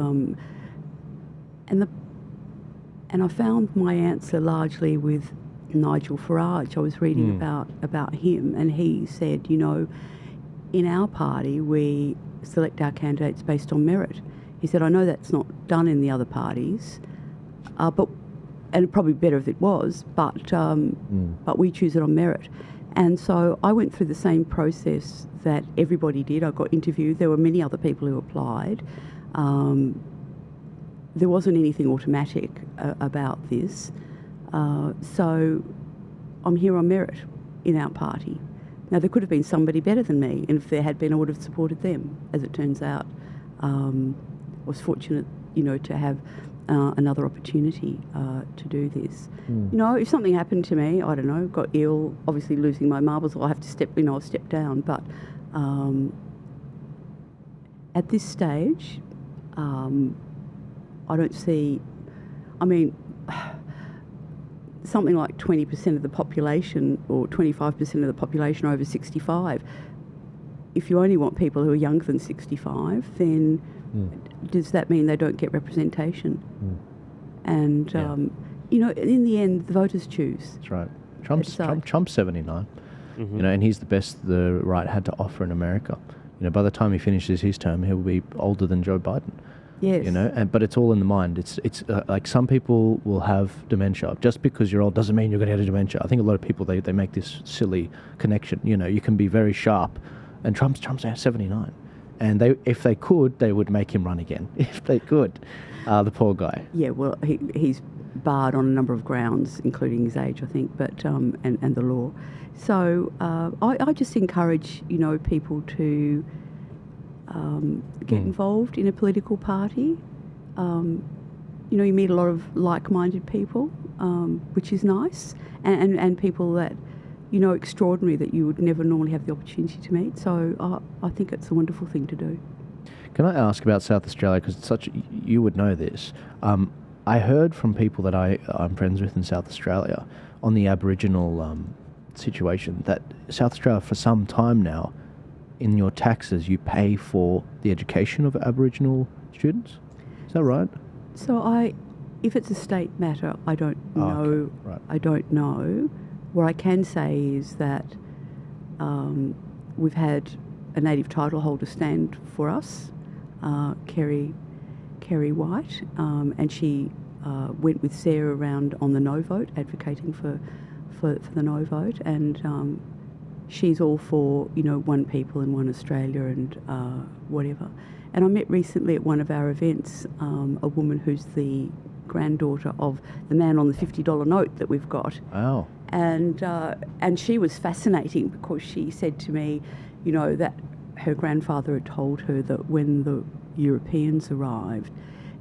S2: I found my answer largely with Nigel Farage. I was reading about him, and he said, in our party we select our candidates based on merit. He said, I know that's not done in the other parties, and probably better if it was, but we choose it on merit. And so I went through the same process that everybody did. I got interviewed. There were many other people who applied. There wasn't anything automatic about this. So I'm here on merit in our party. Now, there could have been somebody better than me, and if there had been, I would have supported them. As it turns out, I was fortunate, to have another opportunity to do this. If something happened to me, I don't know, got ill, obviously losing my marbles, I'll have to step down. But at this stage, I don't see, something like 20% of the population or 25% of the population are over 65. If you only want people who are younger than 65, then does that mean they don't get representation? And, in the end, the voters choose.
S1: That's right. Trump's 79, and he's the best the right had to offer in America. By the time he finishes his term, he'll be older than Joe Biden.
S2: Yes.
S1: But it's all in the mind. It's like some people will have dementia. Just because you're old doesn't mean you're going to have dementia. I think a lot of people, they make this silly connection. You can be very sharp, and Trump's 79. And if they could, they would make him run again. If they could, the poor guy.
S2: Yeah, well, he's barred on a number of grounds, including his age, I think, but and the law. So I just encourage, people to get involved in a political party. You meet a lot of like-minded people, which is nice, and people that, extraordinary that you would never normally have the opportunity to meet. So I think it's a wonderful thing to do.
S1: Can I ask about South Australia? Because you would know this. I heard from people that I'm friends with in South Australia on the Aboriginal situation that South Australia, for some time now, in your taxes, you pay for the education of Aboriginal students. Is that right?
S2: So if it's a state matter, I don't know.
S1: Okay. Right.
S2: I don't know. What I can say is that we've had a native title holder stand for us, Kerry White, and she went with Sarah around on the no vote, advocating for the no vote, and she's all for one people and one Australia and whatever. And I met recently at one of our events a woman who's the granddaughter of the man on the $50 note that we've got.
S1: Wow.
S2: And she was fascinating because she said to me, that her grandfather had told her that when the Europeans arrived,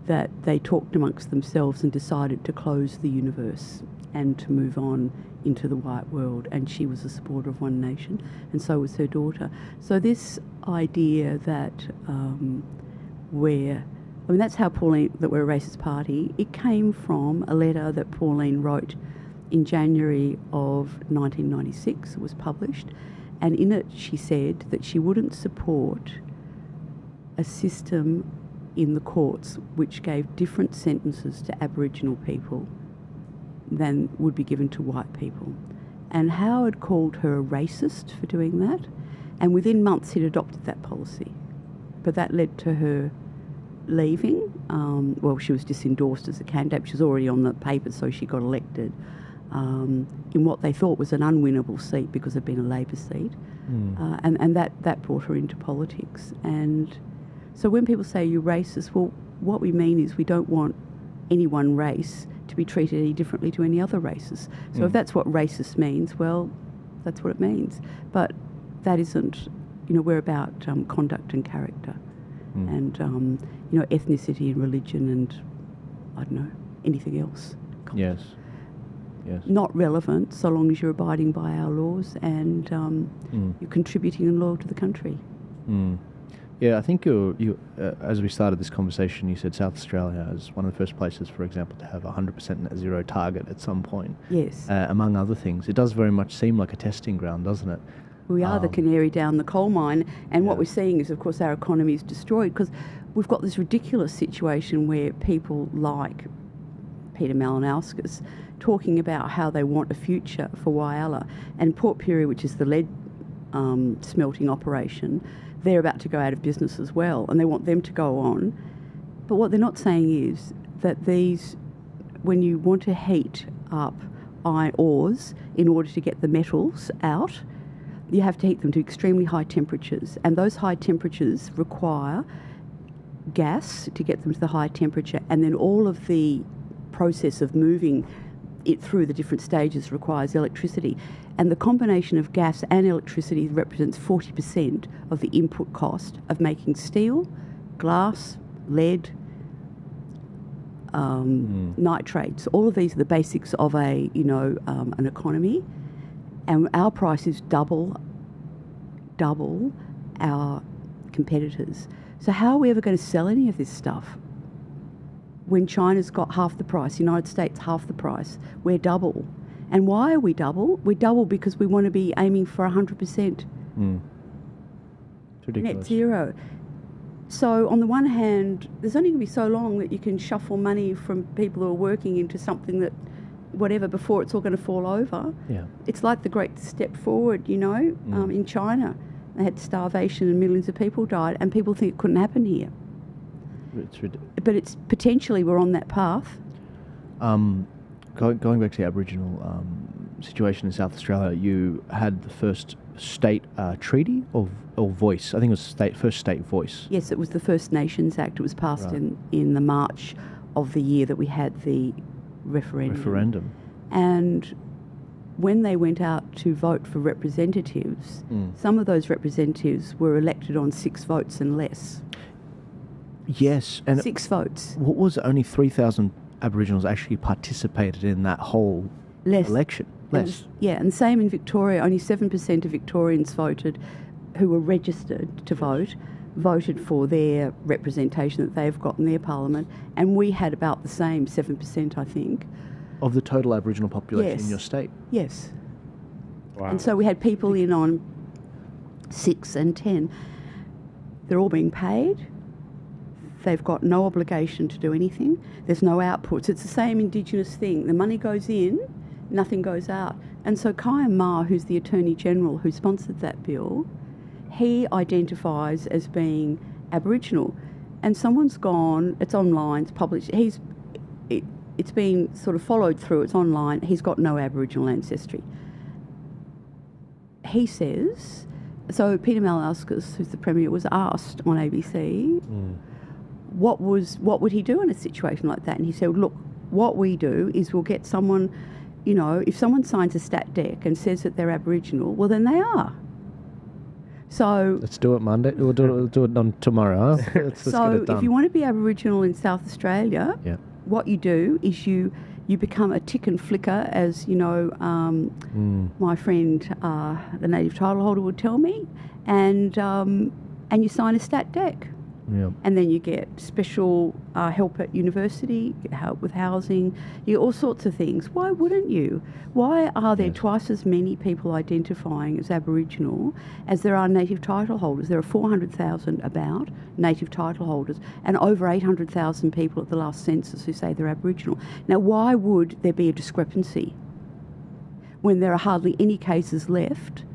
S2: that they talked amongst themselves and decided to close the universe and to move on into the white world, and she was a supporter of one nation, and so was her daughter. So this idea that that's how Pauline, that we're a racist party, it came from a letter that Pauline wrote in January of 1996. It was published, and in it she said that she wouldn't support a system in the courts which gave different sentences to Aboriginal people than would be given to white people. And Howard called her a racist for doing that, and within months he'd adopted that policy. But that led to her leaving. She was disendorsed as a candidate. She was already on the paper, so she got elected in what they thought was an unwinnable seat because it had been a Labor seat. And that brought her into politics. And so when people say you're racist, well, what we mean is we don't want any one race to be treated any differently to any other races. So if that's what racist means, well, that's what it means. But that isn't, we're about conduct and character and, ethnicity and religion and, I don't know, anything else.
S1: Yes.
S2: Not relevant so long as you're abiding by our laws and you're contributing and loyal to the country.
S1: Yeah, I think you as we started this conversation, you said South Australia is one of the first places, for example, to have a 100% net zero target at some point.
S2: Yes.
S1: Among other things. It does very much seem like a testing ground, doesn't it?
S2: We are the canary down the coal mine, and what we're seeing is, of course, our economy is destroyed because we've got this ridiculous situation where people like Peter Malinauskas talking about how they want a future for Whyalla, and Port Pirie, which is the lead smelting operation, they're about to go out of business as well, and they want them to go on. But what they're not saying is that when you want to heat up iron ores in order to get the metals out, you have to heat them to extremely high temperatures, and those high temperatures require gas to get them to the high temperature, and then all of the process of moving it through the different stages requires electricity. And the combination of gas and electricity represents 40% of the input cost of making steel, glass, lead, nitrates. All of these are the basics of an economy. And our price is double our competitors. So how are we ever going to sell any of this stuff? When China's got half the price, United States half the price, we're double. And why are we double? We're double because we want to be aiming for 100%
S1: It's ridiculous.
S2: net zero. So on the one hand, there's only going to be so long that you can shuffle money from people who are working into something that, whatever, before it's all going to fall over.
S1: Yeah.
S2: It's like the great step forward, in China. They had starvation and millions of people died, and people think it couldn't happen here. But it's potentially we're on that path.
S1: Going back to the Aboriginal situation in South Australia, you had the first state treaty or voice. I think it was first state voice.
S2: Yes, it was the First Nations Act. It was passed in the March of the year that we had the referendum. And when they went out to vote for representatives, some of those representatives were elected on 6 votes and less.
S1: Yes. And
S2: 6 votes.
S1: What was only 3,000 Aboriginals actually participated in that whole election? Less.
S2: And same in Victoria. Only 7% of Victorians voted who were registered to vote, voted for their representation that they've got in their parliament. And we had about the same, 7%, I think.
S1: Of the total Aboriginal population in your state?
S2: Yes.
S3: Wow.
S2: And so we had people in on 6 and 10. They're all being paid. They've got no obligation to do anything. There's no outputs. It's the same Indigenous thing. The money goes in, nothing goes out. And so Kyan Ma, who's the Attorney General who sponsored that bill, he identifies as being Aboriginal. And someone's gone, it's online, it's published, it's been sort of followed through, it's online, he's got no Aboriginal ancestry. He says, so Peter Malinauskas, who's the Premier, was asked on ABC, what would he do in a situation like that? And he said, look, what we do is we'll get someone, you know, if someone signs a stat dec and says that they're Aboriginal, well, then they are. So
S1: let's do it Monday. We'll do it on tomorrow. Huh? Let's get it done.
S2: If you want to be Aboriginal in South Australia, what you do is you become a tick and flicker, as you know, my friend, the native title holder, would tell me, and you sign a stat dec.
S1: Yeah.
S2: And then you get special help at university, you get help with housing, you get all sorts of things. Why wouldn't you? Why are there twice as many people identifying as Aboriginal as there are native title holders? There are 400,000 about native title holders and over 800,000 people at the last census who say they're Aboriginal. Now, why would there be a discrepancy when there are hardly any cases left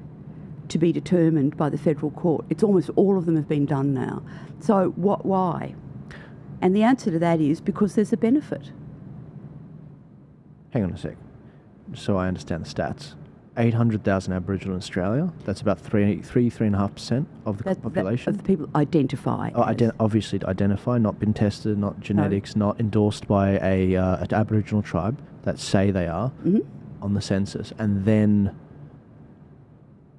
S2: to be determined by the federal court? It's almost all of them have been done now. So why? And the answer to that is because there's a benefit.
S1: Hang on a sec. So I understand the stats. 800,000 Aboriginal in Australia. That's about 3.5% of the population.
S2: Of the people identify.
S1: Obviously identify, not been tested, not genetics, not endorsed by an Aboriginal tribe that say they are on the census. And then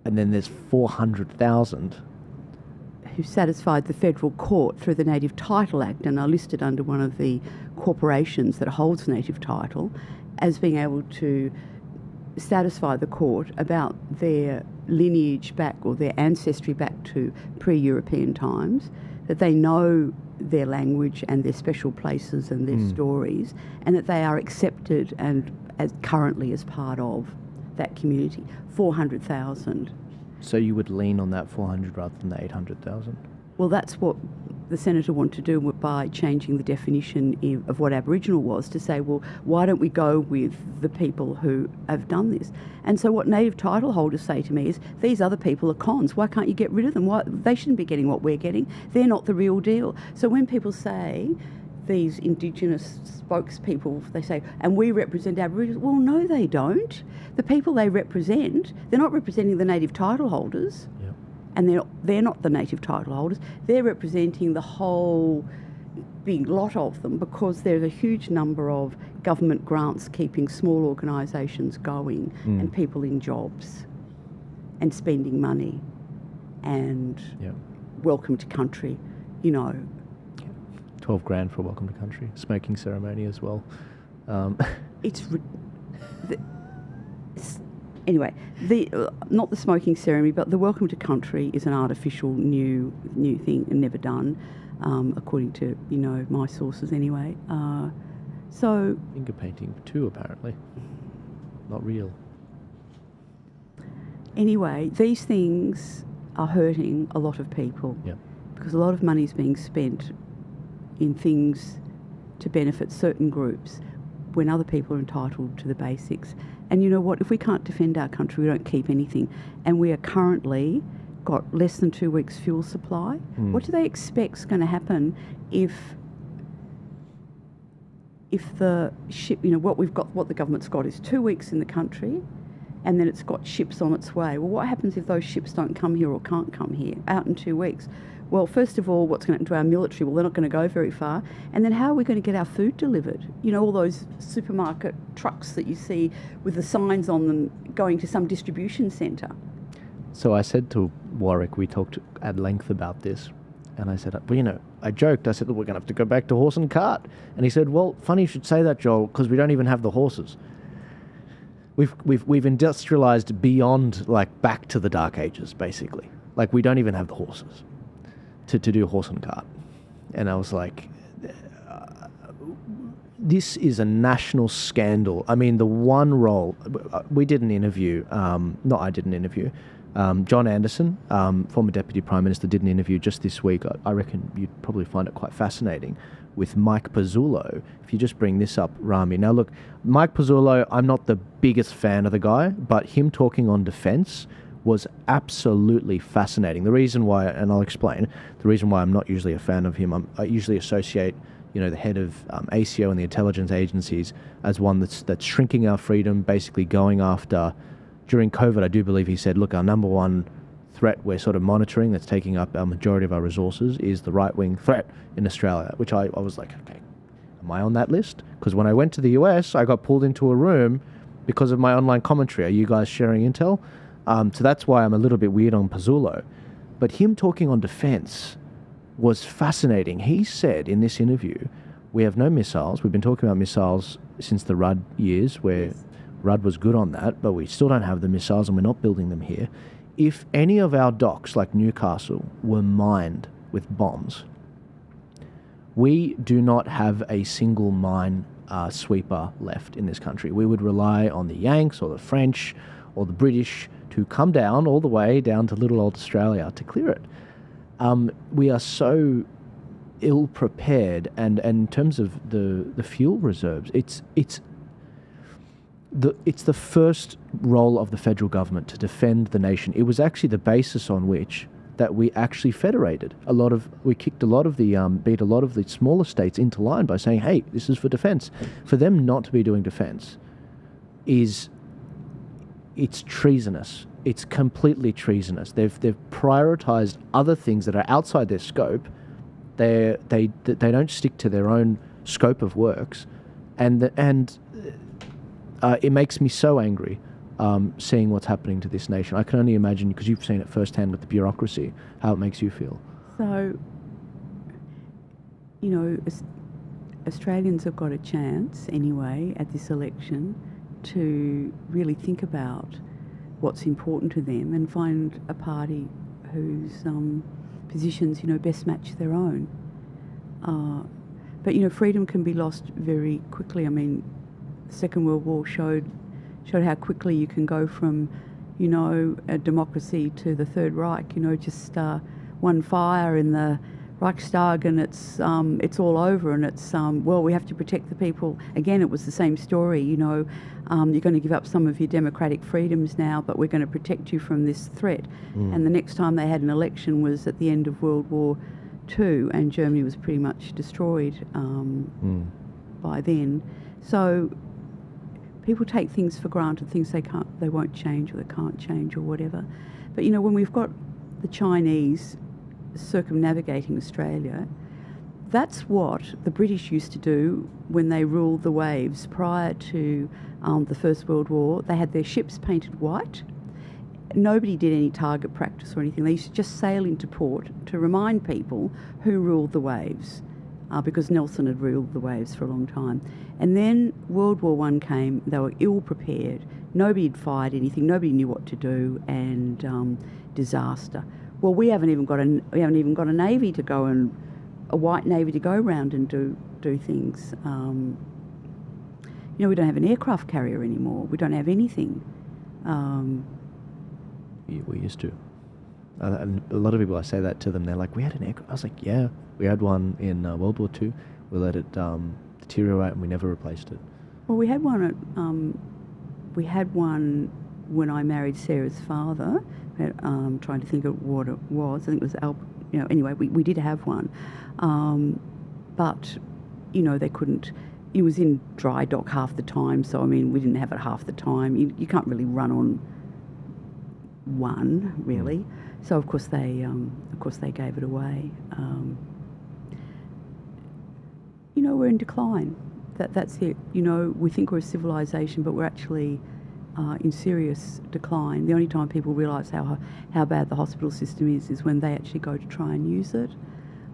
S1: there's 400,000
S2: who satisfied the federal court through the Native Title Act and are listed under one of the corporations that holds native title as being able to satisfy the court about their lineage back or their ancestry back to pre-European times, that they know their language and their special places and their stories, and that they are accepted and currently as part of that community. 400,000.
S1: So you would lean on that 400 rather than the 800,000?
S2: Well, that's what the Senator wanted to do by changing the definition of what Aboriginal was, to say, well, why don't we go with the people who have done this? And so what native title holders say to me is, these other people are cons. Why can't you get rid of them? Why? They shouldn't be getting what we're getting. They're not the real deal. So when people say, these Indigenous spokespeople, they say, and we represent Aboriginals. Well, no, they don't. The people they represent, they're not representing the native title holders, and they're not the native title holders. They're representing the whole big lot of them, because there's a huge number of government grants keeping small organisations going and people in jobs and spending money and welcome to country, you know.
S1: 12 grand for Welcome to Country. Smoking ceremony as well.
S2: Anyway, not the smoking ceremony, but the Welcome to Country is an artificial new thing and never done, according to, you know, my sources anyway. So
S1: finger painting too, apparently. Not real.
S2: Anyway, these things are hurting a lot of people because a lot of money is being spent in things to benefit certain groups when other people are entitled to the basics. And you know what? If we can't defend our country, we don't keep anything. And we are currently got less than 2 weeks fuel supply. What do they expect is going to happen if the ship, you know, what the government's got is 2 weeks in the country, and then it's got ships on its way. Well, what happens if those ships don't come here or can't come here out in 2 weeks? well, first of all, what's going to happen to our military? Well, they're not going to go very far. And then how are we going to get our food delivered? You know, all those supermarket trucks that you see with the signs on them going to some distribution centre.
S1: So I said to Warwick, we talked at length about this, and I said, well, you know, I joked, I said, we're going to have to go back to horse and cart. And he said, well, funny you should say that, Joel, because we don't even have the horses. We've industrialized beyond, like, back to the Dark Ages, basically. Like, we don't even have the horses to do horse and cart. And I was like, this is a national scandal. I mean, the one role, we did an interview, not I did an interview, John Anderson, former Deputy Prime Minister, did an interview just this week. I reckon you'd probably find it quite fascinating, with Mike Pizzullo. If you just bring this up, Rami. Now look, Mike Pizzullo, I'm not the biggest fan of the guy, but him talking on defence was absolutely fascinating. The reason why, and I'll explain, the reason why I'm not usually a fan of him, I usually associate, you know, the head of ACO and the intelligence agencies as one that's shrinking our freedom, basically going after. During COVID, I do believe he said, look, our number one threat we're sort of monitoring that's taking up our majority of our resources is the right-wing threat in Australia, which I was like, okay, am I on that list? Because when I went to the US, I got pulled into a room because of my online commentary. Are you guys sharing intel? So that's why I'm a little bit weird on Pizzullo. But him talking on defence was fascinating. He said in this interview, we have no missiles. We've been talking about missiles since the Rudd years, where Rudd was good on that, but we still don't have the missiles and we're not building them here. If any of our docks, like Newcastle, were mined with bombs, we do not have a single mine sweeper left in this country. We would rely on the Yanks or the French or the British to come down all the way down to little old Australia to clear it. We are so ill prepared, and in terms of the fuel reserves, it's the first role of the federal government to defend the nation. It was actually the basis on which that we actually federated. We beat a lot of the smaller states into line by saying, hey, this is for defence. For them not to be doing defence it's treasonous. It's completely treasonous. They've prioritised other things that are outside their scope. They don't stick to their own scope of works, and it makes me so angry seeing what's happening to this nation. I can only imagine, because you've seen it firsthand with the bureaucracy, how it makes you feel.
S2: So, you know, Australians have got a chance anyway at this election to really think about what's important to them and find a party whose positions, you know, best match their own. But, you know, freedom can be lost very quickly. I mean, the Second World War showed how quickly you can go from, you know, a democracy to the Third Reich. You know, just one fire in the Reichstag and it's all over, and it's well, we have to protect the people. Again, it was the same story. You know, you're going to give up some of your democratic freedoms now, but we're going to protect you from this threat. And the next time they had an election was at the end of World War II, and Germany was pretty much destroyed by then. So people take things for granted, things they won't change or they can't change or whatever. But you know, when we've got the Chinese circumnavigating Australia, that's what the British used to do when they ruled the waves prior to the First World War. They had their ships painted white. Nobody did any target practice or anything. They used to just sail into port to remind people who ruled the waves, because Nelson had ruled the waves for a long time. And then World War I came. They were ill prepared. Nobody had fired anything. Nobody knew what to do, and disaster. Well, we haven't even got a navy to go, and a white navy to go around and do things. You know, we don't have an aircraft carrier anymore. We don't have anything.
S1: We used to. And a lot of people, I say that to them, they're like, we had an aircraft. I was like, yeah, we had one in World War II. We let it deteriorate and we never replaced it.
S2: Well, we had one when I married Sarah's father. Trying to think of what it was. I think it was you know, anyway, we did have one. But, you know, they couldn't. It was in dry dock half the time, so, I mean, we didn't have it half the time. You can't really run on one really. So of course they gave it away. We're in decline. That's it. We think we're a civilization, but we're actually in serious decline. The only time people realise how bad the hospital system is when they actually go to try and use it,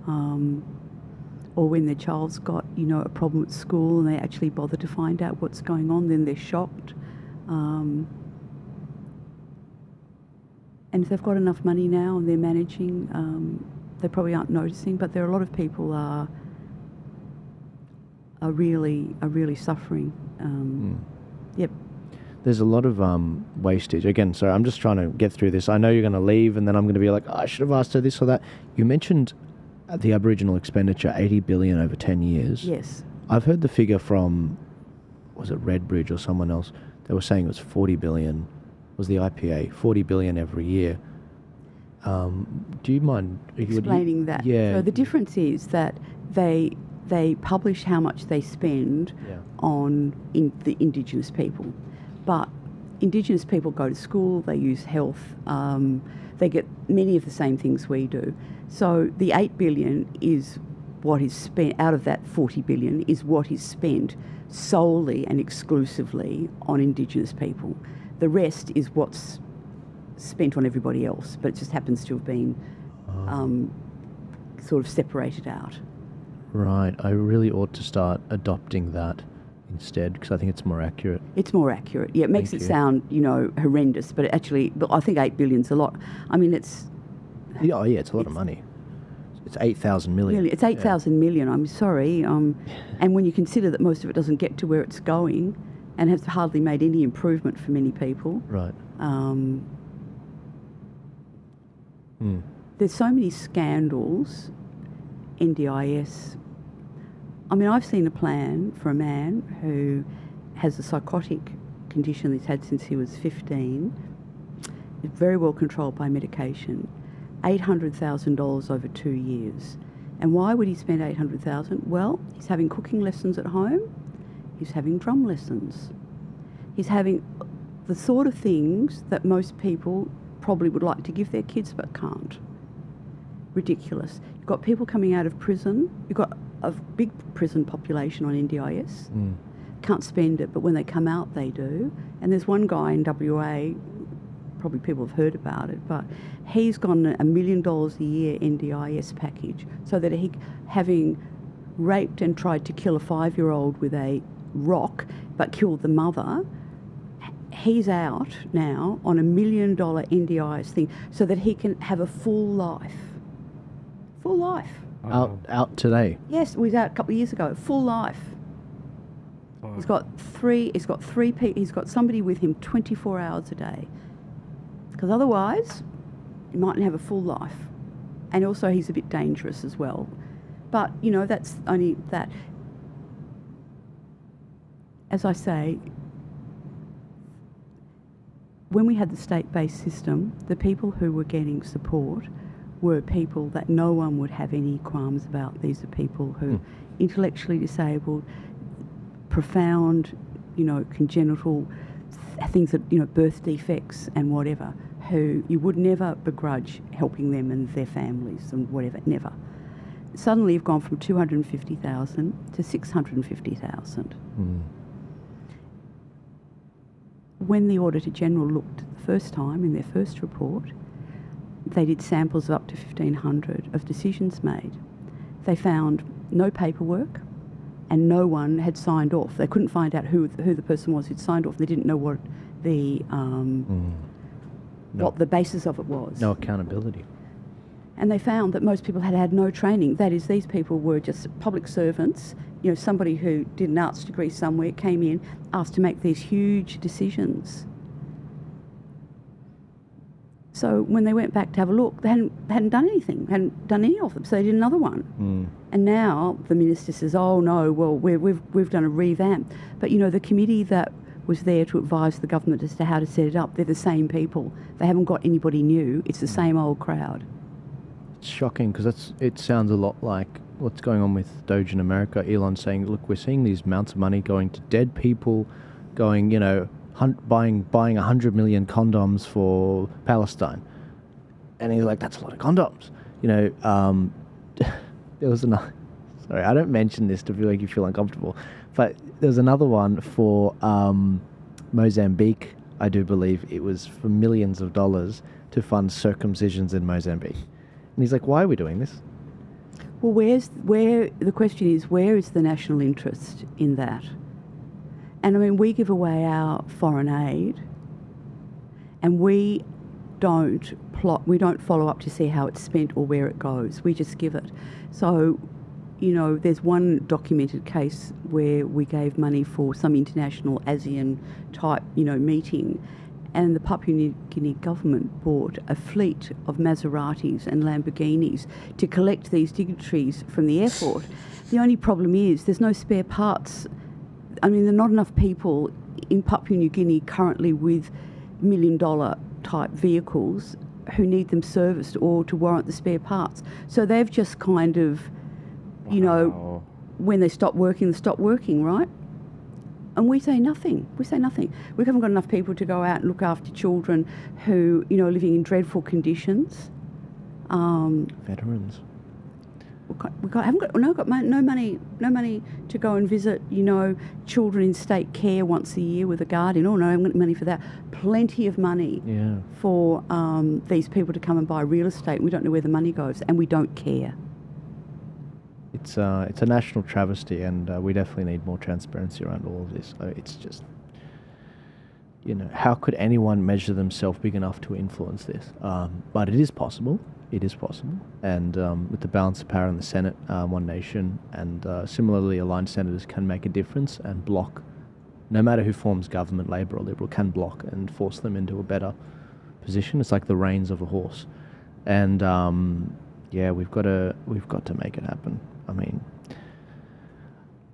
S2: or when their child's got a problem at school and they actually bother to find out what's going on. Then they're shocked. And if they've got enough money now and they're managing, they probably aren't noticing. But there are a lot of people are really suffering. Yep.
S1: There's a lot of wastage. Again, sorry, I'm just trying to get through this. I know you're going to leave, and then I'm going to be like, I should have asked her this or that. You mentioned the Aboriginal expenditure, 80 billion over 10 years.
S2: Yes.
S1: I've heard the figure from, was it Redbridge or someone else? They were saying it was 40 billion. Was the IPA 40 billion every year? Do you mind
S2: explaining that?
S1: Yeah.
S2: So the difference is that they publish how much they spend on the Indigenous people. But Indigenous people go to school, they use health, they get many of the same things we do. So the 8 billion is what is spent, out of that 40 billion is what is spent solely and exclusively on Indigenous people. The rest is what's spent on everybody else, but it just happens to have been sort of separated out.
S1: Right. I really ought to start adopting that instead, because I think it's more accurate.
S2: It's more accurate. Yeah, it makes it sound, horrendous, but I think 8 billion's a lot. I mean, it's...
S1: Yeah, it's a lot of money. It's 8,000 million.
S2: It's 8,000 million, I'm sorry. And when you consider that most of it doesn't get to where it's going and has hardly made any improvement for many people.
S1: Right.
S2: There's so many scandals, NDIS. I mean, I've seen a plan for a man who has a psychotic condition he's had since he was 15, is very well controlled by medication, $800,000 over 2 years. And why would he spend $800,000? Well, he's having cooking lessons at home, he's having drum lessons, he's having the sort of things that most people probably would like to give their kids but can't. Ridiculous. You've got people coming out of prison, you've got a big prison population on NDIS, can't spend it, but when they come out they do. And there's one guy in WA, probably people have heard about it, but he's got $1 million a year NDIS package, so that he, having raped and tried to kill a 5-year-old with a rock but killed the mother, he's out now on $1 million NDIS thing so that he can have a full life. Full life.
S1: Out today?
S2: Yes, he was out a couple of years ago. Full life. Wow. He's got three people. He's got somebody with him 24 hours a day. Because otherwise, he mightn't have a full life. And also, he's a bit dangerous as well. But, that's only that. As I say, when we had the state-based system, the people who were getting support were people that no one would have any qualms about. These are people who intellectually disabled, profound, congenital things that, birth defects and whatever, who you would never begrudge helping them and their families and whatever, never. Suddenly you've gone from 250,000 to 650,000. When the Auditor General looked the first time in their first report, they did samples of up to 1,500 of decisions made. They found no paperwork and no one had signed off. They couldn't find out who the person was who'd signed off. They didn't know what what the basis of it was.
S1: No accountability.
S2: And they found that most people had had no training. That is, these people were just public servants, somebody who did an arts degree somewhere, came in, asked to make these huge decisions. So when they went back to have a look, they hadn't done anything, hadn't done any of them, so they did another one. And now the minister says, oh no, well, we've done a revamp. But the committee that was there to advise the government as to how to set it up, they're the same people. They haven't got anybody new, it's the same old crowd.
S1: It's shocking, because it sounds a lot like what's going on with Doge in America. Elon saying, look, we're seeing these amounts of money going to dead people, going, buying 100 million condoms for Palestine. And he's like, that's a lot of condoms. You know, there was another... Sorry, I don't mention this to make you feel uncomfortable, but there was another one for Mozambique, I do believe. It was for millions of dollars to fund circumcisions in Mozambique. And he's like, why are we doing this?
S2: Well, the question is, where is the national interest in that? And I mean, we give away our foreign aid, and we don't follow up to see how it's spent or where it goes. We just give it. So, you know, there's one documented case where we gave money for some international ASEAN type, you know, meeting, and the Papua New Guinea government bought a fleet of Maseratis and Lamborghinis to collect these dignitaries from the airport. The only problem is there's no spare parts. I mean, there are not enough people in Papua New Guinea currently with $1 million type vehicles who need them serviced or to warrant the spare parts. So they've just kind of, you know, when they stop working, right? And we say nothing. We haven't got enough people to go out and look after children who, you know, are living in dreadful conditions.
S1: Veterans.
S2: Haven't got no money to go and visit, you know, children in state care once a year with a guardian. Oh no, I haven't got money for that. Plenty of money for these people to come and buy real estate. We don't know where the money goes, and we don't care.
S1: It's a national travesty, and we definitely need more transparency around all of this. It's just, you know, how could anyone measure themselves big enough to influence this? But it is possible. It is possible. And with the balance of power in the Senate, one nation, and similarly aligned senators can make a difference and block, no matter who forms government, Labor or Liberal, can block and force them into a better position. It's like the reins of a horse. And yeah, we've got to make it happen. I mean,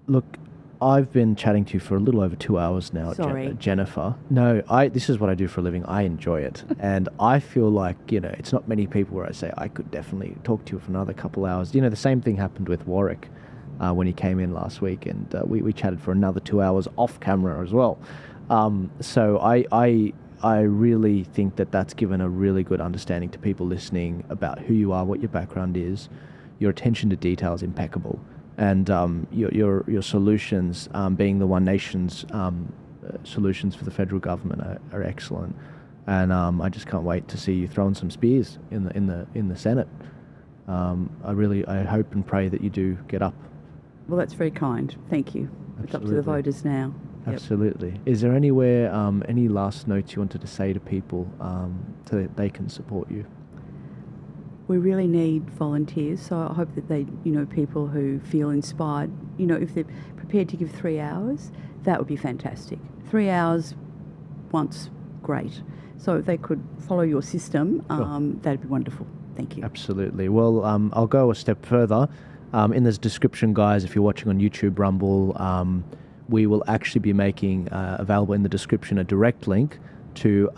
S1: look, I've been chatting to you for a little over 2 hours now,
S2: Sorry.
S1: Jennifer. No, this is what I do for a living. I enjoy it. And I feel like, you know, it's not many people where I say I could definitely talk to you for another couple hours. You know, the same thing happened with Warwick when he came in last week, and we chatted for another 2 hours off camera as well. So I really think that's given a really good understanding to people listening about who you are, what your background is. Your attention to detail is impeccable, and your solutions, being the One Nation's solutions for the federal government, are excellent. And I just can't wait to see you throwing some spears in the Senate. I hope and pray that you do get up.
S2: Well, that's very kind. Thank you. It's up to the voters now.
S1: Absolutely. Yep. Is there anywhere, any last notes you wanted to say to people so that they can support you?
S2: We really need volunteers, so I hope that they, you know, people who feel inspired, you know, if they're prepared to give 3 hours, that would be fantastic. 3 hours once, great. So if they could follow your system, that'd be wonderful. Thank you.
S1: Absolutely. Well, I'll go a step further. In the description, guys, if you're watching on YouTube, Rumble, we will actually be making available in the description a direct link to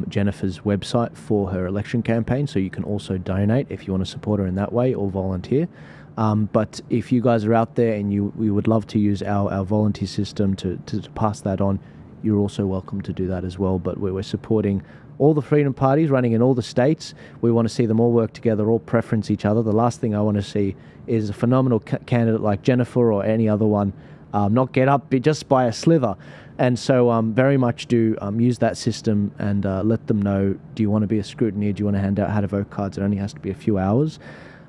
S1: Jennifer's website for her election campaign, so you can also donate if you want to support her in that way or volunteer. But if you guys are out there and we would love to use our volunteer system to pass that on, you're also welcome to do that as well. But we're supporting all the freedom parties running in all the states. We want to see them all work together, all preference each other. The last thing I want to see is a phenomenal candidate like Jennifer or any other one not get up just by a slither. And so very much do use that system and let them know, do you want to be a scrutineer? Do you want to hand out how to vote cards? It only has to be a few hours.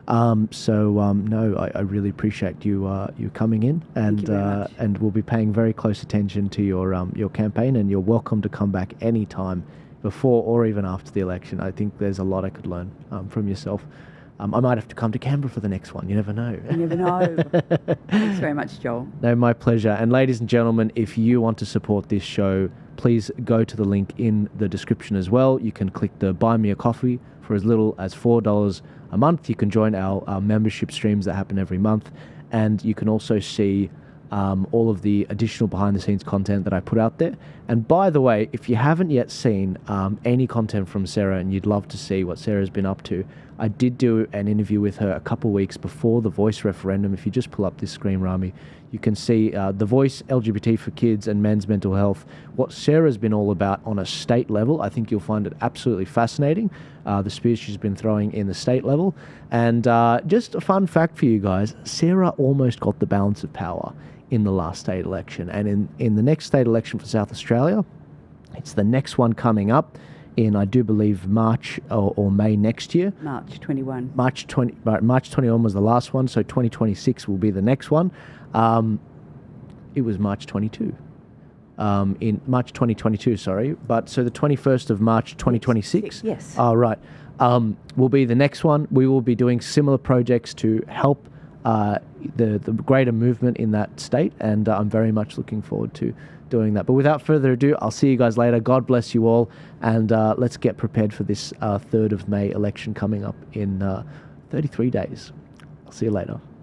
S1: No, I really appreciate you coming in, and we'll be paying very close attention to your campaign, and you're welcome to come back anytime before or even after the election. I think there's a lot I could learn from yourself. I might have to come to Canberra for the next one. You never know.
S2: You never know. Thanks very much, Joel.
S1: No, my pleasure. And ladies and gentlemen, if you want to support this show, please go to the link in the description as well. You can click the Buy Me a Coffee for as little as $4 a month. You can join our membership streams that happen every month. And you can also see all of the additional behind-the-scenes content that I put out there. And by the way, if you haven't yet seen any content from Sarah and you'd love to see what Sarah's been up to, I did do an interview with her a couple weeks before the Voice referendum. If you just pull up this screen, Rami, You can see The Voice, LGBT for Kids, and Men's Mental Health. What Sarah's been all about on a state level, I think you'll find it absolutely fascinating, the spears she's been throwing in the state level. And just a fun fact for you guys, Sarah almost got the balance of power in the last state election. And in the next state election for South Australia, it's the next one coming up in, I do believe, March or May next year.
S2: March 21.
S1: March 21 was the last one, so 2026 will be the next one. It was March 22. In March 2022, sorry. But so the 21st of March 2026?
S2: Yes.
S1: Right. Will be the next one. We will be doing similar projects to help the greater movement in that state, and I'm very much looking forward to doing that. But without further ado, I'll see you guys later. God bless you all, and let's get prepared for this 3rd of May election coming up in 33 days. I'll see you later.